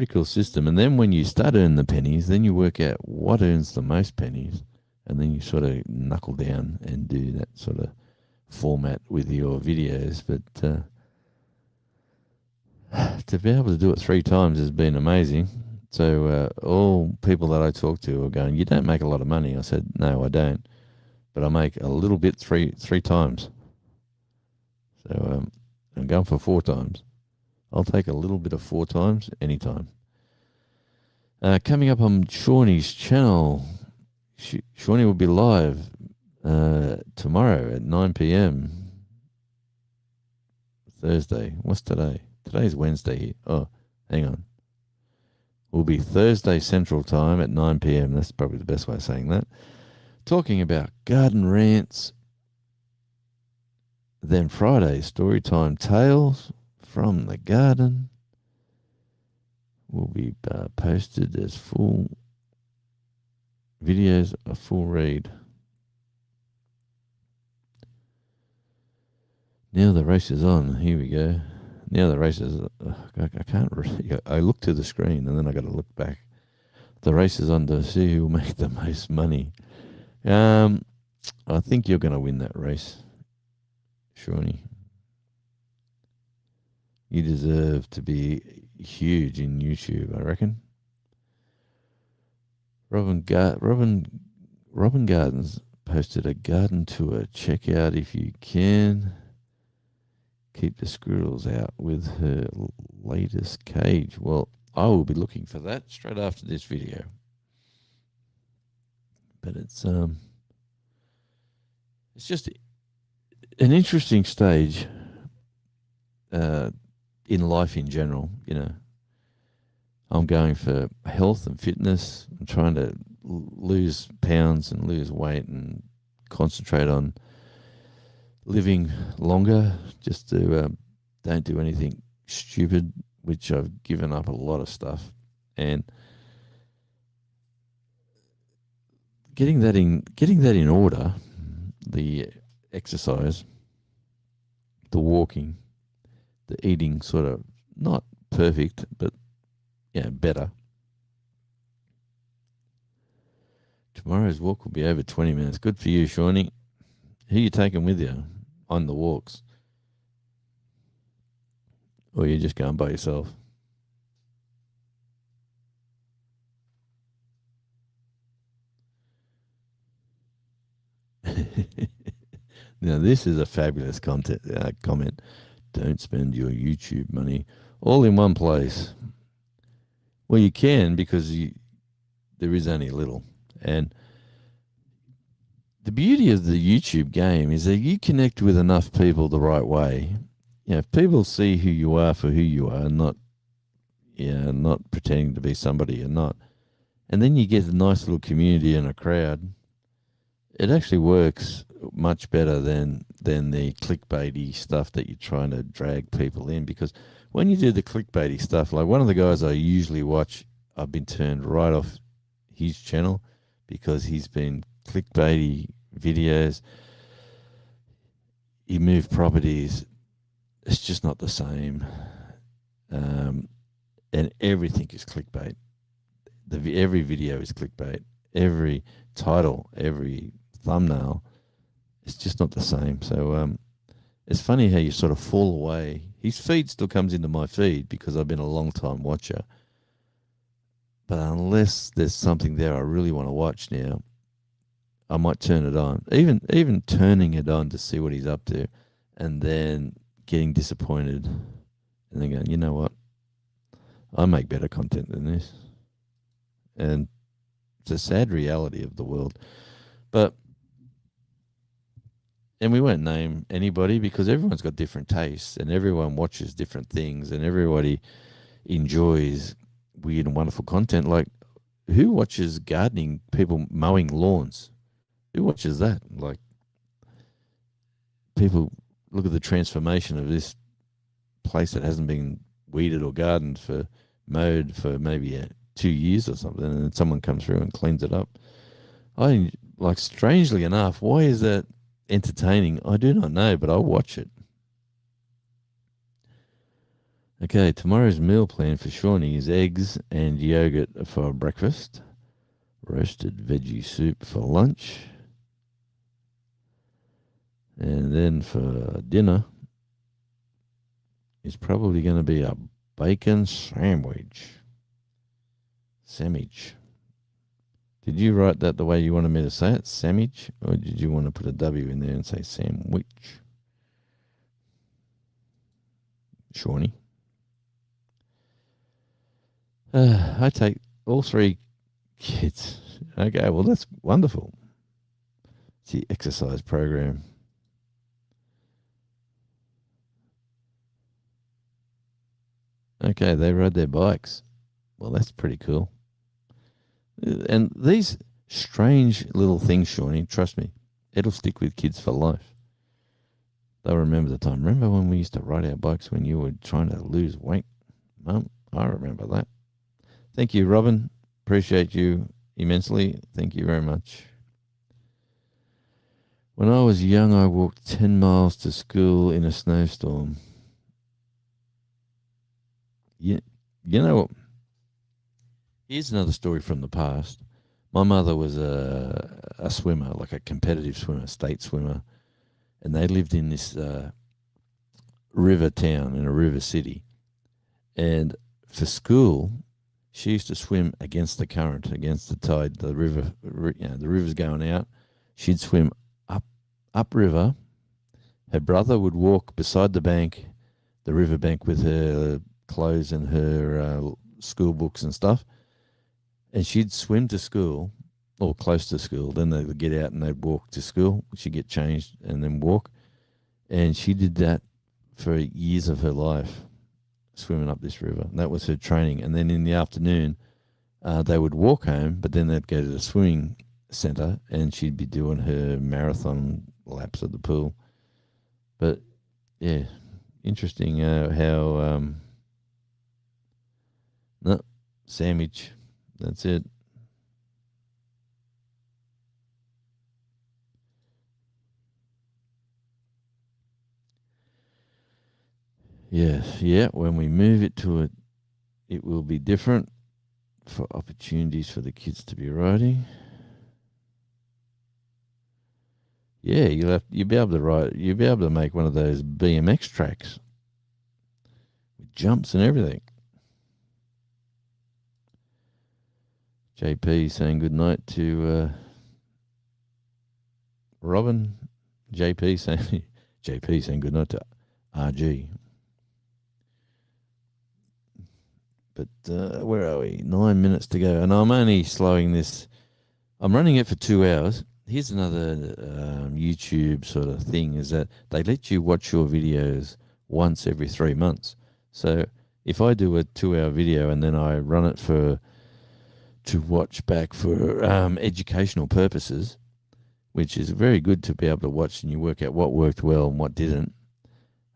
[SPEAKER 3] cool system. And then when you start earning the pennies, then you work out what earns the most pennies, and then you sort of knuckle down and do that sort of format with your videos. But to be able to do it 3 times has been amazing. So all people that I talk to are going, "You don't make a lot of money." I said, "No, I don't, but I make a little bit three times." So I'm going for 4 times. I'll take a little bit of 4 times anytime. Coming up on Shawnee's channel, Shawnee will be live tomorrow at 9 p.m. Thursday. What's today? Today's Wednesday. Oh, hang on. Will be Thursday Central Time at 9 p.m. That's probably the best way of saying that. Talking about garden rants. Then Friday, Storytime Tales from the Garden will be posted as full videos, a full read. Now the race is on. Here we go. Now the race is. I can't really. I look to the screen and then I got to look back. The race is on to see who will make the most money. I think you're going to win that race, Shawnee. You deserve to be huge in YouTube, I reckon. Robin Gardens hosted a garden tour. Check out if you can. Keep the squirrels out with her latest cage. Well, I will be looking for that straight after this video. But it's just an interesting stage in life in general. You know, I'm going for health and fitness. I'm trying to lose pounds and lose weight and concentrate on living longer, just to don't do anything stupid, which I've given up a lot of stuff. And getting that in order, the exercise, the walking, the eating, sort of not perfect, but better. Tomorrow's walk will be over 20 minutes. Good for you, Shawnee. Who you taking with you on the walks? Or you're just going by yourself? Now, this is a fabulous comment. Don't spend your YouTube money all in one place. Well, you can, because there is only a little. And the beauty of the YouTube game is that you connect with enough people the right way. You know, if people see who you are for who you are, not pretending to be somebody you're not, and then you get a nice little community and a crowd, it actually works much better than the clickbaity stuff that you're trying to drag people in. Because when you do the clickbaity stuff, like one of the guys I usually watch, I've been turned right off his channel because he's been clickbaity videos. He moved properties. It's just not the same. And everything is clickbait. Every video is clickbait. Every title, every thumbnail, it's just not the same. So it's funny how you sort of fall away. His feed still comes into my feed because I've been a long time watcher. But unless there's something there I really want to watch now, I might turn it on. Even turning it on to see what he's up to, and then getting disappointed, and then going, you know what? I make better content than this. And it's a sad reality of the world. And we won't name anybody because everyone's got different tastes and everyone watches different things and everybody enjoys weird and wonderful content. Like, who watches gardening, people mowing lawns? Who watches that? Like, people look at the transformation of this place that hasn't been weeded or mowed for maybe 2 years or something, and then someone comes through and cleans it up. Strangely enough, why is that entertaining? I do not know, but I'll watch it. Okay, tomorrow's meal plan for Shawnee is eggs and yogurt for breakfast, roasted veggie soup for lunch, and then for dinner is probably going to be a bacon sandwich. Did you write that the way you wanted me to say it, sandwich, or did you want to put a W in there and say sandwich? Shawnee. I take all 3 kids. Okay, well, that's wonderful. It's the exercise program. Okay, they rode their bikes. Well, that's pretty cool. And these strange little things, Shawnee, trust me, it'll stick with kids for life. They'll remember the time. Remember when we used to ride our bikes when you were trying to lose weight? Mum, I remember that. Thank you, Robin. Appreciate you immensely. Thank you very much. When I was young, I walked 10 miles to school in a snowstorm. You know what? Here's another story from the past. My mother was a swimmer, like a competitive swimmer, state swimmer, and they lived in this river town, in a river city. And for school, she used to swim against the current, against the tide. The river's going out. she'd swim upriver. Her brother would walk beside the riverbank with her clothes and her school books and stuff, and she'd swim to school or close to school. Then they would get out and they'd walk to school. She'd get changed and then walk. And she did that for years of her life, swimming up this river. And that was her training. And then in the afternoon, they would walk home, but then they'd go to the swimming centre and she'd be doing her marathon laps at the pool. But, yeah, interesting how... no, sandwich. That's it. Yes, yeah. When we move it to it will be different for opportunities for the kids to be riding. Yeah, you'll be able to ride. You'll be able to make one of those BMX tracks with jumps and everything. JP saying good night to Robin. JP saying good night to RG. But where are we? 9 minutes to go. And I'm only slowing this. I'm running it for 2 hours. Here's another YouTube sort of thing, is that they let you watch your videos once every 3 months. So if I do a 2-hour video and then I run it to watch back for educational purposes, which is very good to be able to watch and you work out what worked well and what didn't,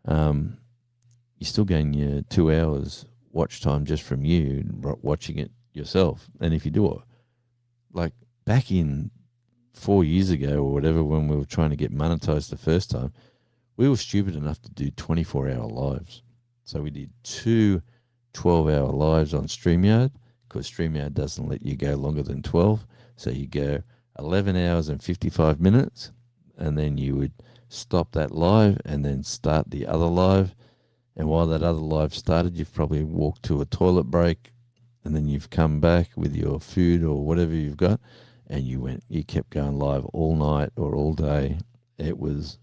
[SPEAKER 3] you still gain your 2 hours watch time just from you watching it yourself. And if you do it, like back in 4 years ago or whatever, when we were trying to get monetized the first time, we were stupid enough to do 24-hour lives. So we did 2 12-hour lives on StreamYard, because StreamYard doesn't let you go longer than 12. So you go 11 hours and 55 minutes, and then you would stop that live and then start the other live. And while that other live started, you've probably walked to a toilet break, and then you've come back with your food or whatever you've got, and you kept going live all night or all day. It was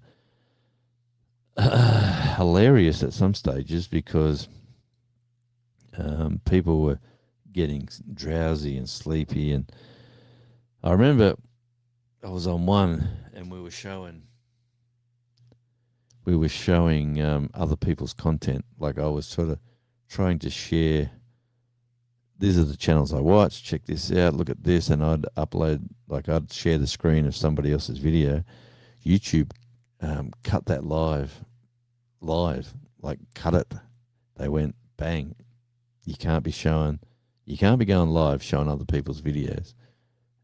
[SPEAKER 3] hilarious at some stages because people were getting drowsy and sleepy. And I remember I was on one and we were showing other people's content. Like I was sort of trying to share, these are the channels I watch, check this out, look at this, and I'd upload, like I'd share the screen of somebody else's video. YouTube cut that live, like cut it. They went, bang, you can't be going live showing other people's videos.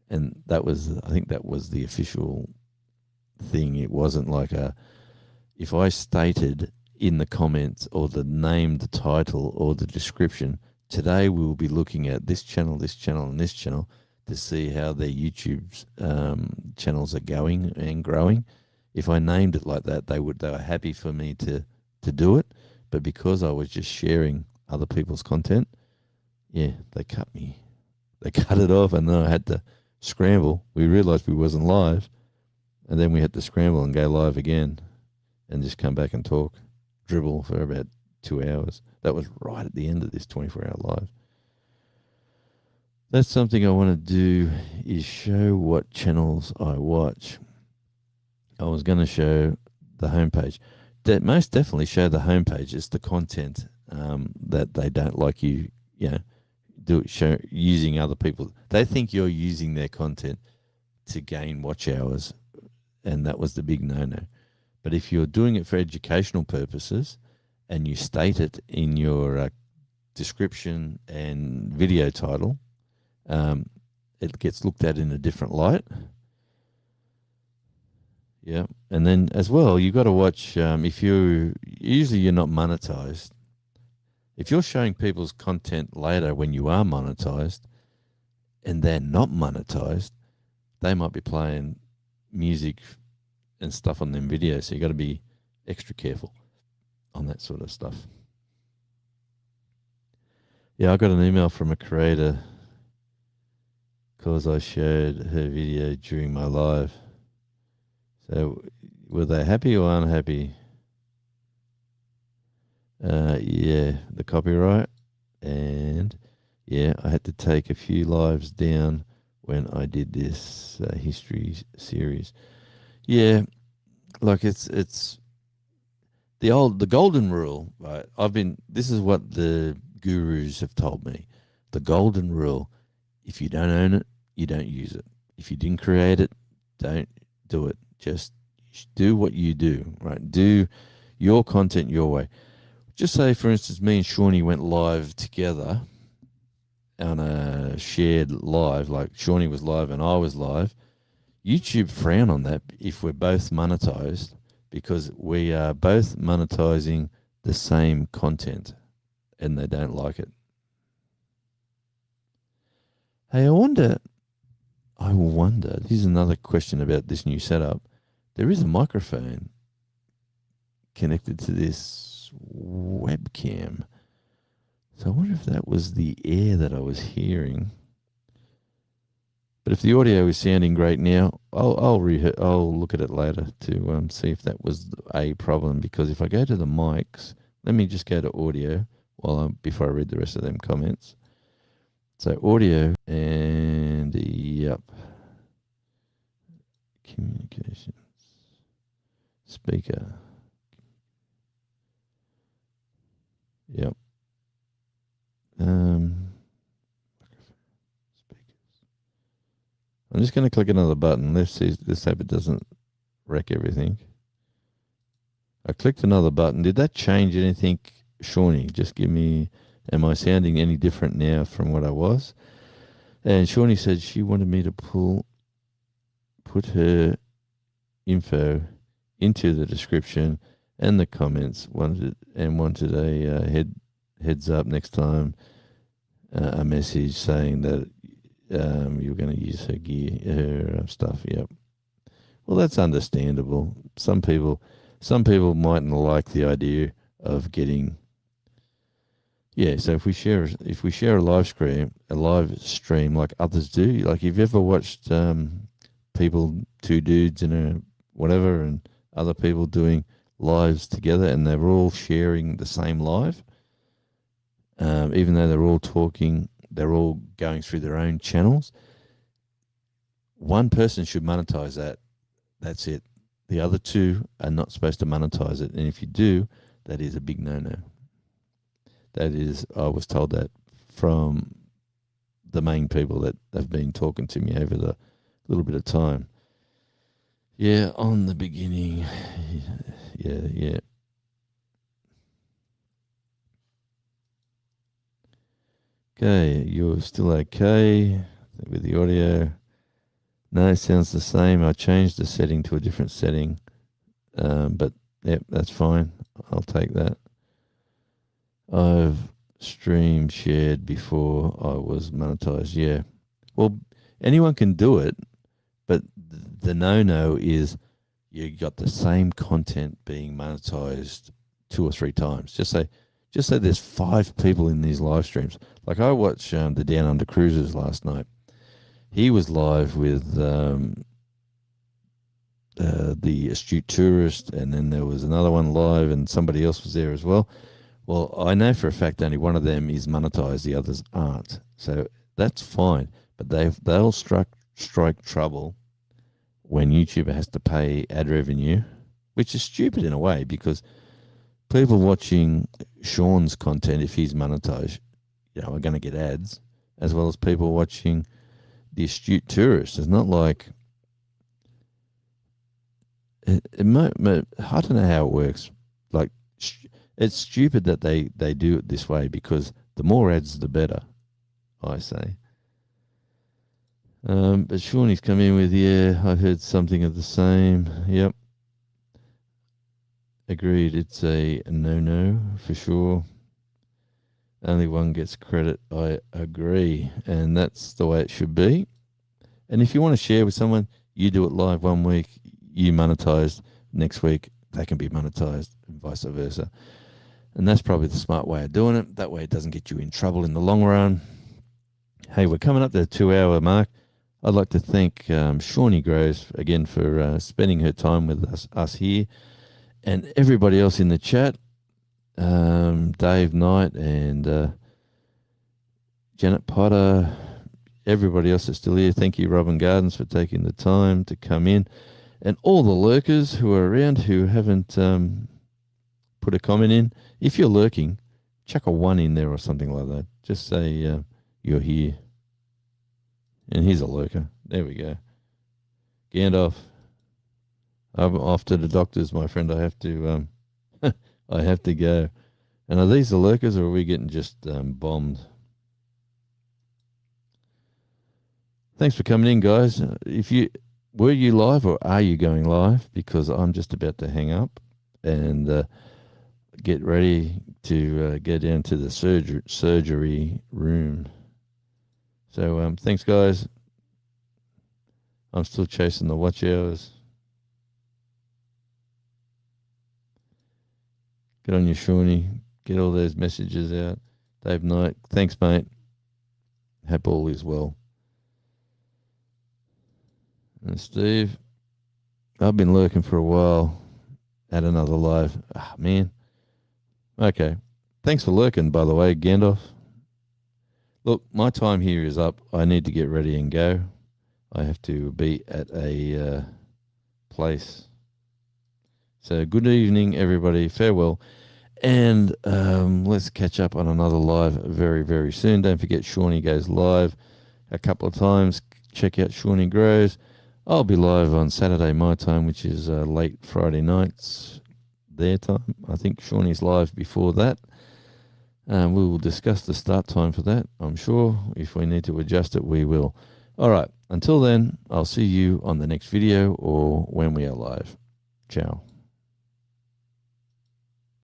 [SPEAKER 3] And I think that was the official thing. It wasn't like if I stated in the comments or the name, the title or the description, today we will be looking at this channel, and this channel to see how their YouTube's channels are going and growing. If I named it like that, they were happy for me to do it. But because I was just sharing other people's content, yeah, they cut me. They cut it off, and then I had to scramble. We realized we wasn't live, and then we had to scramble and go live again and just come back and dribble for about 2 hours. That was right at the end of this 24-hour live. That's something I want to do, is show what channels I watch. I was going to show the homepage. That most definitely show the homepage. It's the content that they don't like you using other people. They think you're using their content to gain watch hours, and that was the big no-no. But if you're doing it for educational purposes and you state it in your description and video title, it gets looked at in a different light. Yeah. And then as well, you've got to watch, usually you're not monetized. If you're showing people's content later when you are monetized and they're not monetized, they might be playing music and stuff on them videos. So you got to be extra careful on that sort of stuff. Yeah, I got an email from a creator because I shared her video during my live. So were they happy or unhappy? Yeah, the copyright. And yeah, I had to take a few lives down when I did this history series. Yeah, like it's the golden rule, right? This is what the gurus have told me. The golden rule: if you don't own it, you don't use it. If you didn't create it, don't do it. Just do what you do, right? Do your content your way. Just say, for instance, me and Shawnee went live together on a shared live, like Shawnee was live and I was live. YouTube frown on that if we're both monetized, because we are both monetizing the same content and they don't like it. Hey, I wonder, here's another question about this new setup. There is a microphone connected to this webcam. So I wonder if that was the air that I was hearing. But if the audio is sounding great now, I'll look at it later to see if that was a problem. Because if I go to the mics, let me just go to audio before I read the rest of them comments. So audio and yep, communications, speaker, yep, speakers. I'm just going to click another button. Let's hope it doesn't wreck everything. I clicked another button. Did that change anything, Shawnee? Just give me, am I sounding any different now from what I was? And Shawnee said she wanted me to put her info into the description and the comments. Wanted a heads up next time, a message saying that you're going to use her gear, her stuff. Yep. Well, that's understandable. Some people mightn't like the idea of getting. Yeah, so if we share a live stream like others do, like you've ever watched people, two dudes in a whatever, and other people doing lives together, and they're all sharing the same live, even though they're all talking, they're all going through their own channels. One person should monetize that. That's it. The other two are not supposed to monetize it, and if you do, that is a big no-no. That is, I was told that from the main people that have been talking to me over the little bit of time. Yeah, on the beginning. Yeah. Okay, you're still okay with the audio. No, it sounds the same. I changed the setting to a different setting. But yep, that's fine. I'll take that. I've stream shared before I was monetized. Yeah. Well, anyone can do it, but the no-no is you got the same content being monetized 2 or 3 times. Just say there's 5 people in these live streams. Like I watched the Down Under Cruisers last night. He was live with the Astute Tourist, and then there was another one live, and somebody else was there as well. Well, I know for a fact only one of them is monetized, the others aren't. So that's fine. But they'll strike trouble when YouTube has to pay ad revenue, which is stupid in a way, because people watching Sean's content, if he's monetized, are going to get ads, as well as people watching the Astute Tourist. It's not like it might, I don't know how it works. Like, it's stupid that they do it this way, because the more ads, the better, I say. But Shawnee's come in with, yeah, I've heard something of the same. Yep. Agreed. It's a no-no for sure. Only one gets credit. I agree. And that's the way it should be. And if you want to share with someone, you do it live one week, you monetized. Next week, they can be monetized, and vice versa. And that's probably the smart way of doing it. That way it doesn't get you in trouble in the long run. Hey, we're coming up to the 2-hour mark. I'd like to thank Shawnee Groves again for spending her time with us here, and everybody else in the chat. Dave Knight and Janet Potter, everybody else that's still here. Thank you, Robin Gardens, for taking the time to come in, and all the lurkers who are around who haven't put a comment in. If you're lurking, chuck a 1 in there or something like that. Just say you're here. And here's a lurker. There we go. Gandalf, I'm off to the doctors, my friend. I have to I have to go. And are these the lurkers, or are we getting just bombed? Thanks for coming in, guys. Were you live or are you going live? Because I'm just about to hang up and get ready to go down to the surgery room. So thanks, guys. I'm still chasing the watch hours. Get on your Shawnee. Get all those messages out. Dave Knight, thanks, mate. Hope all is well. And Steve, I've been lurking for a while at another live. Ah, man. Okay. Thanks for lurking, by the way, Gandalf. Look, my time here is up. I need to get ready and go. I have to be at a place. So good evening, everybody. Farewell. And let's catch up on another live very, very soon. Don't forget, Shawnee goes live a couple of times. Check out Shawnee Grows. I'll be live on Saturday, my time, which is late Friday nights, their time. I think Shawnee's live before that. We will discuss the start time for that, I'm sure. If we need to adjust it, we will. All right. Until then, I'll see you on the next video or when we are live. Ciao.